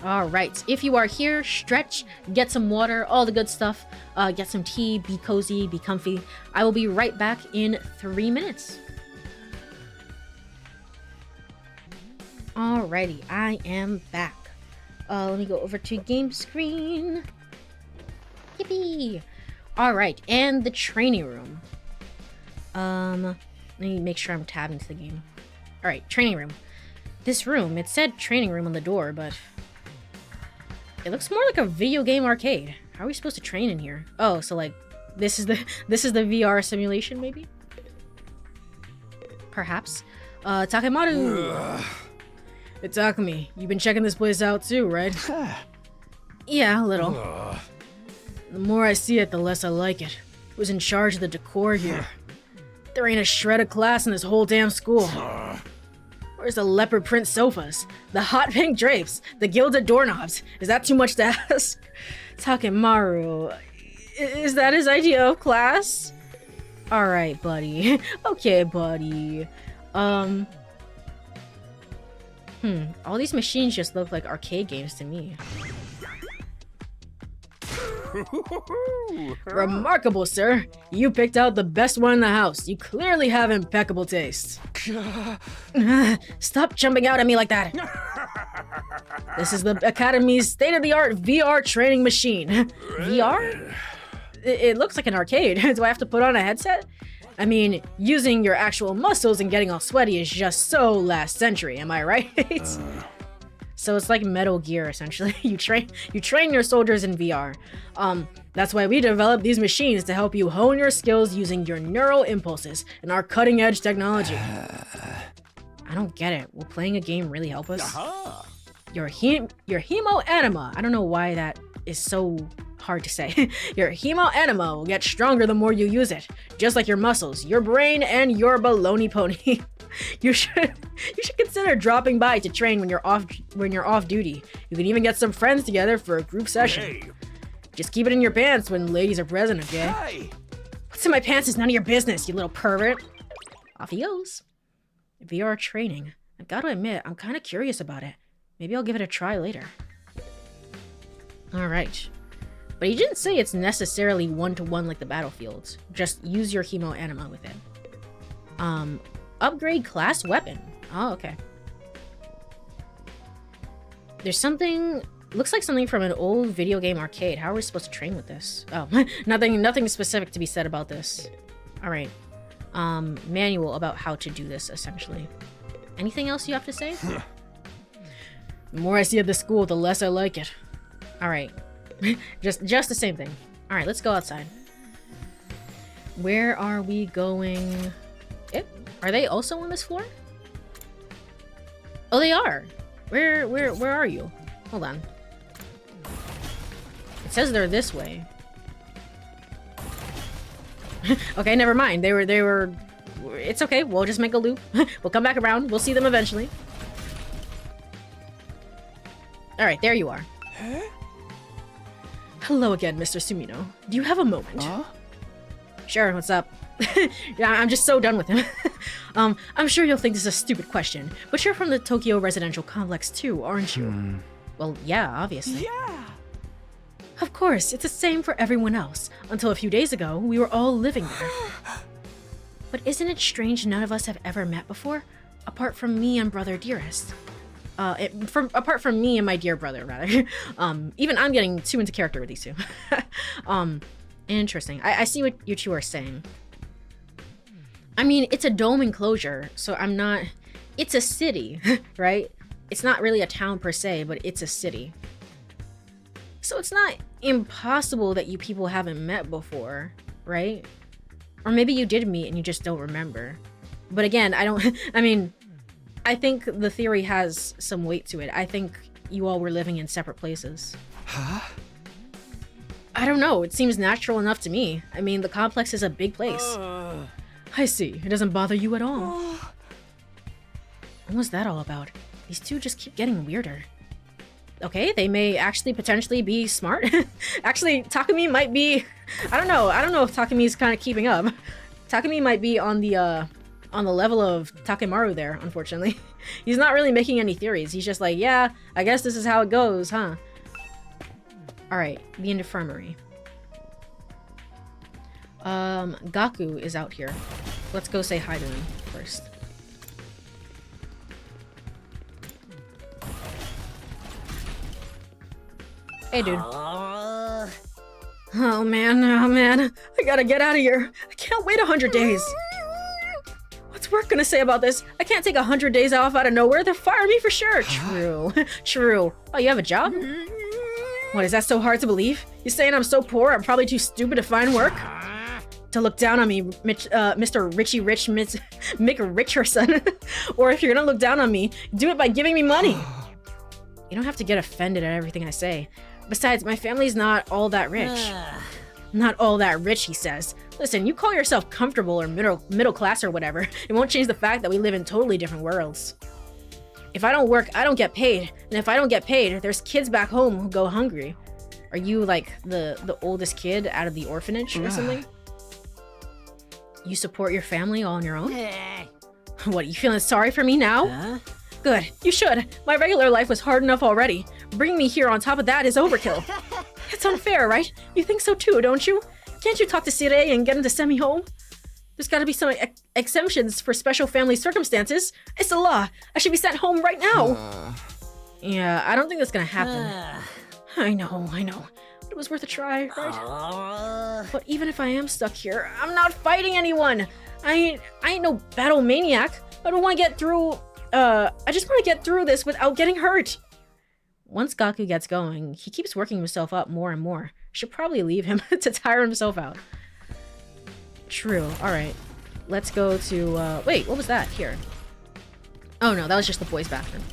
All right, if you are here, stretch, get some water, all the good stuff. Get some tea, be cozy, be comfy. I will be right back in 3 minutes. Alrighty, I am back. Let me go over to game screen. Yippee! Alright, and the training room. Let me make sure I'm tabbed into the game. Alright, training room. This room, it said training room on the door, but it looks more like a video game arcade. How are we supposed to train in here? Oh, so like, this is the VR simulation, maybe? Perhaps. Takemaru! It's Takumi. You've been checking this place out too, right? Yeah, a little. The more I see it, the less I like it. Who's in charge of the decor here? There ain't a shred of class in this whole damn school. Where's the leopard print sofas? The hot pink drapes? The gilded doorknobs? Is that too much to ask? Takemaru, is that his idea of class? Alright, buddy. Okay, buddy. All these machines just look like arcade games to me. Remarkable, sir. You picked out the best one in the house. You clearly have impeccable taste. Stop jumping out at me like that. This is the Academy's state-of-the-art VR training machine. VR? It looks like an arcade. Do I have to put on a headset? I mean, using your actual muscles and getting all sweaty is just so last century, am I right? So it's like Metal Gear, essentially. You train your soldiers in VR. That's why we developed these machines to help you hone your skills using your neural impulses and our cutting-edge technology. I don't get it. Will playing a game really help us? Your hemoanima. I don't know why that is so hard to say. Your hemoanima will get stronger the more you use it, just like your muscles, your brain, and your baloney pony. You should consider dropping by to train when you're off duty. You can even get some friends together for a group session. Hey. Just keep it in your pants when ladies are present, okay? Hey. What's in my pants is none of your business, you little pervert. Off he goes. VR training. I've got to admit, I'm kind of curious about it. Maybe I'll give it a try later. Alright. But he didn't say it's necessarily one-to-one like the battlefields. Just use your hemo anima with it. Upgrade class weapon. Oh, okay. There's something... Looks like something from an old video game arcade. How are we supposed to train with this? Oh, nothing specific to be said about this. Alright. Manual about how to do this, essentially. Anything else you have to say? The more I see at the school, the less I like it. Alright. just the same thing. Alright, let's go outside. Where are we going? Are they also on this floor? Oh, they are. Where are you? Hold on. It says they're this way. Okay, never mind. They were... It's okay. We'll just make a loop. We'll come back around. We'll see them eventually. Alright, there you are. Huh? Hello again, Mr. Sumino. Do you have a moment? Sure, what's up? Yeah, I'm just so done with him. I'm sure you'll think this is a stupid question, but you're from the Tokyo residential complex too, aren't you? Well, yeah, obviously. Yeah! Of course, it's the same for everyone else. Until a few days ago, we were all living there. But isn't it strange none of us have ever met before? Apart from me and brother dearest. Apart from me and my dear brother, rather. Even I'm getting too into character with these two. Interesting. I see what you two are saying. I mean, it's a dome enclosure, so I'm not... It's a city, right? It's not really a town per se, but it's a city. So it's not impossible that you people haven't met before, right? Or maybe you did meet and you just don't remember. But again, I mean, I think the theory has some weight to it. I think you all were living in separate places. Huh? I don't know. It seems natural enough to me. I mean, the complex is a big place. I see. It doesn't bother you at all. What was that all about? These two just keep getting weirder. Okay, they may actually potentially be smart. Actually, Takumi might be... I don't know if Takumi's kind of keeping up. Takumi might be on the level of Takemaru there, unfortunately. He's not really making any theories. He's just like, yeah, I guess this is how it goes, huh? Alright, the infirmary. Gaku is out here. Let's go say hi to him first. Hey, dude. Oh man, I gotta get out of here. I can't wait 100 days. What's work gonna say about this? I can't take 100 days off out of nowhere. They'll fire me for sure. True. True. Oh, you have a job? What, is that so hard to believe? You saying I'm so poor I'm probably too stupid to find work? To look down on me, Mr. Richie Rich Mick Richardson. Or if you're gonna look down on me, do it by giving me money. You don't have to get offended at everything I say. Besides, my family's not all that rich. Not all that rich, he says. Listen, you call yourself comfortable or middle class or whatever. It won't change the fact that we live in totally different worlds. If I don't work, I don't get paid. And if I don't get paid, there's kids back home who go hungry. Are you like the oldest kid out of the orphanage or something? You support your family all on your own? What, you feeling sorry for me now? Good, you should. My regular life was hard enough already. Bringing me here on top of that is overkill. It's unfair, right? You think so too, don't you? Can't you talk to Sire and get him to send me home? There's gotta be some exemptions for special family circumstances. It's the law. I should be sent home right now. Yeah, I don't think that's gonna happen. I know. But it was worth a try, right? But even if I am stuck here, I'm not fighting anyone. I ain't no battle maniac. I don't want to get through... I just want to get through this without getting hurt. Once Gaku gets going, he keeps working himself up more and more. Should probably leave him to tire himself out. True. Alright. Let's go to, wait, what was that? Here. Oh no, that was just the boys' bathroom.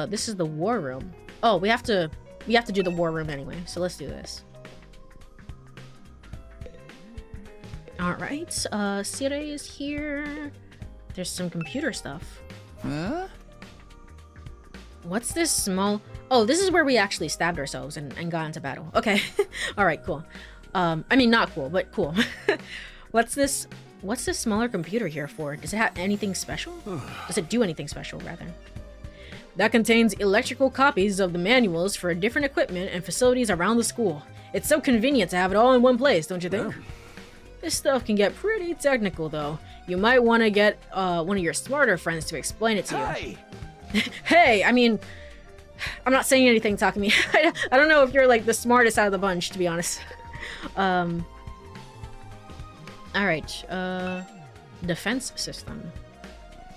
This is the war room. Oh, we have to do the war room anyway, so let's do this. Alright, Sire is here. There's some computer stuff. Huh? What's this small... Oh, this is where we actually stabbed ourselves and got into battle. Okay. Alright, cool. I mean, not cool, but cool. What's this What's this smaller computer here for? Does it have anything special? Does it do anything special, rather? That contains electrical copies of the manuals for different equipment and facilities around the school. It's so convenient to have it all in one place, don't you think? Yeah. This stuff can get pretty technical, though. You might want to get one of your smarter friends to explain it to you. Hey, I mean, I'm not saying anything, Takumi. I don't know if you're like the smartest out of the bunch, to be honest. Alright, defense system.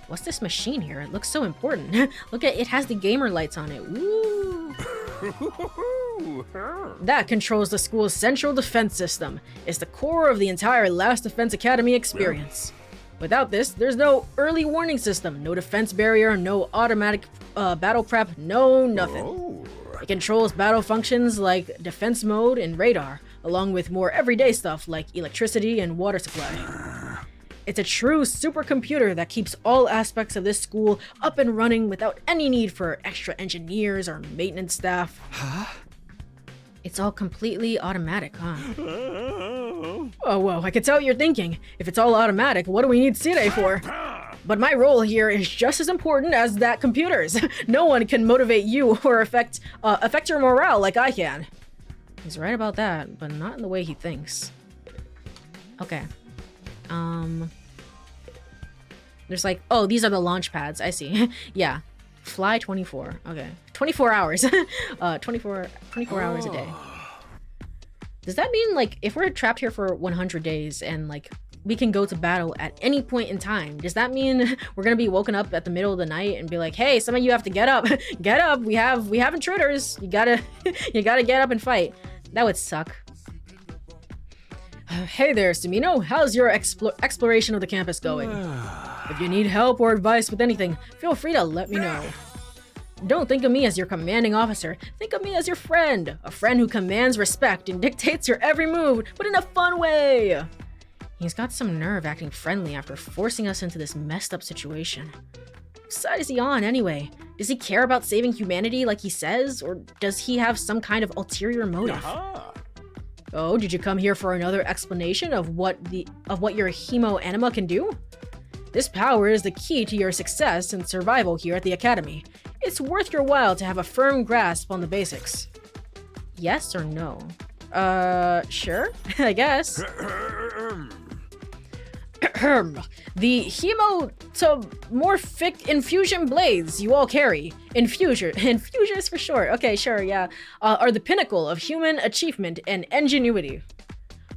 What's this machine here? It looks so important. Look at it, has the gamer lights on it. Woo! That controls the school's central defense system. It's the core of the entire Last Defense Academy experience. Without this, there's no early warning system, no defense barrier, no automatic battle prep, no nothing. It controls battle functions like defense mode and radar, along with more everyday stuff like electricity and water supply. It's a true supercomputer that keeps all aspects of this school up and running without any need for extra engineers or maintenance staff. Huh? It's all completely automatic, huh? Oh, whoa, I can tell what you're thinking. If it's all automatic, what do we need Sirei for? But my role here is just as important as that computer's. No one can motivate you or affect your morale like I can. He's right about that, but not in the way he thinks. Okay. There's like, oh, these are the launch pads. I see. Yeah. Fly 24. Okay. 24 hours. 24 hours a day. Does that mean, like, if we're trapped here for 100 days and, like, we can go to battle at any point in time, does that mean we're gonna be woken up at the middle of the night and be like, hey, some of you have to get up. Get up. We have intruders. You gotta get up and fight. That would suck. Hey there, Sumino. How's your exploration of the campus going? If you need help or advice with anything, feel free to let me know. Don't think of me as your commanding officer. Think of me as your friend. A friend who commands respect and dictates your every move, but in a fun way. He's got some nerve acting friendly after forcing us into this messed up situation. Whose side is he on anyway? Does he care about saving humanity like he says? Or does he have some kind of ulterior motive? Oh, did you come here for another explanation of what your hemo anima can do? This power is the key to your success and survival here at the Academy. It's worth your while to have a firm grasp on the basics. Yes or no? Sure, I guess. The hemomorphic infusion blades you all carry, infusers for short, okay, sure, yeah, are the pinnacle of human achievement and ingenuity.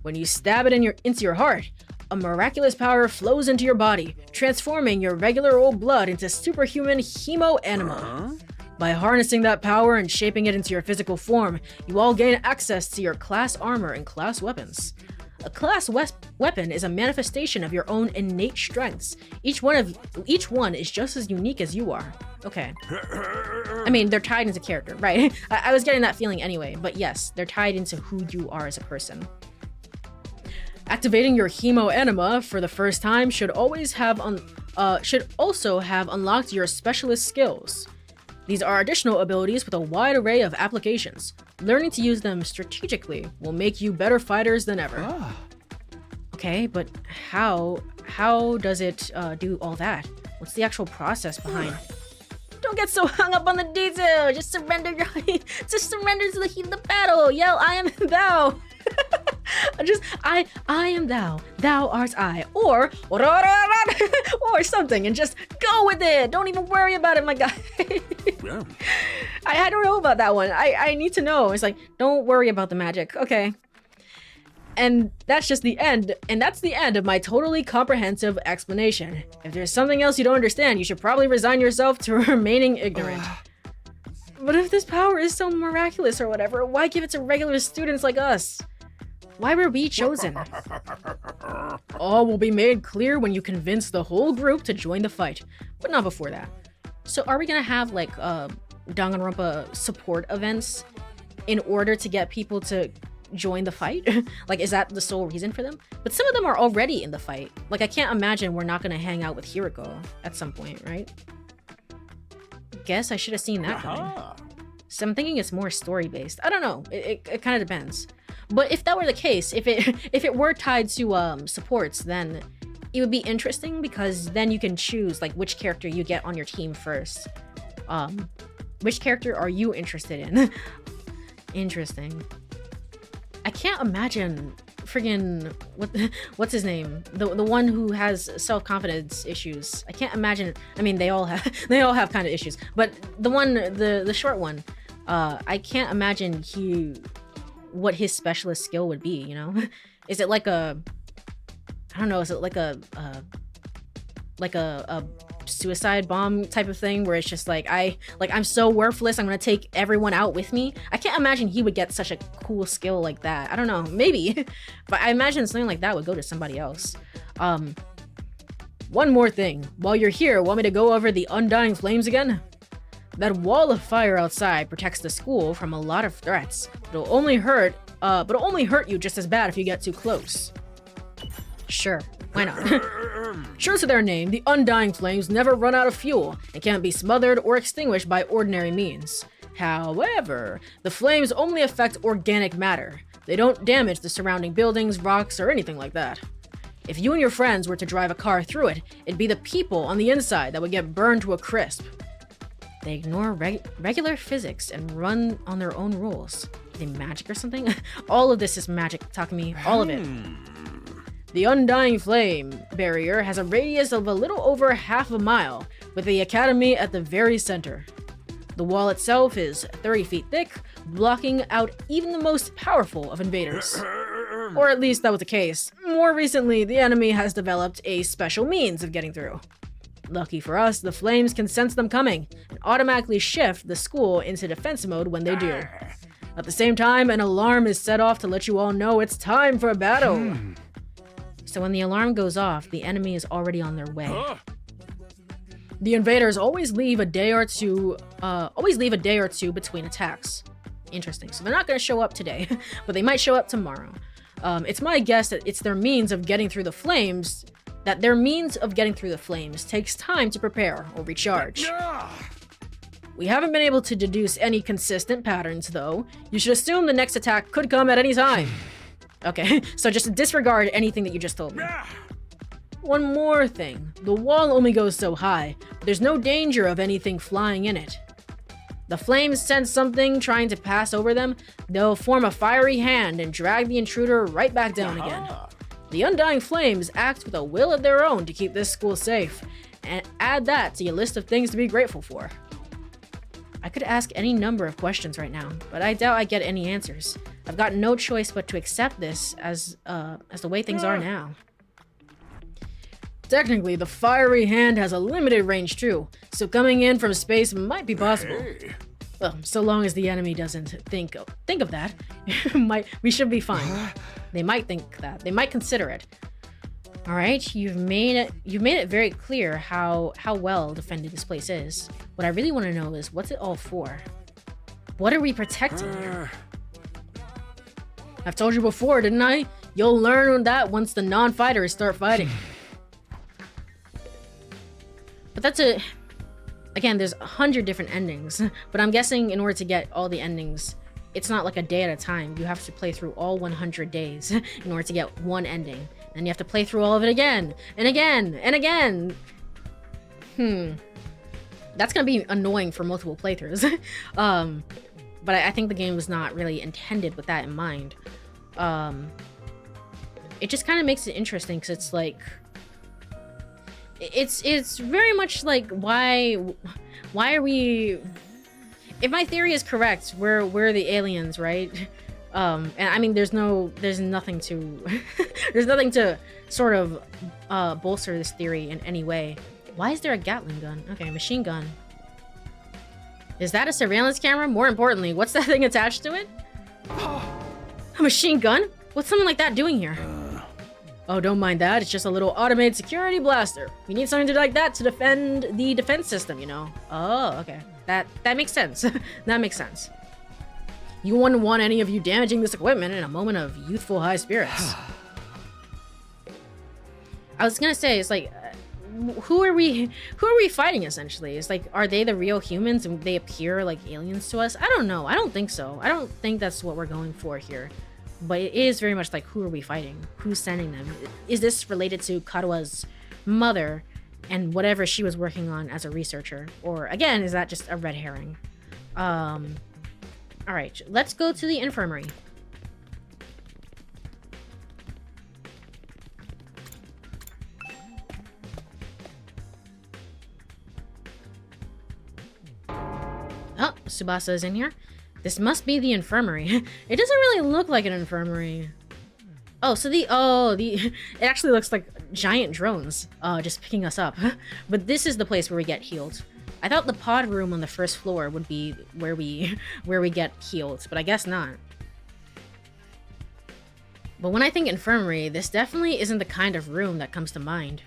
When you stab it into your heart, a miraculous power flows into your body, transforming your regular old blood into superhuman hemo anima. By harnessing that power and shaping it into your physical form, you all gain access to your class armor and class weapons. A class weapon is a manifestation of your own innate strengths. Each one is just as unique as you are. Okay. I mean, they're tied into character, right? I was getting that feeling anyway, but yes, they're tied into who you are as a person. Activating your hemo anima for the first time should also have unlocked your specialist skills. These are additional abilities with a wide array of applications. Learning to use them strategically will make you better fighters than ever. Okay, but how does it do all that? What's the actual process behind? Don't get so hung up on the detail. Just surrender to the heat of the battle. Yell, I am thou. I am thou. Thou art I. Or something, and just go with it. Don't even worry about it, my guy. Yeah. I don't know about that one. I need to know. It's like, don't worry about the magic. Okay. And that's just the end. And that's the end of my totally comprehensive explanation. If there's something else you don't understand, you should probably resign yourself to remaining ignorant. But if this power is so miraculous or whatever, why give it to regular students like us? Why were we chosen? All will be made clear when you convince the whole group to join the fight, but not before that. So are we gonna have like Danganronpa support events in order to get people to join the fight? Like, is that the sole reason for them? But some of them are already in the fight. Like, I can't imagine we're not gonna hang out with Hiriko at some point, right? Guess I should have seen that coming. So I'm thinking it's more story-based. I don't know. It kind of depends. But if that were the case, if it were tied to supports, then it would be interesting because then you can choose like which character you get on your team first. Which character are you interested in? Interesting. I can't imagine friggin' what's his name? The one who has self-confidence issues. I can't imagine. I mean, they all have kind of issues, but the short one, I can't imagine what his specialist skill would be, you know? Is it like I don't know, is it like a suicide bomb type of thing where it's just like I'm so worthless, I'm gonna take everyone out with me? I can't imagine he would get such a cool skill like that. I don't know, maybe. But I imagine something like that would go to somebody else. One more thing. While you're here, want me to go over the Undying Flames again? That wall of fire outside protects the school from a lot of threats. It'll only hurt you just as bad if you get too close. Sure, why not? True to their name, the Undying Flames never run out of fuel and can't be smothered or extinguished by ordinary means. However, the flames only affect organic matter. They don't damage the surrounding buildings, rocks, or anything like that. If you and your friends were to drive a car through it, it'd be the people on the inside that would get burned to a crisp. They ignore regular physics and run on their own rules. Are they magic or something? All of this is magic, Takumi. All of it. The Undying Flame barrier has a radius of a little over half a mile, with the academy at the very center. The wall itself is 30 feet thick, blocking out even the most powerful of invaders. Or at least that was the case. More recently, the enemy has developed a special means of getting through. Lucky for us, the flames can sense them coming and automatically shift the school into defense mode when they do. At the same time, an alarm is set off to let you all know it's time for a battle. So when the alarm goes off, the enemy is already on their way. The invaders always leave a day or two between attacks. Interesting. So they're not going to show up today, but they might show up tomorrow. It's my guess that their means of getting through the flames takes time to prepare or recharge. We haven't been able to deduce any consistent patterns, though. You should assume the next attack could come at any time. Okay, so just disregard anything that you just told me. One more thing. The wall only goes so high, but there's no danger of anything flying in it. The flames sense something trying to pass over them, they'll form a fiery hand and drag the intruder right back down again. The Undying Flames act with a will of their own to keep this school safe, and add that to your list of things to be grateful for. I could ask any number of questions right now, but I doubt I get any answers. I've got no choice but to accept this as the way things are now. Technically, the fiery hand has a limited range too, so coming in from space might be possible. Well, so long as the enemy doesn't think of that, we should be fine. They might think that. They might consider it. All right, you've made it very clear how well defended this place is. What I really want to know is, what's it all for? What are we protecting here? I've told you before, didn't I? You'll learn that once the non-fighters start fighting. But that's again, there's 100 different endings, but I'm guessing in order to get all the endings, it's not like a day at a time. You have to play through all 100 days in order to get one ending. Then you have to play through all of it again, and again, and again. That's gonna be annoying for multiple playthroughs. But I think the game was not really intended with that in mind. It just kind of makes it interesting, because it's like, it's very much like, why are we, if my theory is correct, we're the aliens, right? And I mean, there's nothing to there's nothing to sort of bolster this theory in any way. Why is there a Gatling gun? Okay, machine gun. Is that a surveillance camera? More importantly, what's that thing attached to it? A machine gun? What's something like that doing here? Oh, don't mind that. It's just a little automated security blaster. We need something like that to defend the defense system, you know? Oh, okay. That makes sense. That makes sense. You wouldn't want any of you damaging this equipment in a moment of youthful high spirits. I was gonna say, it's like, who are we fighting, essentially? It's like, are they the real humans and they appear like aliens to us? I don't know. I don't think so. I don't think that's what we're going for here. But it is very much like, who are we fighting? Who's sending them? Is this related to Karua's mother and whatever she was working on as a researcher? Or again, is that just a red herring? All right, let's go to the infirmary. Oh, Tsubasa is in here. This must be the infirmary. It doesn't really look like an infirmary. Oh, so it actually looks like giant drones, just picking us up. But this is the place where we get healed. I thought the pod room on the first floor would be where we get healed, but I guess not. But when I think infirmary, this definitely isn't the kind of room that comes to mind.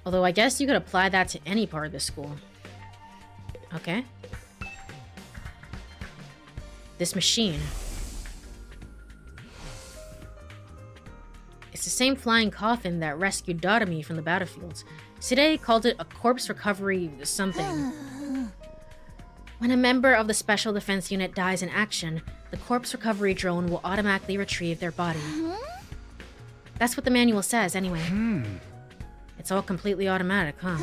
Although I guess you could apply that to any part of the school. Okay. This machine. It's the same flying coffin that rescued Doremi from the battlefields. Side called it a corpse recovery something. When a member of the Special Defense Unit dies in action, the corpse recovery drone will automatically retrieve their body. That's what the manual says, anyway. It's all completely automatic, huh?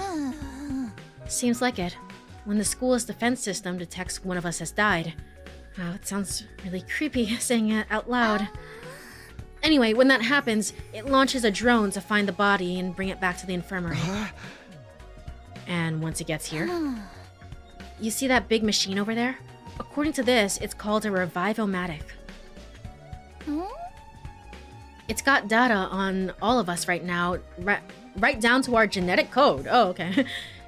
Seems like it. When the school's defense system detects one of us has died. Wow, it sounds really creepy saying it out loud. Anyway, when that happens, it launches a drone to find the body and bring it back to the infirmary. And once it gets here... You see that big machine over there? According to this, it's called a Revive-O-Matic. It's got data on all of us right now, right down to our genetic code. Oh, okay.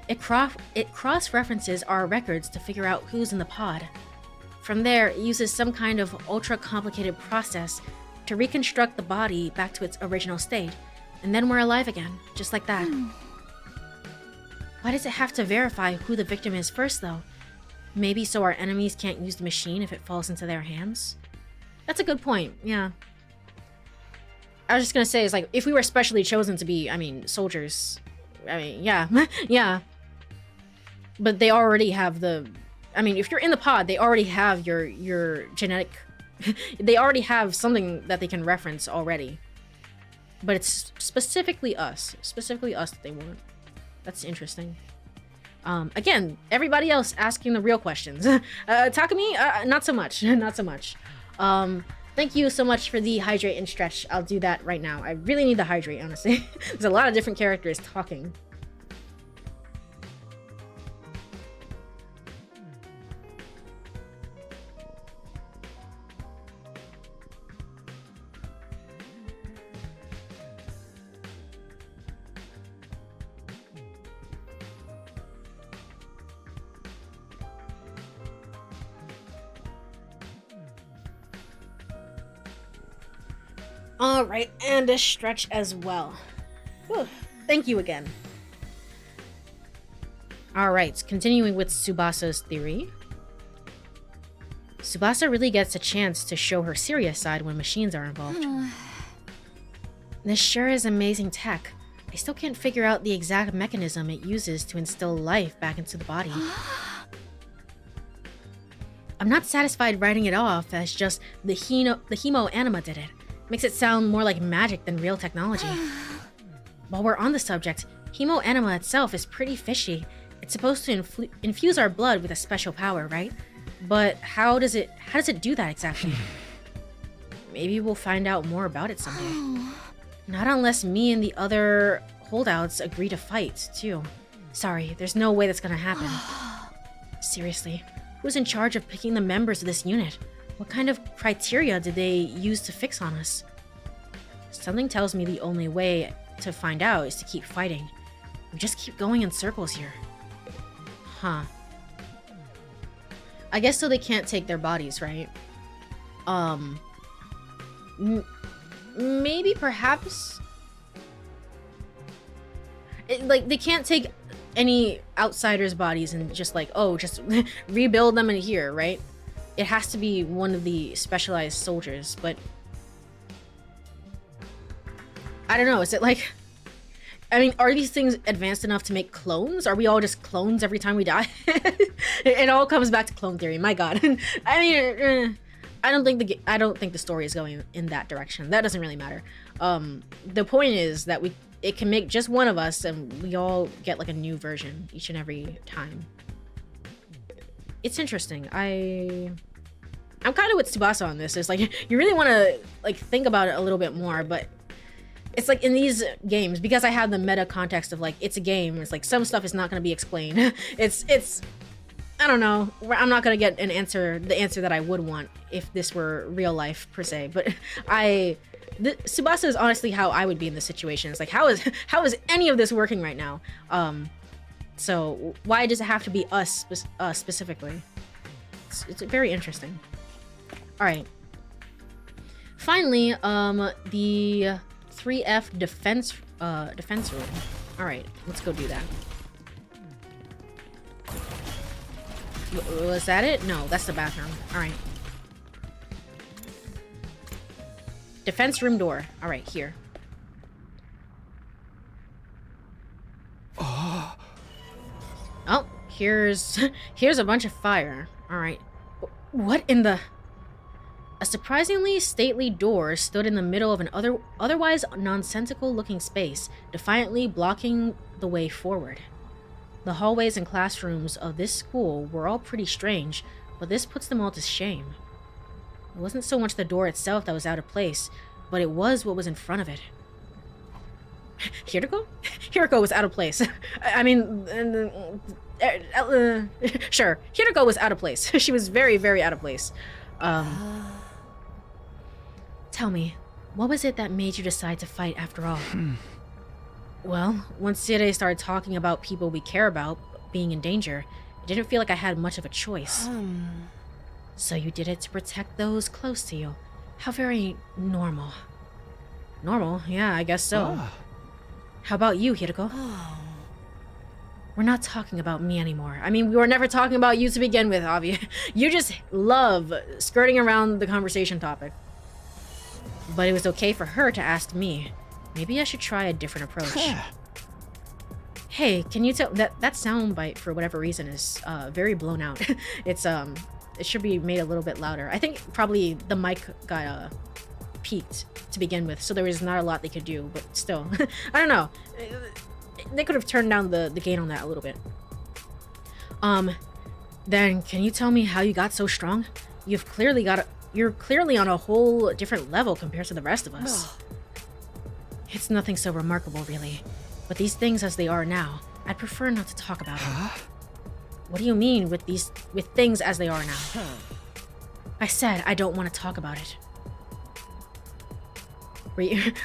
It cross-references our records to figure out who's in the pod. From there, it uses some kind of ultra-complicated process to reconstruct the body back to its original state. And then we're alive again, just like that. Why does it have to verify who the victim is first, though? Maybe so our enemies can't use the machine if it falls into their hands? That's a good point, yeah. I was just gonna say, it's like, if we were specially chosen to be, soldiers... yeah. Yeah. But they already have the... if you're in the pod, they already have your genetic... they already have something that they can reference already. But it's specifically us. Specifically us that they want. That's interesting. Again, everybody else asking the real questions. Takumi, not so much. Not so much. Thank you so much for the hydrate and stretch. I'll do that right now. I really need the hydrate, honestly. There's a lot of different characters talking. Alright, and a stretch as well. Whew. Thank you again. Alright, continuing with Tsubasa's theory. Tsubasa really gets a chance to show her serious side when machines are involved. This sure is amazing tech. I still can't figure out the exact mechanism it uses to instill life back into the body. I'm not satisfied writing it off as just the hemo anima did it. Makes it sound more like magic than real technology. While we're on the subject, hemo anima itself is pretty fishy. It's supposed to infuse our blood with a special power, right? But how does it do that exactly? Maybe we'll find out more about it someday. Not unless me and the other holdouts agree to fight, too. Sorry, there's no way that's gonna happen. Seriously, who's in charge of picking the members of this unit? What kind of criteria did they use to fix on us? Something tells me the only way to find out is to keep fighting. We just keep going in circles here. Huh. I guess so they can't take their bodies, right? Maybe, perhaps... they can't take any outsiders' bodies and just just rebuild them in here, right? It has to be one of the specialized soldiers, but... I don't know, is it are these things advanced enough to make clones? Are we all just clones every time we die? It all comes back to clone theory, my god. I don't think the story is going in that direction. That doesn't really matter. The point is that it can make just one of us, and we all get like a new version each and every time. It's interesting. I'm kind of with Tsubasa on this. It's like you really want to like think about it a little bit more, but it's like in these games, because I have the meta context of like it's a game. It's like some stuff is not going to be explained. it's I don't know. I'm not going to get the answer that I would want if this were real life per se. But Tsubasa is honestly how I would be in this situation. It's like how is any of this working right now? So why does it have to be us specifically? It's very interesting. All right. Finally, the 3F defense room. All right, let's go do that. Was that it? No, that's the bathroom. All right. Defense room door. All right, here. Oh, here's a bunch of fire. All right. What in the... A surprisingly stately door stood in the middle of an otherwise nonsensical-looking space, defiantly blocking the way forward. The hallways and classrooms of this school were all pretty strange, but this puts them all to shame. It wasn't so much the door itself that was out of place, but it was what was in front of it. Hiriko? Hiriko was out of place. I mean, sure, Hiriko was out of place. She was very, very out of place. Tell me, what was it that made you decide to fight after all? Well, once Sire started talking about people we care about being in danger, it didn't feel like I had much of a choice. So you did it to protect those close to you. How very normal. Normal? Yeah, I guess so. How about you, Hiriko? We're not talking about me anymore. I mean, we were never talking about you to begin with, Avi. You just love skirting around the conversation topic. But it was okay for her to ask me. Maybe I should try a different approach. Hey, can you tell that soundbite for whatever reason is very blown out. It's it should be made a little bit louder. I think probably the mic got peaked to begin with, so there was not a lot they could do, but still. I don't know. They could have turned down the gain on that a little bit. Then can you tell me how you got so strong? You're clearly on a whole different level compared to the rest of us. It's nothing so remarkable, really. But these things as they are now, I'd prefer not to talk about it. What do you mean with things as they are now? I said I don't want to talk about it.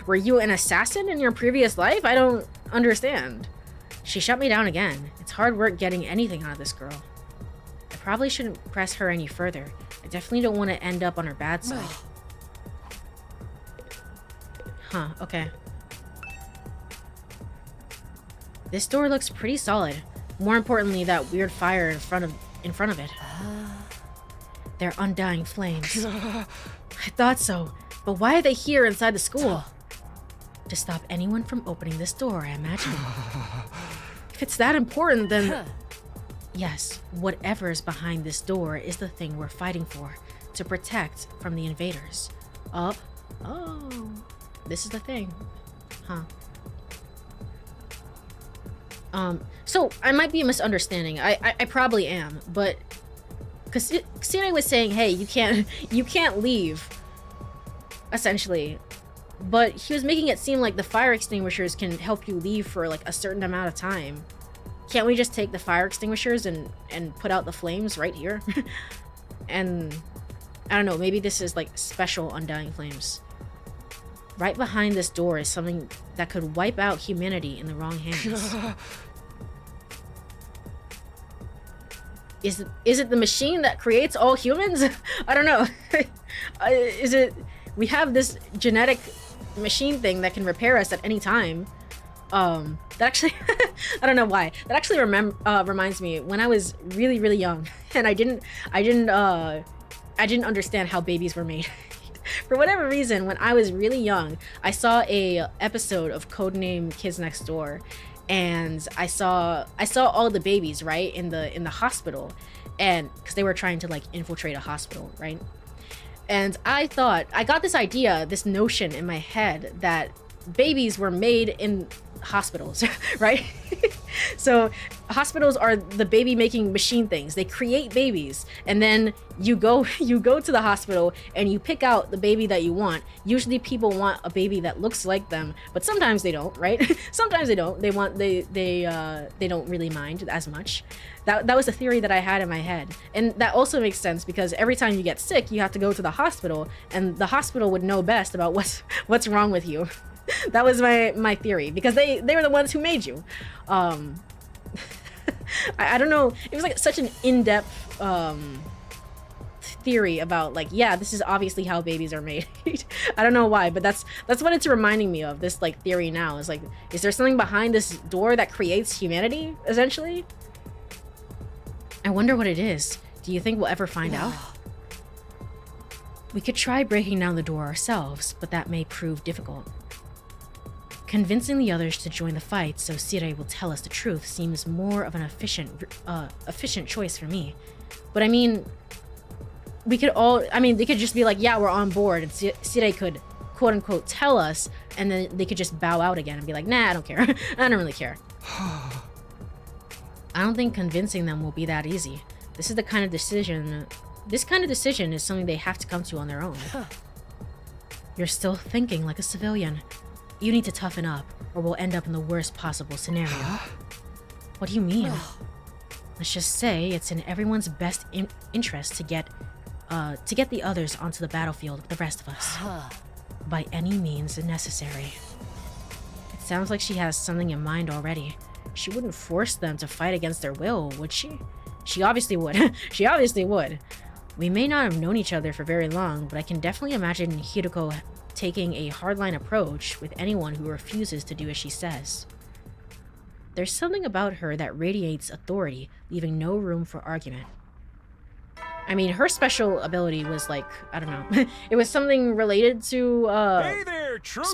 Were you an assassin in your previous life? I don't understand. She shut me down again. It's hard work getting anything out of this girl. I probably shouldn't press her any further. I definitely don't want to end up on her bad side. Huh, okay. This door looks pretty solid. More importantly, that weird fire in front of it. They're undying flames. I thought so. But why are they here inside the school? To stop anyone from opening this door, I imagine. If it's that important, then... Yes, whatever is behind this door is the thing we're fighting for. To protect from the invaders. Oh, this is the thing. Huh. So I might be misunderstanding. I probably am, but because Kasine was saying, hey, you can't leave, essentially, but he was making it seem like the fire extinguishers can help you leave for like a certain amount of time. Can't we just take the fire extinguishers and put out the flames right here? And I don't know, maybe this is like special undying flames. Right behind this door is something that could wipe out humanity in the wrong hands. Is it the machine that creates all humans? I don't know. Is it... We have this genetic machine thing that can repair us at any time. That actually... I don't know why. That actually reminds me, when I was really, really young, and I didn't understand how babies were made. For whatever reason, when I was really young, I saw a episode of Codename Kids Next Door, and I saw all the babies, right, in the hospital, and because they were trying to like infiltrate a hospital, right? And I got this idea, this notion in my head that babies were made in hospitals, right? So hospitals are the baby making machine things. They create babies, and then you go to the hospital and you pick out the baby that you want. Usually people want a baby that looks like them, but sometimes they don't, right? Sometimes they don't. They don't really mind as much. That was a theory that I had in my head. And that also makes sense because every time you get sick, you have to go to the hospital, and the hospital would know best about what's wrong with you. That was my theory, because they were the ones who made you. I don't know. It was like such an in-depth theory about like, yeah, this is obviously how babies are made. I don't know why, but that's what it's reminding me of. This like theory now is like, is there something behind this door that creates humanity essentially? I wonder what it is. Do you think we'll ever find out? We could try breaking down the door ourselves, but that may prove difficult. Convincing the others to join the fight so Sire will tell us the truth seems more of an efficient choice for me. But I mean, they could just be like, yeah, we're on board, and Sire could quote unquote tell us, and then they could just bow out again and be like, nah, I don't care. I don't really care. I don't think convincing them will be that easy. This kind of decision is something they have to come to on their own. You're still thinking like a civilian. You need to toughen up, or we'll end up in the worst possible scenario. What do you mean? Let's just say it's in everyone's best interest to get the others onto the battlefield with the rest of us. By any means necessary. It sounds like she has something in mind already. She wouldn't force them to fight against their will, would she? She obviously would. She obviously would. We may not have known each other for very long, but I can definitely imagine Hiroko taking a hardline approach with anyone who refuses to do as she says. There's something about her that radiates authority, leaving no room for argument. I mean, her special ability was like, I don't know, it was something related to, hey there, troops!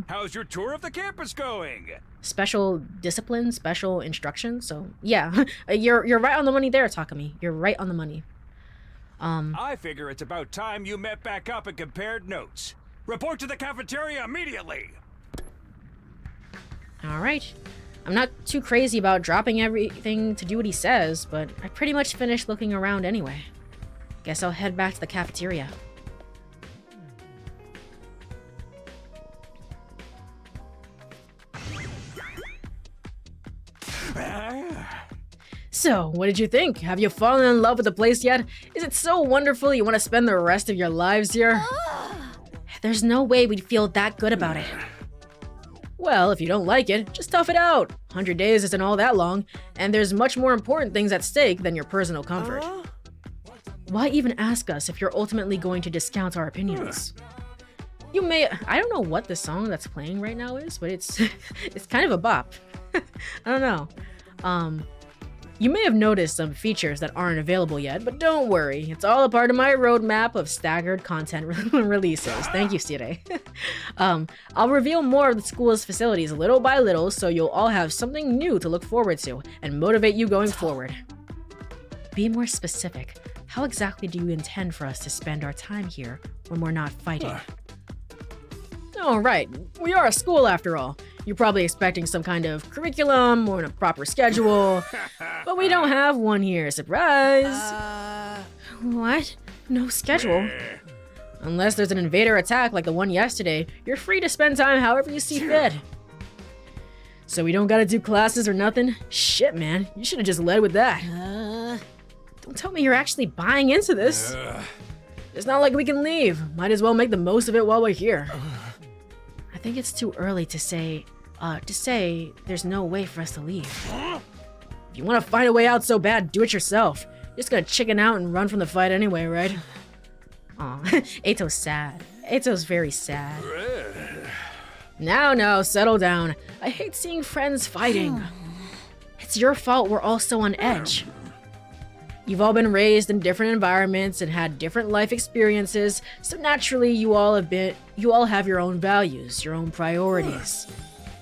How's your tour of the campus going? Special discipline, special instruction, so yeah, you're right on the money there, Takumi. You're right on the money. I figure it's about time you met back up and compared notes. Report to the cafeteria immediately! Alright. I'm not too crazy about dropping everything to do what he says, but I pretty much finished looking around anyway. Guess I'll head back to the cafeteria. So, what did you think? Have you fallen in love with the place yet? Is it so wonderful you want to spend the rest of your lives here? There's no way we'd feel that good about it. Well, if you don't like it, just tough it out. 100 days isn't all that long, and there's much more important things at stake than your personal comfort. Why even ask us if you're ultimately going to discount our opinions? You may— I don't know what the song that's playing right now is, but it's it's kind of a bop. I don't know. You may have noticed some features that aren't available yet, but don't worry. It's all a part of my roadmap of staggered content releases. Thank you, Sire. I'll reveal more of the school's facilities little by little, so you'll all have something new to look forward to and motivate you going forward. Be more specific. How exactly do you intend for us to spend our time here when we're not fighting? Oh, right. We are a school after all. You're probably expecting some kind of curriculum or a proper schedule, but we don't have one here. Surprise! What? No schedule? Unless there's an invader attack like the one yesterday, you're free to spend time however you see fit. So we don't gotta do classes or nothing? Shit, man. You should've just led with that. Don't tell me you're actually buying into this. It's not like we can leave. Might as well make the most of it while we're here. I think it's too early to say there's no way for us to leave. If you want to find a way out so bad, do it yourself. You're just gonna chicken out and run from the fight anyway, right? Aw, Eito's sad. Eito's very sad. Now, settle down. I hate seeing friends fighting. It's your fault we're all so on edge. You've all been raised in different environments and had different life experiences, so naturally you all have your own values, your own priorities.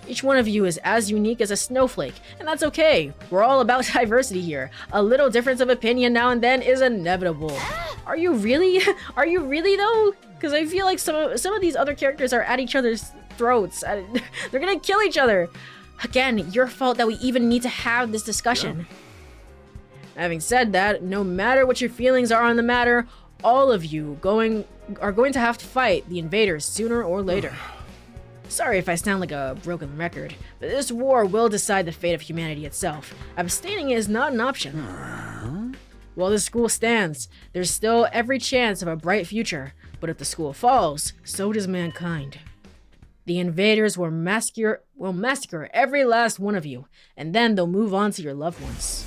Each one of you is as unique as a snowflake, and that's okay. We're all about diversity here. A little difference of opinion now and then is inevitable. Are you really? Are you really though? Because I feel like some of these other characters are at each other's throats. They're gonna kill each other. Again, your fault that we even need to have this discussion. Yeah. Having said that, no matter what your feelings are on the matter, all of you are going to have to fight the invaders sooner or later. Sorry if I sound like a broken record, but this war will decide the fate of humanity itself. Abstaining is not an option. While this school stands, there's still every chance of a bright future, but if the school falls, so does mankind. The invaders will massacre every last one of you, and then they'll move on to your loved ones.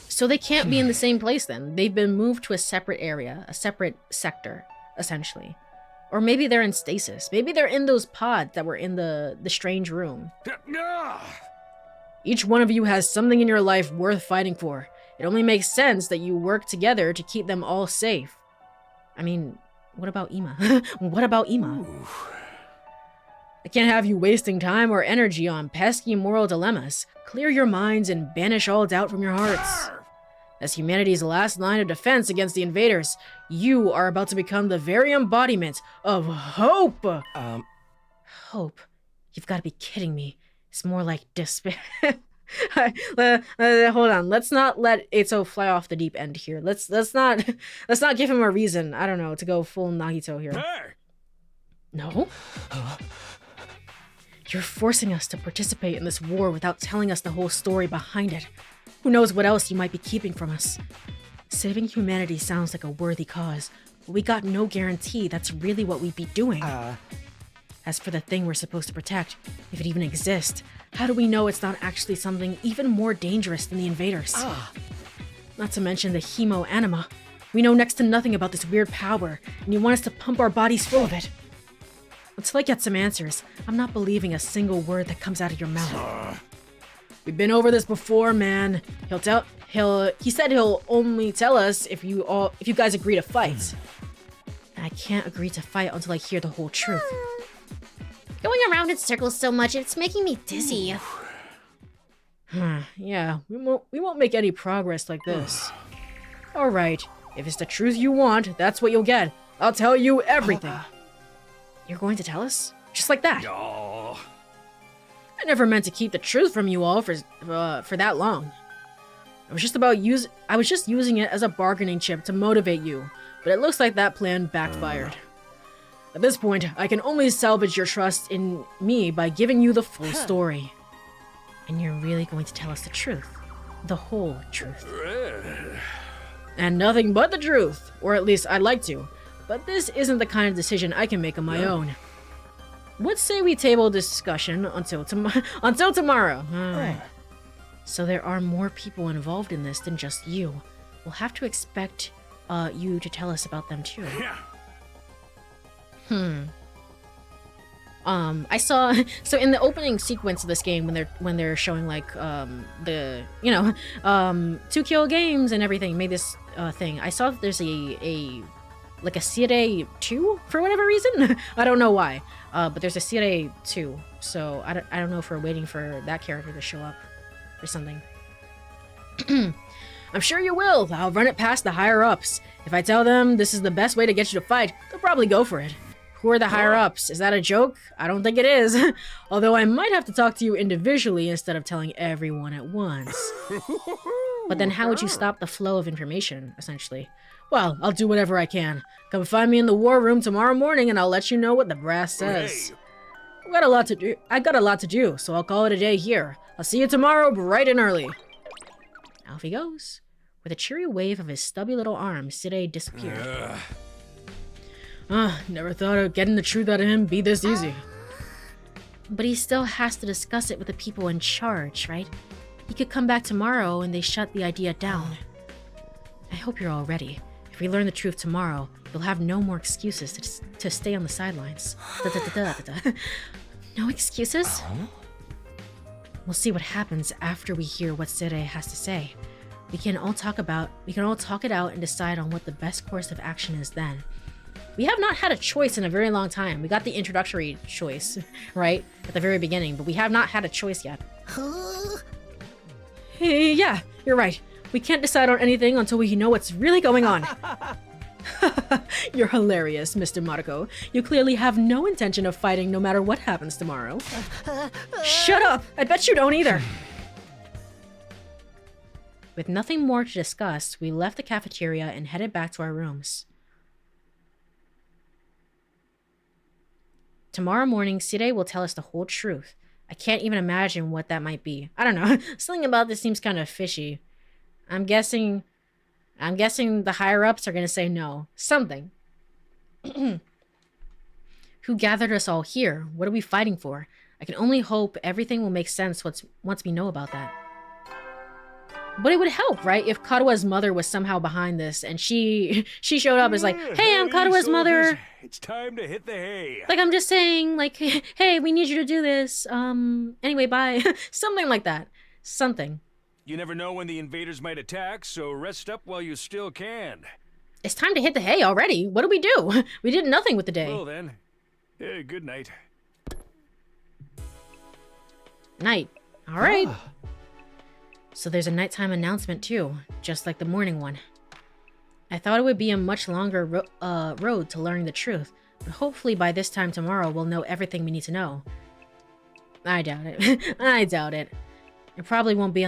So they can't be in the same place then. They've been moved to a separate area, a separate sector, essentially. Or maybe they're in stasis. Maybe they're in those pods that were in the strange room. Each one of you has something in your life worth fighting for. It only makes sense that you work together to keep them all safe. I mean, what about Ima? What about Ima? I can't have you wasting time or energy on pesky moral dilemmas. Clear your minds and banish all doubt from your hearts. As humanity's last line of defense against the invaders, you are about to become the very embodiment of hope! Hope? You've got to be kidding me. It's more like despair. Hold on. Let's not let Eto fly off the deep end here. Let's not give him a reason, I don't know, to go full Nagito here. Hey! No? You're forcing us to participate in this war without telling us the whole story behind it. Who knows what else you might be keeping from us? Saving humanity sounds like a worthy cause, but we got no guarantee that's really what we'd be doing. As for the thing we're supposed to protect, if it even exists, how do we know it's not actually something even more dangerous than the invaders? Not to mention the hemo anima. We know next to nothing about this weird power, and you want us to pump our bodies full of it. Until I get some answers, I'm not believing a single word that comes out of your mouth. We've been over this before, man. He said he'll only tell us if you guys agree to fight. And I can't agree to fight until I hear the whole truth. Going around in circles so much, it's making me dizzy. Yeah, we won't make any progress like this. Alright, if it's the truth you want, that's what you'll get. I'll tell you everything. You're going to tell us? Just like that? Oh. I never meant to keep the truth from you all for that long. I was just using it as a bargaining chip to motivate you, but it looks like that plan backfired. At this point, I can only salvage your trust in me by giving you the full story. And you're really going to tell us the truth? The whole truth? And nothing but the truth, or at least I'd like to. But this isn't the kind of decision I can make on my own. What say we table discussion until tomorrow? Alright. So there are more people involved in this than just you. We'll have to expect you to tell us about them too. I saw so in the opening sequence of this game when they're showing like the 2Kill games and everything made this thing. I saw that there's a Serie 2 for whatever reason. I don't know why. But there's a Serie 2, so I don't know if we're waiting for that character to show up or something. I'm sure you will. I'll run it past the higher-ups. If I tell them this is the best way to get you to fight, they'll probably go for it. Who are the higher-ups? Is that a joke? I don't think it is. Although I might have to talk to you individually instead of telling everyone at once. But then how would you stop the flow of information, essentially? Well, I'll do whatever I can. Come find me in the war room tomorrow morning and I'll let you know what the brass says. I got a lot to do, so I'll call it a day here. I'll see you tomorrow bright and early. Off he goes. With a cheery wave of his stubby little arm, Side disappeared. Never thought of getting the truth out of him be this easy. But he still has to discuss it with the people in charge, right? He could come back tomorrow and they shut the idea down. I hope you're all ready. If we learn the truth tomorrow, you'll have no more excuses to stay on the sidelines. No excuses? We'll see what happens after we hear what Sire has to say. We can all talk it out and decide on what the best course of action is then. We have not had a choice in a very long time. We got the introductory choice, right? At the very beginning, but we have not had a choice yet. Hey, yeah, you're right. We can't decide on anything until we know what's really going on. You're hilarious, Mr. Mariko. You clearly have no intention of fighting no matter what happens tomorrow. Shut up! I bet you don't either. With nothing more to discuss, we left the cafeteria and headed back to our rooms. Tomorrow morning, Sire will tell us the whole truth. I can't even imagine what that might be. I don't know. Something about this seems kind of fishy. I'm guessing the higher-ups are going to say no. Something. Who gathered us all here? What are we fighting for? I can only hope everything will make sense once we know about that. But it would help, right? If Karua's mother was somehow behind this and she showed up as like, hey, I'm Karua's mother. It's time to hit the hay. Like, I'm just saying, like, hey, we need you to do this. Anyway, bye. Something like that. Something. You never know when the invaders might attack, so rest up while you still can. It's time to hit the hay already. What do we do? We did nothing with the day. Well then, good night. Night. All right. So there's a nighttime announcement too, just like the morning one. I thought it would be a much longer road to learning the truth, but hopefully by this time tomorrow we'll know everything we need to know. I doubt it. I doubt it. It probably won't be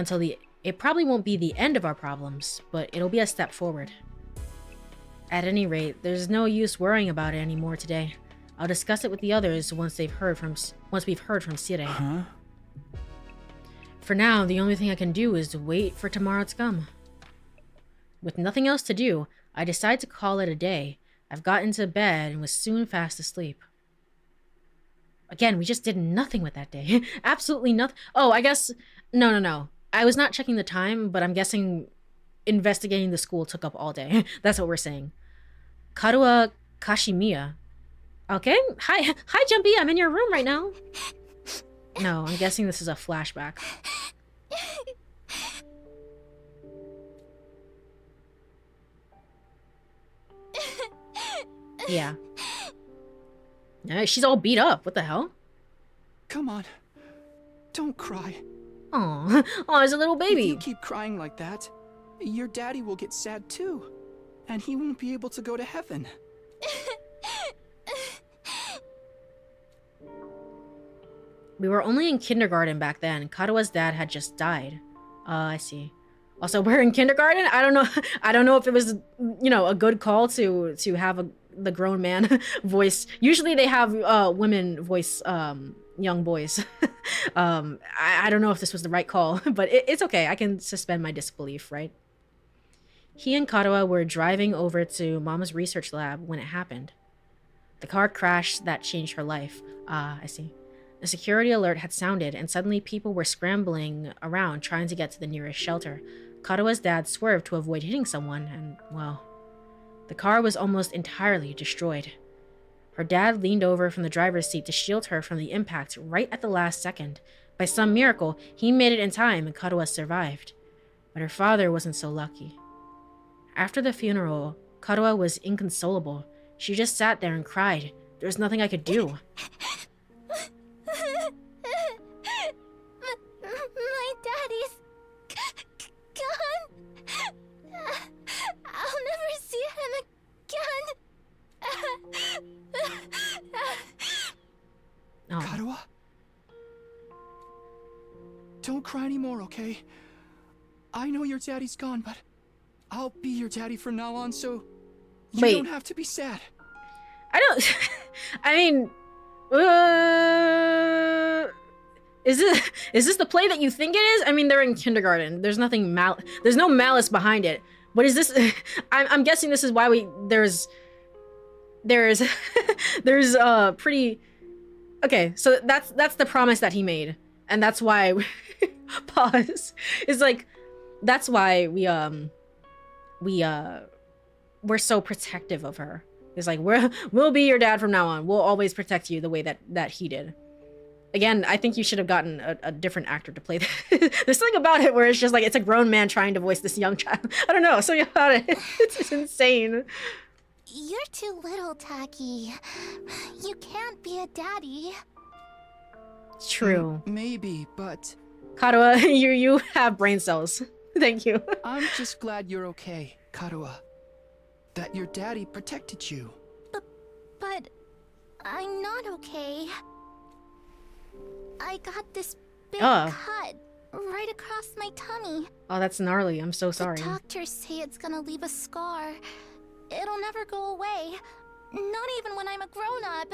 the end of our problems, but it'll be a step forward. At any rate, there's no use worrying about it anymore today. I'll discuss it with the others once we've heard from Sire. Huh? For now, the only thing I can do is wait for tomorrow to come. With nothing else to do, I decide to call it a day. I've got into bed and was soon fast asleep. Again, we just did nothing with that day. Absolutely nothing. Oh, I guess... No. I was not checking the time, but I'm guessing investigating the school took up all day. That's what we're saying. Karua Kashimiya. Okay. Hi, Jumpy. I'm in your room right now. No, I'm guessing this is a flashback. Yeah. She's all beat up. What the hell? Come on. Don't cry. Aw, it's a little baby. If you keep crying like that, your daddy will get sad too. And he won't be able to go to heaven. We were only in kindergarten back then. Karua's dad had just died. I see. Also, we're in kindergarten? I don't know. I don't know if it was, a good call to have the grown man voice. Usually they have women voice young boys. I don't know if this was the right call, but it's okay. I can suspend my disbelief, right? He and Karua were driving over to Mama's research lab when it happened. The car crash that changed her life. I see. A security alert had sounded, and suddenly people were scrambling around trying to get to the nearest shelter. Karua's dad swerved to avoid hitting someone, and, well, the car was almost entirely destroyed. Her dad leaned over from the driver's seat to shield her from the impact right at the last second. By some miracle, he made it in time and Karua survived. But her father wasn't so lucky. After the funeral, Karua was inconsolable. She just sat there and cried. There was nothing I could do. My daddy's gone. I'll never see him again. Karua? Don't cry anymore, okay? I know your daddy's gone, but I'll be your daddy from now on, so you don't have to be sad. I don't... I mean... Is this the play that you think it is? I mean, they're in kindergarten. There's nothing there's no malice behind it. But is this... I'm guessing this is why there's pretty... Okay, so that's the promise that he made. And that's why... Pause. It's like, that's why we're so protective of her. It's like, we'll be your dad from now on. We'll always protect you the way that he did. Again, I think you should have gotten a different actor to play that. There's something about it where it's just like, it's a grown man trying to voice this young child. I don't know, something about it. It's just insane. You're too little, Taki. You can't be a daddy. True. Maybe, but Karuha, you have brain cells. Thank you. I'm just glad you're okay, Karuha. That your daddy protected you. But I'm not okay. I got this big cut right across my tummy. Oh, that's gnarly. I'm so sorry. The doctors say it's gonna leave a scar. It'll never go away. Not even when I'm a grown-up.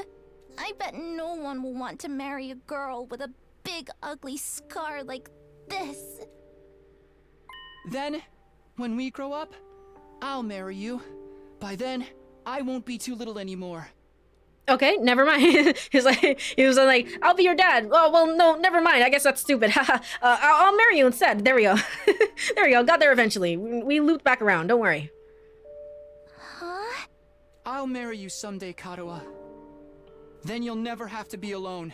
I bet no one will want to marry a girl with a big ugly scar like this. Then, when we grow up, I'll marry you. By then, I won't be too little anymore. Okay, never mind. He was like, I'll be your dad. Oh, well, no, never mind. I guess that's stupid. I'll marry you instead. There we go. There we go. Got there eventually. We looped back around. Don't worry. Huh? I'll marry you someday, Karuha. Then you'll never have to be alone.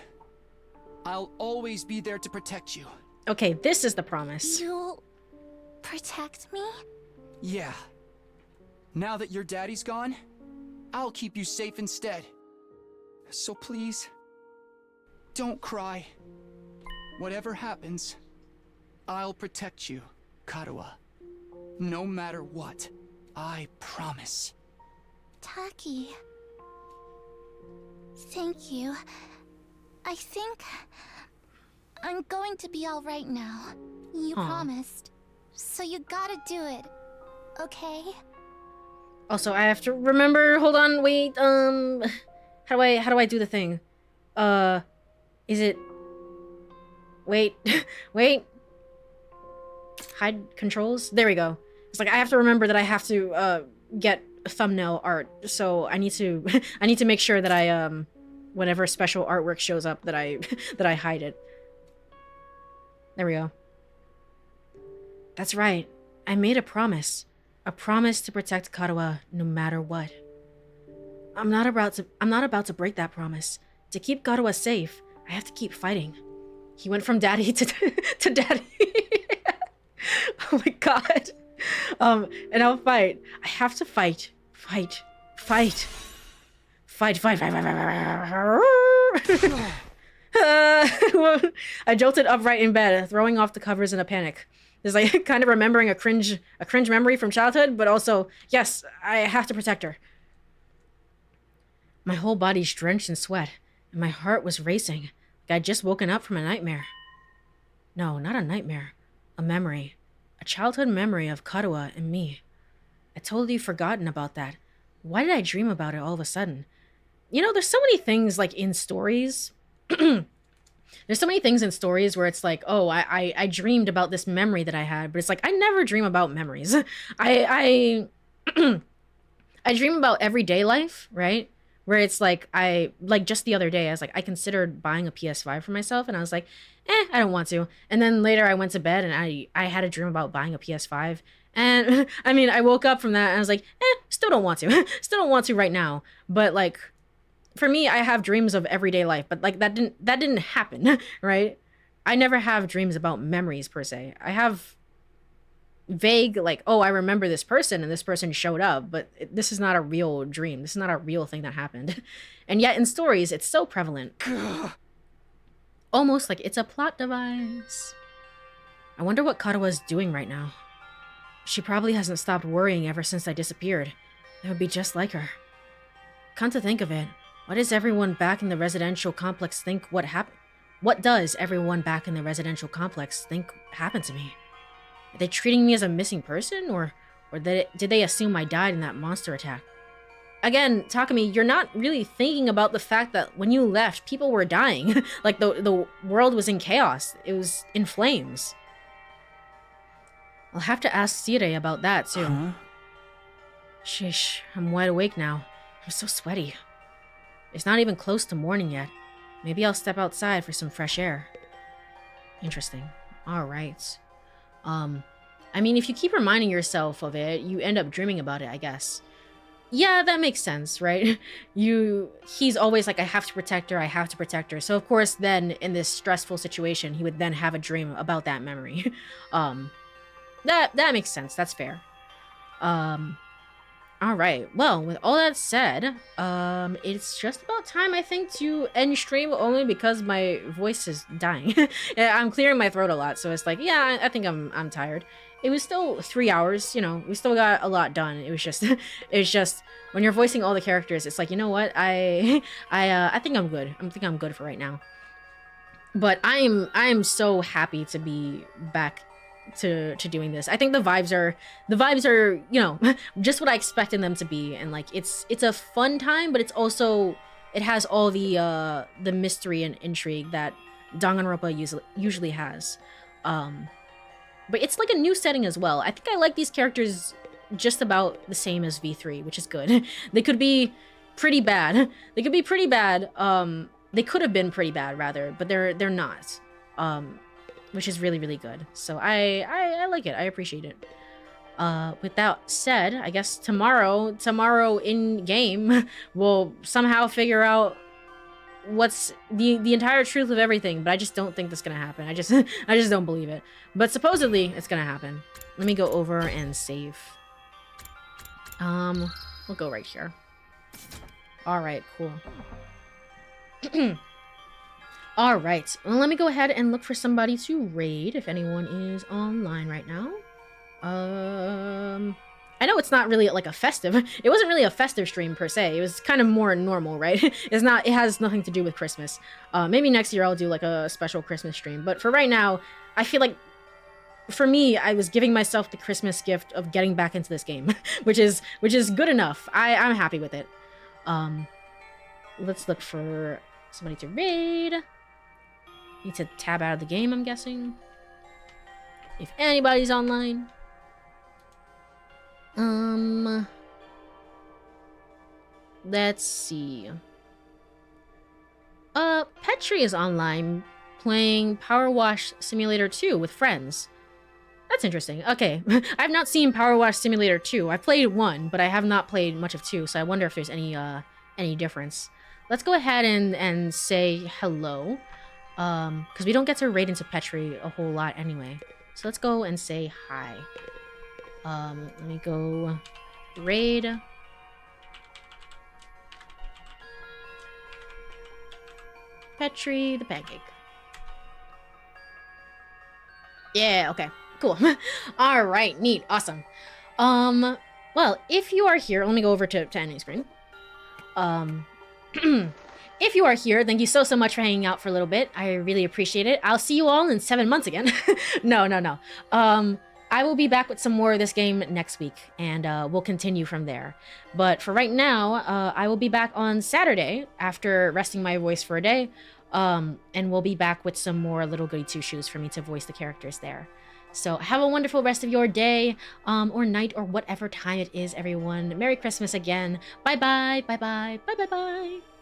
I'll always be there to protect you. Okay, this is the promise. You'll protect me? Yeah. Now that your daddy's gone, I'll keep you safe instead. So please, don't cry. Whatever happens, I'll protect you, Karuha. No matter what, I promise. Taki. Thank you. I think I'm going to be alright now. You promised. So you gotta do it. Okay? Also, I have to remember. Hold on, wait. How do I do the thing? Is it? Wait, wait. Hide controls. There we go. It's like I have to remember that I have to get thumbnail art. So I need to I need to make sure that I whenever special artwork shows up that I that I hide it. There we go. That's right. I made a promise. A promise to protect Karuha no matter what. I'm not about to break that promise. To keep Karuha safe, I have to keep fighting. He went from daddy to daddy. Oh my god. And I'll fight. I have to fight. Fight. Fight. Fight, fight, fight, fight, fight, fight. I jolted upright in bed, throwing off the covers in a panic. It's like kind of remembering a cringe memory from childhood, but also, yes, I have to protect her. My whole body's drenched in sweat, and my heart was racing, like I'd just woken up from a nightmare. No, not a nightmare. A memory. A childhood memory of Karuha and me. I'd totally forgotten about that. Why did I dream about it all of a sudden? You know, there's so many things, like, in stories. There's so many things in stories where it's like, oh, I dreamed about this memory that I had, but it's like, I never dream about memories. I dream about everyday life, right? Where it's like, just the other day, I was like, I considered buying a PS5 for myself, and I was like, I don't want to. And then later I went to bed, and I had a dream about buying a PS5. And, I mean, I woke up from that, and I was like, still don't want to. Still don't want to right now. But, like, for me, I have dreams of everyday life, but, like, that didn't happen, right? I never have dreams about memories, per se. I have vague, like, oh, I remember this person and this person showed up, but this is not a real dream. This is not a real thing that happened. And yet in stories, it's so prevalent. Almost like it's a plot device. I wonder what Karuha's doing right now. She probably hasn't stopped worrying ever since I disappeared. That would be just like her. Come to think of it, what does everyone back in the residential complex think what happened? What does everyone back in the residential complex think happened to me? Are they treating me as a missing person, or did they assume I died in that monster attack? Again, Takumi, you're not really thinking about the fact that when you left, people were dying. Like, the world was in chaos. It was in flames. I'll have to ask Sire about that, too. Huh? Sheesh, I'm wide awake now. I'm so sweaty. It's not even close to morning yet. Maybe I'll step outside for some fresh air. Interesting. Alright. I mean, if you keep reminding yourself of it, you end up dreaming about it, I guess. Yeah, that makes sense, right? He's always like, I have to protect her, I have to protect her. So of course then, in this stressful situation, he would then have a dream about that memory. That makes sense, that's fair. All right. Well, with all that said, it's just about time, I think, to end stream, only because my voice is dying. Yeah, I'm clearing my throat a lot, so it's like, yeah, I think I'm tired. It was still 3 hours, you know, we still got a lot done. It was just, it's just when you're voicing all the characters, it's like, you know what, I think I'm good. I think I'm good for right now. But I'm so happy to be back to doing this. I think the vibes are, you know, just what I expected them to be, and like it's a fun time, but it's also, it has all the mystery and intrigue that Danganronpa usually has. But it's like a new setting as well. I think I like these characters just about the same as V3, which is good. They could be pretty bad. They could be pretty bad. They could have been pretty bad rather, but they're not. Which is really, really good. So I like it. I appreciate it. With that said, I guess tomorrow in game, we'll somehow figure out what's the entire truth of everything, but I just don't think that's gonna happen. I just don't believe it. But supposedly it's gonna happen. Let me go over and save. We'll go right here. Alright, cool. Alright, well, let me go ahead and look for somebody to raid, if anyone is online right now. I know it's not really like a festive. It wasn't really a festive stream per se. It was kind of more normal, right? It has nothing to do with Christmas. Maybe next year I'll do like a special Christmas stream. But for right now, I feel like for me, I was giving myself the Christmas gift of getting back into this game, which is good enough. I'm happy with it. Let's look for somebody to raid. Need to tab out of the game, I'm guessing. If anybody's online. Let's see. Petri is online playing Power Wash Simulator 2 with friends. That's interesting. Okay. I've not seen Power Wash Simulator 2. I've played 1, but I have not played much of 2, so I wonder if there's any difference. Let's go ahead and say hello. Because we don't get to raid into Petri a whole lot anyway. So let's go and say hi. Let me go raid. Petri the pancake. Yeah, okay. Cool. Alright, neat. Awesome. Well, if you are here, let me go over to ending screen. If you are here, thank you so much for hanging out for a little bit. I really appreciate it. I'll see you all in 7 months again. No. I will be back with some more of this game next week, and we'll continue from there. But for right now, I will be back on Saturday after resting my voice for a day, and we'll be back with some more Little Goody Two-Shoes for me to voice the characters there. So have a wonderful rest of your day, or night, or whatever time it is, everyone. Merry Christmas again. Bye-bye, bye-bye, bye-bye-bye.